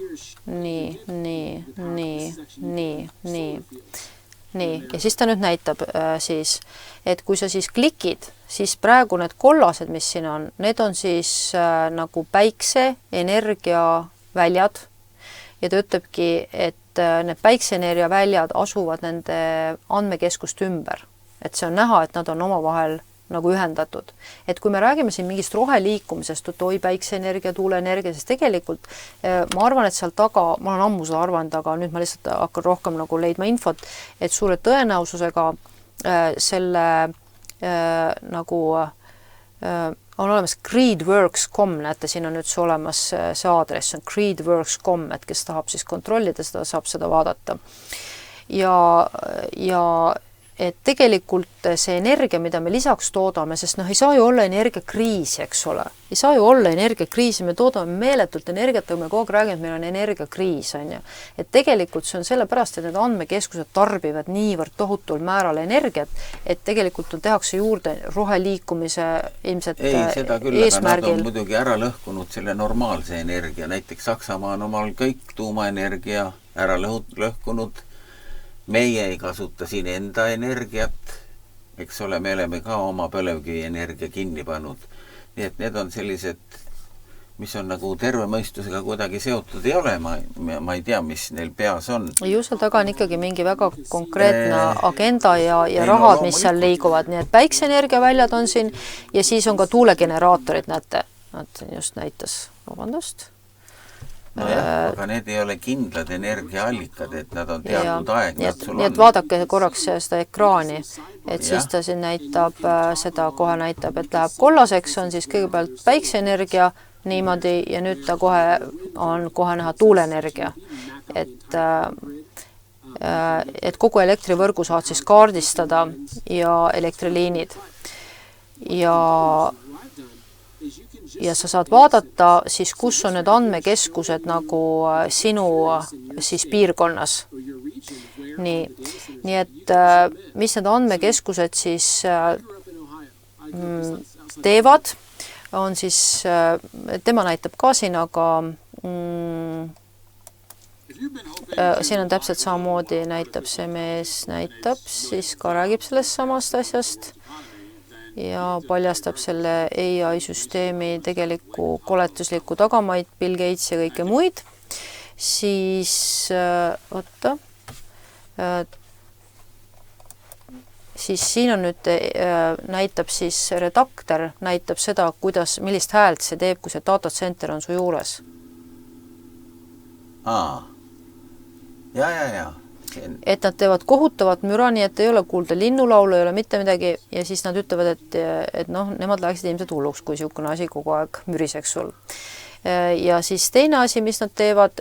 Ja siis ta nüüd näitab siis, et kui sa siis klikid, siis praegu need kollased, mis siin on, need on siis nagu päikseenergia väljad ja ta ütlebki, et need päikseenergia väljad asuvad nende andmekeskust ümber. Et see on näha, et nad on omavahel nagu ühendatud. Et kui me räägime siin mingist roheliikumisest, päikseenergia, tuuleenergia, siis tegelikult ma arvan, et seal taga, ma olen ammu seda arvanud, aga nüüd ma lihtsalt hakkan rohkem nagu leidma infot, et suure tõenäosusega selle nagu on olemas creedworks.com, näete, siin on nüüd see olemas see aadress, on creedworks.com, et kes tahab siis kontrollida seda, saab seda vaadata. Ja et tegelikult see energia, mida me lisaks toodame, sest ei saa ju olla energiakriisi, eks ole. Ei saa ju olla energiakriisi, me toodame meeletult energiat, aga me kogu aeg räägime, et meil on energiakriis, on ju. Et tegelikult see on sellepärast, et need andmekeskused tarbivad niivõrd tohutul määral energiat, et tegelikult tehakse juurde roheliikumise ilmselt seda küll, eesmärgil. Aga nad on muidugi ära lõhkunud selle normaalse energia. Näiteks Saksamaa on omal kõik tuumaenergia ära lõhkunud. Meie ei kasuta siin enda energiat, eks ole, me oleme ka oma põlevkivi energia kinni pannud. Nii et need on sellised, mis on nagu terve mõistusega kuidagi seotud ei ole, ma ei tea, mis neil peas on. Ju seal taga on ikkagi mingi väga konkreetne agenda ja rahad, mis seal liiguvad, nii et päikseenergia väljad on siin ja siis on ka tuulegeneraatorid, näete, nad just näitas, vabandust. Aga need ei ole kindlad energiaallikad, et nad on teatud aeg. Nii et vaadake korraks seda ekraani, et siis ta siin näitab seda, kohe näitab, et läheb kollaseks, on siis kõigepealt päikseenergia niimoodi ja nüüd ta on kohe näha tuuleenergia. Et kogu elektrivõrgu saad siis kaardistada ja elektriliinid. Ja sa saad vaadata siis, kus on need andmekeskused nagu sinu siis piirkonnas. Nii et mis need andmekeskused siis teevad, on siis, tema näitab ka siin, aga siin on täpselt samamoodi, näitab see mees, siis ka räägib sellest samast asjast. Ja paljastab selle AI-süsteemi tegeliku koletusliku tagamaid, Bill Gates ja kõike muid, siis siin on nüüd, näitab siis redaktor, näitab seda, millist häält see teeb, kui see data center on su juures. Ja. Et nad teevad kohutavat müra, nii et ei ole kuulda linnulaulu, ei ole mitte midagi ja siis nad ütlevad, et noh, nemad läheksid ilmselt hulluks, kui niisugune asi kogu aeg müriseks sul. Ja siis teine asi, mis nad teevad,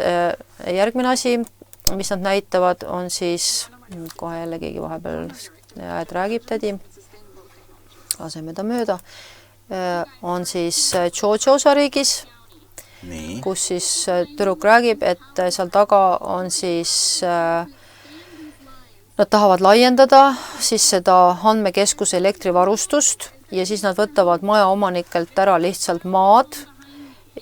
järgmine asi, mis nad näitavad, on siis, kohe jälle keegi vahepeal et räägib tädi, laseme ta mööda, on siis Georgia osariigis, kus siis tüdruk räägib, et seal taga on siis, nad tahavad laiendada siis seda andmekeskuse elektrivarustust ja siis nad võtavad maja omanikelt ära lihtsalt maad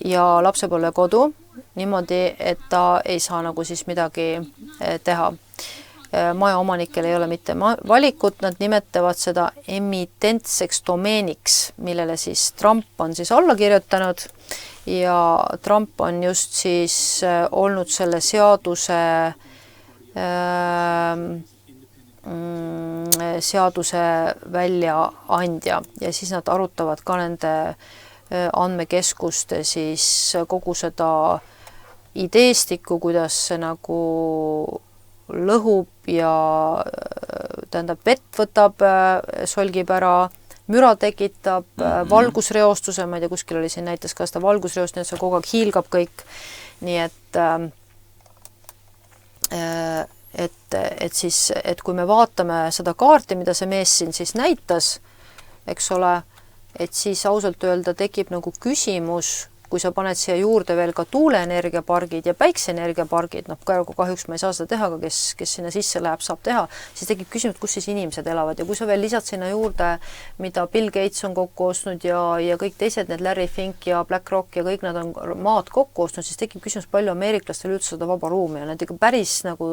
ja lapsepõlvekodu, niimoodi, et ta ei saa nagu siis midagi teha. Maja omanikel ei ole mitte valikut, nad nimetavad seda emitentseks domeeniks, millele siis Trump on siis alla kirjutanud ja Trump on just siis olnud selle seaduse väljaandja ja siis nad arutavad ka nende andmekeskuste siis kogu seda ideestikku, kuidas see nagu lõhub ja tähendab vett võtab, solgib ära, müra tekitab, valgusreostuse, ma ei tea, kuskil oli siin näites ka seda valgusreost, nii et see kogu aeg hiilgab kõik. Nii et siis, et kui me vaatame seda kaarti, mida see mees siin siis näitas, eks ole, et siis ausalt öelda tekib nagu küsimus, kui sa paned siia juurde veel ka tuuleenergiapargid ja päikseenergiapargid, noh kahjuks ma ei saa seda teha, aga kes sinna sisse läheb, saab teha, siis tekib küsimus, kus siis inimesed elavad ja kui sa veel lisad sinna juurde, mida Bill Gates on kokku ostnud ja kõik teised, need Larry Fink ja BlackRock ja kõik nad on maad kokku ostnud, siis tekib küsimus, palju ameeriklastel üldse seda vaba ruumi ja need ikka päris nagu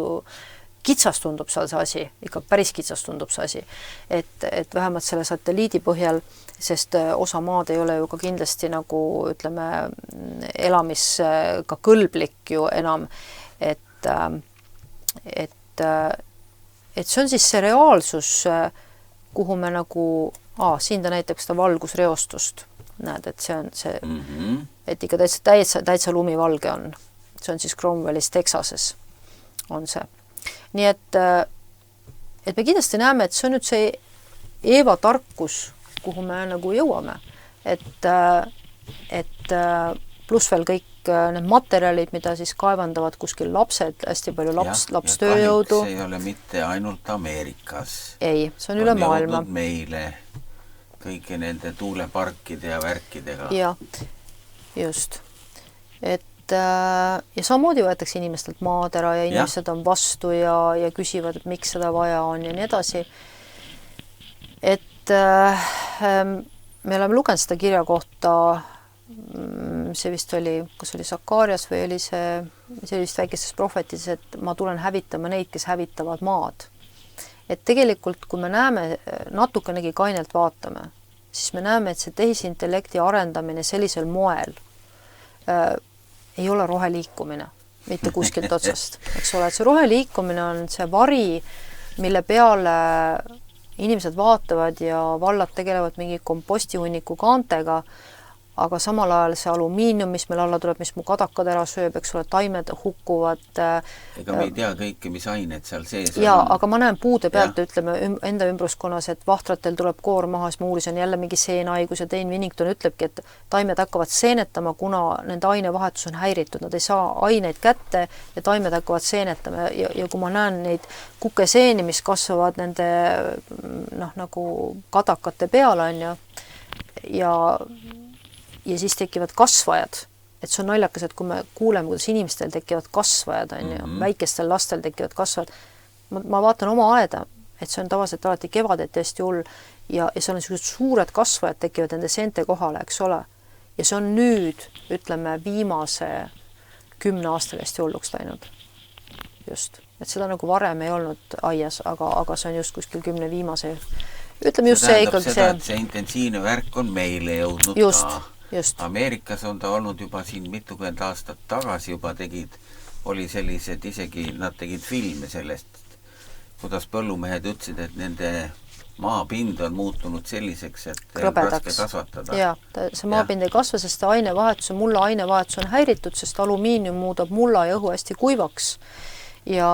kitsas tundub seal see asi, ikka päris kitsas tundub see asi, et vähemalt selle satelliidi põhjal, sest osa maad ei ole ju ka kindlasti nagu ütleme elamis ka kõlblik ju enam, et see on siis see reaalsus, kuhu me nagu, siin ta näitab seda valgusreostust, näed, et see on see, et ikka täitsa lumivalge on, see on siis Cromwellis Texases on see. Nii et me kindlasti näeme, et see on nüüd see Eeva tarkus, kuhu me nagu jõuame, et pluss veel kõik need materjalid, mida siis kaevandavad kuskil lapsed, hästi palju lapstööjõudu. See ei ole mitte ainult Ameerikas. Ei, see on üle maailma. Jõudnud meile kõigi nende tuuleparkide ja värkidega. Ja, just. Ja samamoodi võetakse inimestelt maad ära ja inimesed on vastu ja küsivad, et miks seda vaja on ja nii edasi. Et me oleme lugenud seda kirja kohta, see vist oli, kas oli Sakarias või oli see vist väikestes prohvetis, et ma tulen hävitama neid, kes hävitavad maad. Et tegelikult, kui me näeme, natukenegi kainelt vaatame, siis me näeme, et see tehisintellekti arendamine sellisel moel ei ole roheliikumine, mitte kuskilt otsast. Eks ole, et see roheliikumine on see vari, mille peale inimesed vaatavad ja vallad tegelevad mingi kompostihunniku kaantega, aga samal ajal see alumiinium, mis meil alla tuleb, mis mu kadakad ära sööb, eks ole, taimed hukkuvad. Ega me ei tea kõike, mis ained seal sees ja, on. Aga ma näen puude pealt, ütleme enda ümbruskonnas, et vahtratel tuleb koor maha, siis ma uurisin jälle mingi seenhaigus ja Dane Winnington ütlebki, et taimed hakkavad seenetama, kuna nende ainevahetus on häiritud, nad ei saa aineid kätte ja taimed hakkavad seenetama ja kui ma näen neid kukeseeni, mis kasvavad nende nagu kadakate peal on ja siis tekivad kasvajad, et see on naljakas, et kui me kuuleme, kuidas inimestel tekivad kasvajad, väikestel lastel tekivad kasvajad, ma vaatan oma aeda, et see on tavaliselt alati kevadeti hästi hull ja seal on sellised suured kasvajad tekivad nende seente kohale, eks ole. Ja see on nüüd, ütleme, viimase 10 aastaga hästi hulluks läinud. Just. Et seda nagu varem ei olnud aias, aga see on just kuskil 10 viimase. Ütleme just see ikkagi see. See intensiivne värk on meile jõudnud just. ka. Just. Ameerikas on ta olnud juba siin mitukümmend aastat tagasi juba oli sellised, isegi nad tegid filme sellest, kuidas põllumehed ütlesid, et nende maapind on muutunud selliseks, et krõbedaks. raske kasvatada. Ja, see maapind ei kasva, sest mulla ainevahetus on häiritud, sest alumiinium muudab mulla ja õhu hästi kuivaks. Ja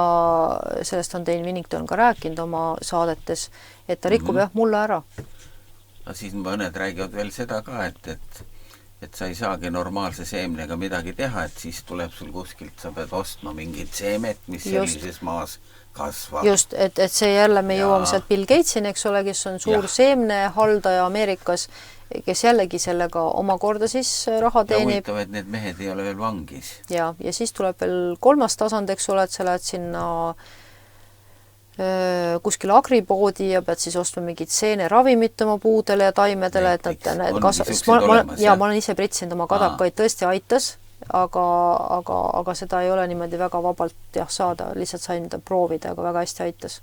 sellest on Dane Winnington ka rääkinud oma saadetes, et ta rikub mulla ära. No siis mõned räägivad veel seda ka, et sa ei saagi normaalse seemnega midagi teha, et siis tuleb sul kuskilt, sa pead ostma mingit seemet, mis sellises maas kasvab. Just, et see jälle me jõuame sealt Bill Gatesini, eks ole, kes on suur seemnehaldaja Ameerikas, kes jällegi sellega omakorda siis raha teenib. Ja huvitav, et need mehed ei ole veel vangis. Ja siis tuleb veel 3. tasand, eks ole, et sa lähed sinna kuskil agripoodi ja pead siis ostma mingid seeneravimit oma puudele ja taimedele, et nad ma olen ise pritsinud oma kadakaid, tõesti aitas, aga seda ei ole niimoodi väga vabalt saada, lihtsalt sain proovida, aga väga hästi aitas.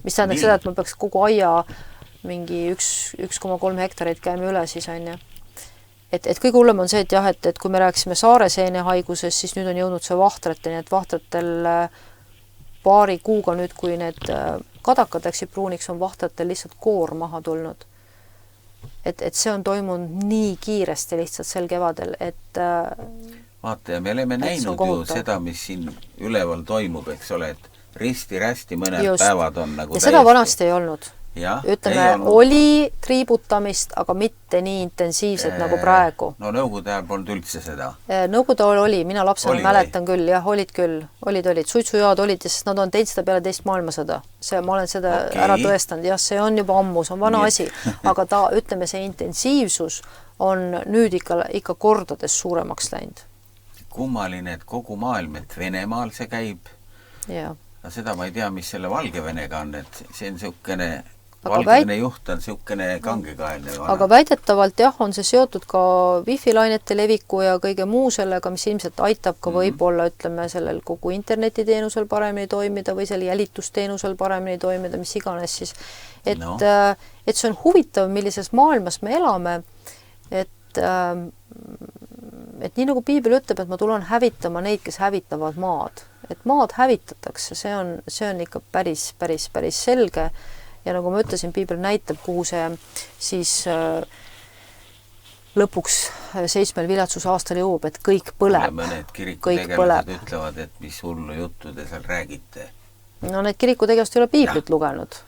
Mis tähendaks seda, et ma peaks kogu aia mingi 1,3 hektarit käime üle siis on. Et kõige hullem on see, et kui me rääkisime saareseene haiguses, siis nüüd on jõudnud see vahtrateni, et vahtratel paari kuuga nüüd, kui need kadakad läksid pruuniks, on vahtratel lihtsalt koor maha tulnud. Et see on toimunud nii kiiresti lihtsalt sel kevadel, et vaata, ja me oleme näinud ju seda, mis siin üleval toimub, eks ole, et risti-rästi mõned päevad on nagu ja seda vanasti ei olnud. Ja, ütleme, oli triibutamist, aga mitte nii intensiivselt nagu praegu. No nõukogude ajal polnud üldse seda. Nõukogude ajal oli, mina lapsena mäletan küll, jah, olid küll, olid, suitsujoad olid, sest nad on teinud seda peale teist maailmasõda. Ma olen seda ära tõestanud, jah, see on juba ammu, see on vana asi, aga ütleme, see intensiivsus on nüüd ikka kordades suuremaks läinud. Kummaline, et kogu maailm, et Venemaal see käib. Ja. No seda ma ei tea, mis selle Valgevenega on, et see on siukene Valgevene juht on siukene kangekaelne. Aga väidetavalt on see seotud ka wifi-lainete leviku ja kõige muu sellega, mis ilmselt aitab ka võib-olla, ütleme, sellel kogu internetiteenusel paremini toimida või selle jälitusteenusel paremini toimida, mis iganes siis. Et see on huvitav, millises maailmas me elame, et nii nagu Piibel ütleb, et ma tulen hävitama neid, kes hävitavad maad. Et maad hävitatakse, see on ikka päris selge. Ja nagu ma ütlesin, Piibel näitab, kuhu see siis lõpuks 7 viletsusaastal jõuab, et kõik põleb. Mõned kirikutegelased ütlevad, et mis hullu juttu te seal räägite. No need kirikutegelased ei ole Piiblit lugenud.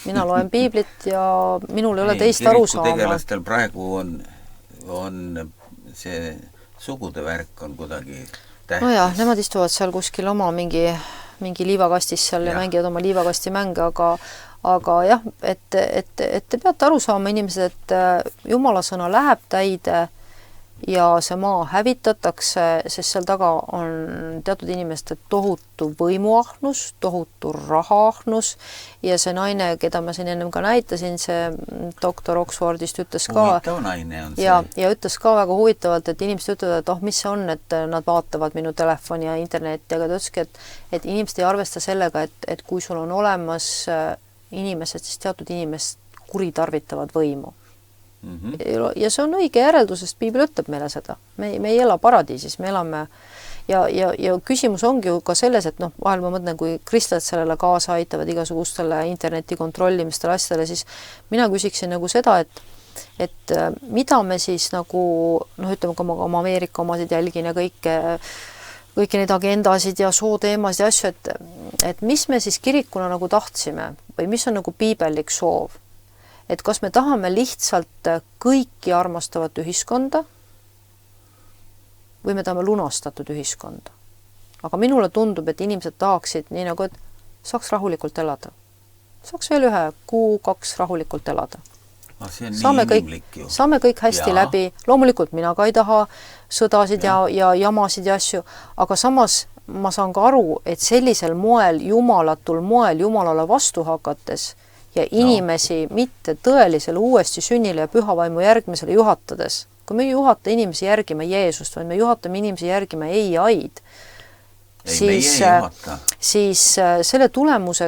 Mina loen Piiblit ja minul ei ole teist aru saama. Kirikutegelastel praegu on see sugude värk on kuidagi tähtis. No jah, nemad istuvad seal kuskil oma mingi liivakastis seal ja mängivad oma liivakasti mänge, aga jah, et te peate aru saama inimesed, et Jumala sõna läheb täide ja see maa hävitatakse, sest seal taga on teatud inimeste tohutu võimuahnus, tohutu rahaahnus ja see naine, keda ma siin ennem ka näitasin, see doktor Oxfordist ütles ka huvitav naine on see. Ja ütles ka väga huvitavalt, et inimesed ütlevad, et mis see on, et nad vaatavad minu telefoni ja internetti, aga ta ütleski, et inimesed ei arvesta sellega, et kui sul on olemas inimesed, siis teatud inimesed kuritarvitavad võimu. Ja see on õige järeldus, sest Piibel ütleb meile seda. Me ei ela paradiisis, me elame ja küsimus ongi ju ka selles, et vahel ma mõtlen, kui kristlased sellele kaasa aitavad igasugustele interneti kontrollimistele asjadele, siis mina küsiksin nagu seda, et mida me siis nagu, ütleme, kui ma Ameerika omasid jälgin ja kõiki neid agendasid ja sooteemasid ja asju, et mis me siis kirikuna nagu tahtsime või mis on nagu piibellik soov. Et kas me tahame lihtsalt kõiki armastavat ühiskonda või me tahame lunastatud ühiskonda. Aga minule tundub, et inimesed tahaksid nii nagu, et saaks rahulikult elada. Saaks veel 1 kuu, 2 rahulikult elada. See on nii inimlik ju. Saame kõik hästi läbi. Loomulikult mina ka ei taha sõdasid ja jamasid ja asju, aga samas ma saan ka aru, et sellisel moel, jumalatul moel, jumalale vastu hakates ja inimesi mitte tõelisele uuesti sünnile ja pühavaimu järgmisele juhatades. Kui me juhata inimesi järgime Jeesust, vaid me juhatame inimesi järgime ei-aid, siis selle tulemus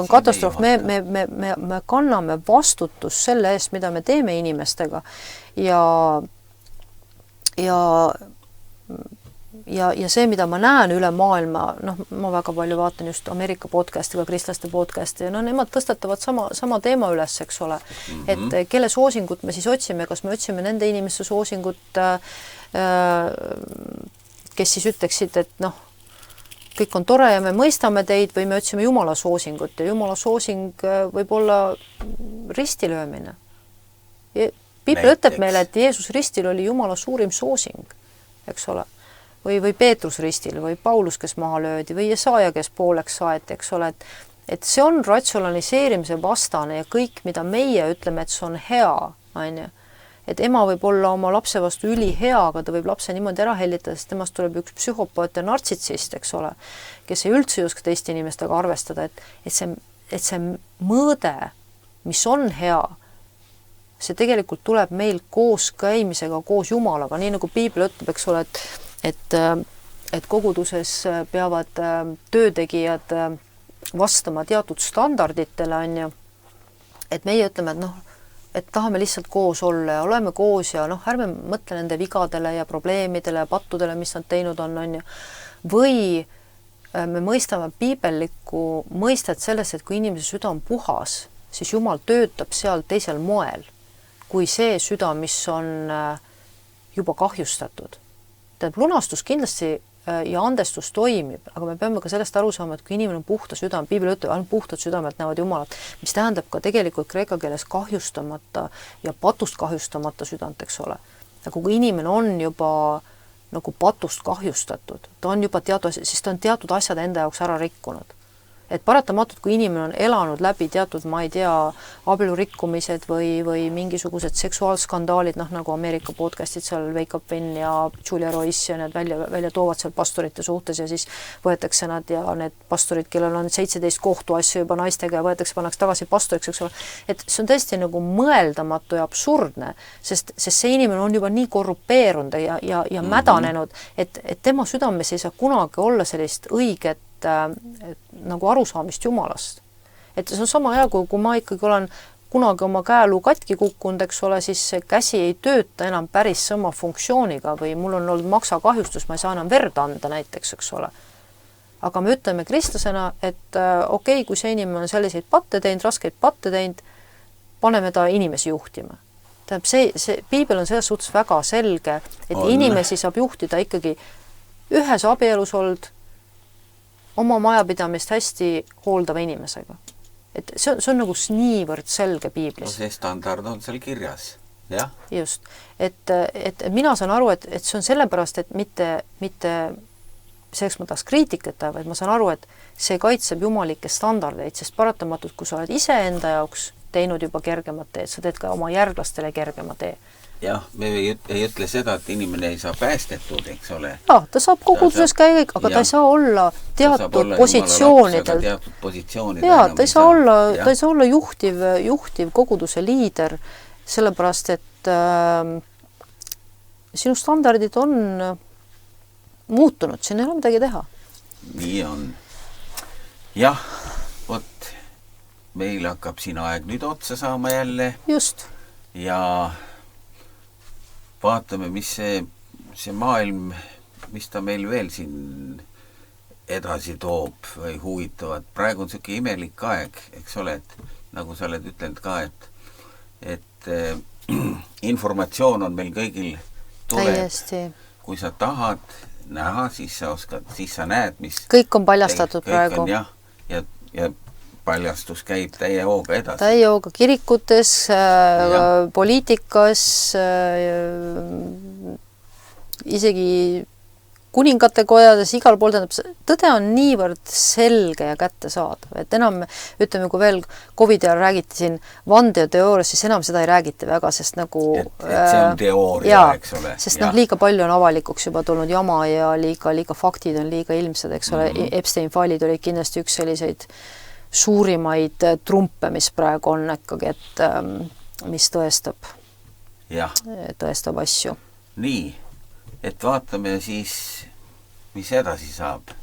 on katastroof. Me kanname vastutust selle eest, mida me teeme inimestega ja ja see, mida ma näen üle maailma, noh, ma väga palju vaatan just Ameerika podcasti või kristlaste podcasti ja no nemad tõstatavad sama teema üles, eks ole. Et kelle soosingut me siis otsime, kas me otsime nende inimeste soosingut, kes siis ütleksid, et noh, kõik on tore ja me mõistame teid või me otsime Jumala soosingut ja Jumala soosing võib olla ristilöömine. Piibel ütleb meile, et Jeesus ristil oli Jumala suurim soosing, eks ole. Või Peetrus ristil või Paulus, kes maha löödi või Jesaja, kes pooleks saeti, eks ole. Et see on ratsionaliseerimise vastane ja kõik, mida meie ütleme, et see on hea, on ju. Et ema võib olla oma lapse vastu ülihea, aga ta võib lapse niimoodi ära hellitada, sest temast tuleb üks psühhopaat ja nartsitsist, eks ole, kes ei üldse ei oska teiste inimestega arvestada, et see mõõde, mis on hea, see tegelikult tuleb meil koos käimisega, koos Jumalaga, nii nagu Piibel ütleb, eks ole, et koguduses peavad töötegijad vastama teatud standarditele, on ju, et meie ütleme, et noh, et tahame lihtsalt koos olla ja oleme koos ja noh, ärme mõtle nende vigadele ja probleemidele ja pattudele, mis nad teinud on ju. Või me mõistame piibellikku mõistet sellest, et kui inimese süda on puhas, siis Jumal töötab seal teisel moel, kui see süda, mis on juba kahjustatud. Tähendab, lunastus kindlasti ja andestus toimib, aga me peame ka sellest aru saama, et kui inimene on puhta südam, Piibel ütleb, ainult puhtad südamed näevad Jumalat, mis tähendab ka tegelikult kreeka keeles kahjustamata ja patust kahjustamata südant, eks ole. Aga kui inimene on juba nagu patust kahjustatud, ta on juba siis ta on teatud asjad enda jaoks ära rikkunud. Et paratamatult, kui inimene on elanud läbi teatud, ma ei tea, abielurikkumised või mingisugused seksuaalskandaalid, noh nagu Ameerika podcastid seal Wake Up Win ja Julia Royce ja need välja toovad seal pastorite suhtes ja siis võetakse nad ja need pastorid, kellel on 17 kohtuasju juba naistega ja võetakse, pannakse tagasi pastoriks, eks ole. Et see on tõesti nagu mõeldamatu ja absurdne, sest see inimene on juba nii korrupeerunud ja mädanenud, et tema südames ei saa kunagi olla sellist õiget nagu arusaamist Jumalast. Et see on sama hea, kui ma ikkagi olen kunagi oma käeluu katki kukkunud, eks ole, siis see käsi ei tööta enam päris sama funktsiooniga või mul on olnud maksakahjustus, ma ei saa enam verd anda näiteks, eks ole. Aga me ütleme kristlasena, et okei, kui see inimene on selliseid patte teinud, raskeid patte teinud, paneme ta inimesi juhtima. Tähendab, see Piibel on selles suhtes väga selge, et inimesi saab juhtida ikkagi ühes abielus olnud oma majapidamist hästi hooldava inimesega. Et see on nagu niivõrd selge Piiblis. See standard on seal kirjas, jah? Just. Et mina saan aru, et see on sellepärast, et mitte selleks ma tahaks kriitikat teha, vaid ma saan aru, et see kaitseb jumalikke standardeid, sest paratamatult, kui sa oled ise enda jaoks teinud juba kergemat teed, sa teed ka oma järglastele kergema tee. Jah, me ei ütle seda, et inimene ei saa päästetud, eks ole. Ja, ta saab koguduses käia, aga ta ei saa olla teatud positsioonidel. Ja, ta ei saa olla juhtiv koguduse liider, sellepärast, et sinu standardid on muutunud, siin ei ole midagi teha. Nii on. Jah, vot, meil hakkab siin aeg nüüd otsa saama jälle. Just. Ja vaatame, mis see maailm, mis ta meil veel siin edasi toob või huvitavad. Praegu on selline imelik aeg, eks ole, et nagu sa oled ütlenud ka, et informatsioon on meil kõigil tuleb. Kui sa tahad näha, siis sa näed, mis kõik on paljastatud praegu. On, jah, ja paljastus käib täie hooga edasi. Täie hooga kirikutes, poliitikas, isegi kuningate kojades, igal pool, tõde on niivõrd selge ja kättesaadav, et enam, ütleme, kui veel COVID ajal räägiti siin vandeoteoorias, siis enam seda ei räägiti väga, sest nagu et see on teooria, eks ole. Sest liiga palju on avalikuks juba tulnud jama ja liiga faktid on liiga ilmsed, eks ole. Epstein failid olid kindlasti üks selliseid suurimaid trumpe, mis praegu on ikkagi, et mis tõestab asju. Nii, et vaatame siis, mis edasi saab.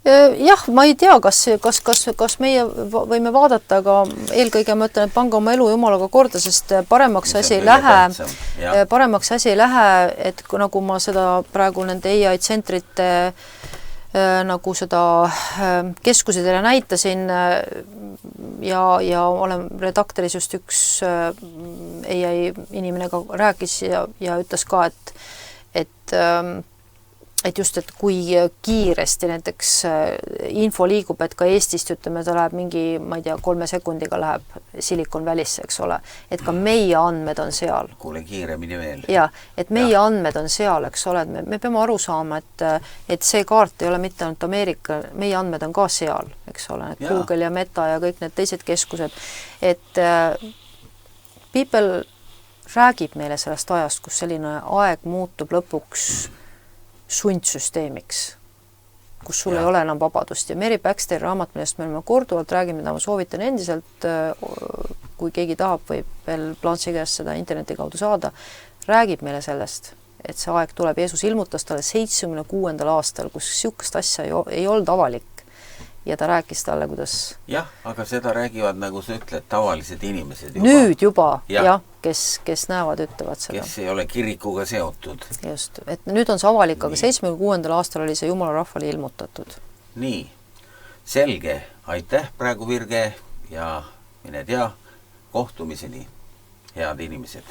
Jah, ma ei tea, kas meie võime vaadata, aga eelkõige ma ütlen, et pange oma elu jumalaga korda, sest paremaks asi ei lähe, et nagu ma seda praegu nende AI tsentrite nagu seda keskusi teile näitasin ja olen redaktoris just üks AI inimene ka rääkis ja ütles ka, et just, et kui kiiresti näiteks info liigub, et ka Eestist, ütleme, ta läheb mingi, ma ei tea, 3 sekundiga läheb Silicon Valley'sse, eks ole, et ka meie andmed on seal. Kuule kiiremini veel. Ja, et meie andmed on seal, eks ole, et me peame aru saama, et see kaart ei ole mitte ainult Ameerika, meie andmed on ka seal, eks ole, et Google ja Meta ja kõik need teised keskused, et People räägib meile sellest ajast, kus selline aeg muutub lõpuks sundsüsteemiks, kus sul ei ole enam vabadust. Ja Mary Baxteri raamat, millest me oleme korduvalt räägime, mida ma soovitan endiselt, kui keegi tahab, võib veel Blanche'i käest seda interneti kaudu saada, räägib meile sellest, et see aeg tuleb. Jeesus ilmutas talle 76. aastal, kus sihukest asja ei olnud avalik. Ja ta rääkis talle, kuidas... Jah, aga seda räägivad, nagu sa ütled, tavalised inimesed juba. Nüüd juba, jah, kes näevad, ütlevad seda. Kes ei ole kirikuga seotud. Just, et nüüd on see avalik, aga 76. aastal oli see Jumala rahvale ilmutatud. Nii, selge. Aitäh praegu, Virge, ja mine tea, kohtumiseni, head inimesed.